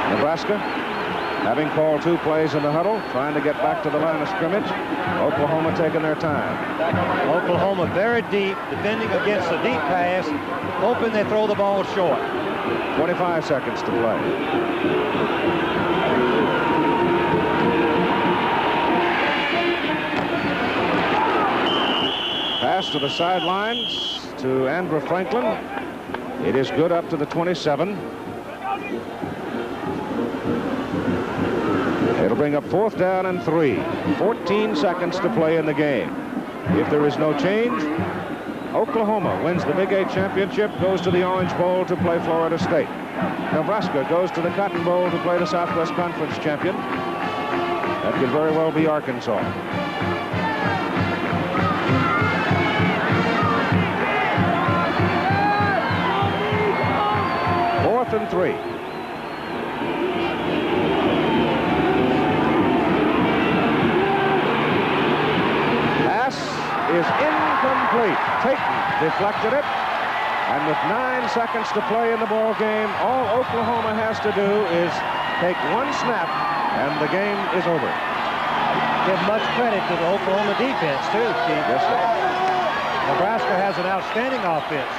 Nebraska, having called 2 plays in the huddle, trying to get back to the line of scrimmage. Oklahoma taking their time. Oklahoma very deep, defending against the deep pass, hoping they throw the ball short. 25 seconds to play. Pass to the sidelines to Andrew Franklin. It is good up to the 27. It'll bring up 4th down and 3. 14 seconds to play in the game. If there is no change, Oklahoma wins the Big 8 championship, goes to the Orange Bowl to play Florida State. Nebraska goes to the Cotton Bowl to play the Southwest Conference champion. That could very well be Arkansas. Fourth and 3. Is incomplete. Tatum deflected it, and with 9 seconds to play in the ball game, all Oklahoma has to do is take one snap, and the game is over. Give much credit to the Oklahoma defense, too, Steve. Yes, sir. Nebraska has an outstanding offense.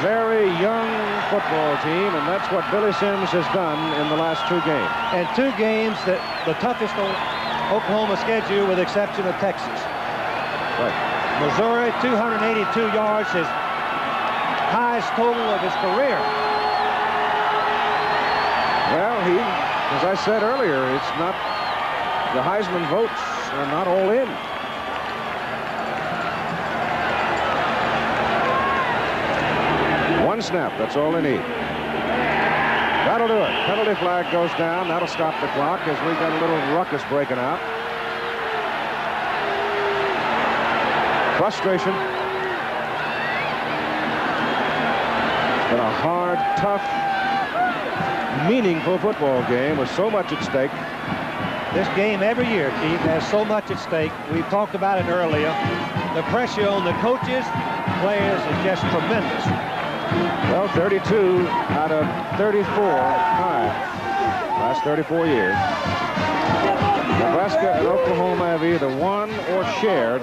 Very young football team, and that's what Billy Sims has done in the last 2 games. And 2 games that the toughest on Oklahoma schedule, with the exception of Texas. Right. Missouri, 282 yards, his highest total of his career. Well, as I said earlier, it's not, the Heisman votes are not all in. One snap, that's all they need. That'll do it. Penalty flag goes down. That'll stop the clock as we got a little ruckus breaking out. Frustration. It's been a hard, tough, meaningful football game with so much at stake. This game every year, Keith, has so much at stake. We've talked about it earlier. The pressure on the coaches, players is just tremendous. Well, 32 out of 34 times, last 34 years. Nebraska and Oklahoma have either won or shared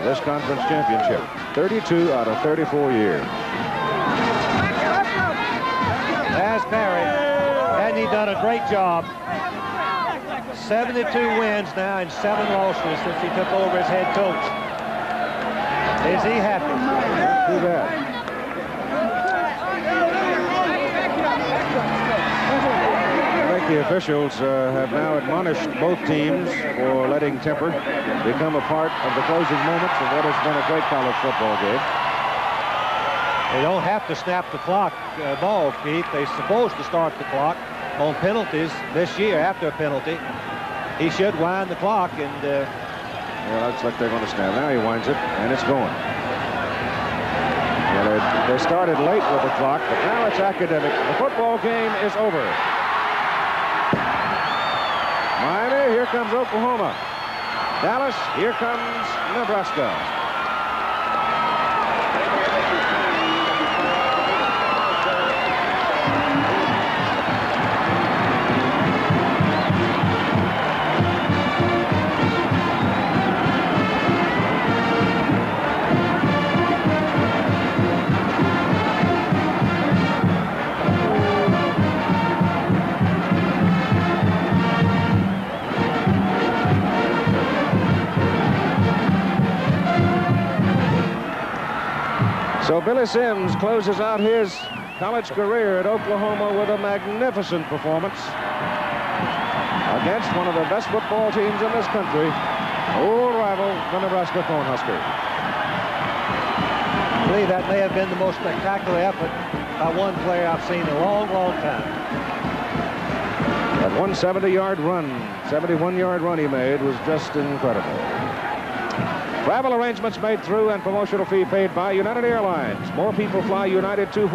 this conference championship. 32 out of 34 years. As Barry, hadn't he done a great job? 72 wins now and 7 losses since he took over as head coach. Is he happy? Too bad. I think the officials have now admonished both teams for letting temper become a part of the closing moments of what has been a great college football game. They don't have to snap the clock ball, Keith. They're supposed to start the clock on penalties this year after a penalty. He should wind the clock, and yeah, looks like they're going to snap. Now he winds it, and it's going. Well, they started late with the clock, but now it's academic. The football game is over. Miami, here comes Oklahoma. Dallas, here comes Nebraska. So Billy Sims closes out his college career at Oklahoma with a magnificent performance against one of the best football teams in this country, old rival, the Nebraska Cornhuskers. I believe that may have been the most spectacular effort by one player I've seen in a long, long time. That 170-yard run, 71-yard run he made was just incredible. Travel arrangements made through and promotional fee paid by United Airlines. More people fly United 2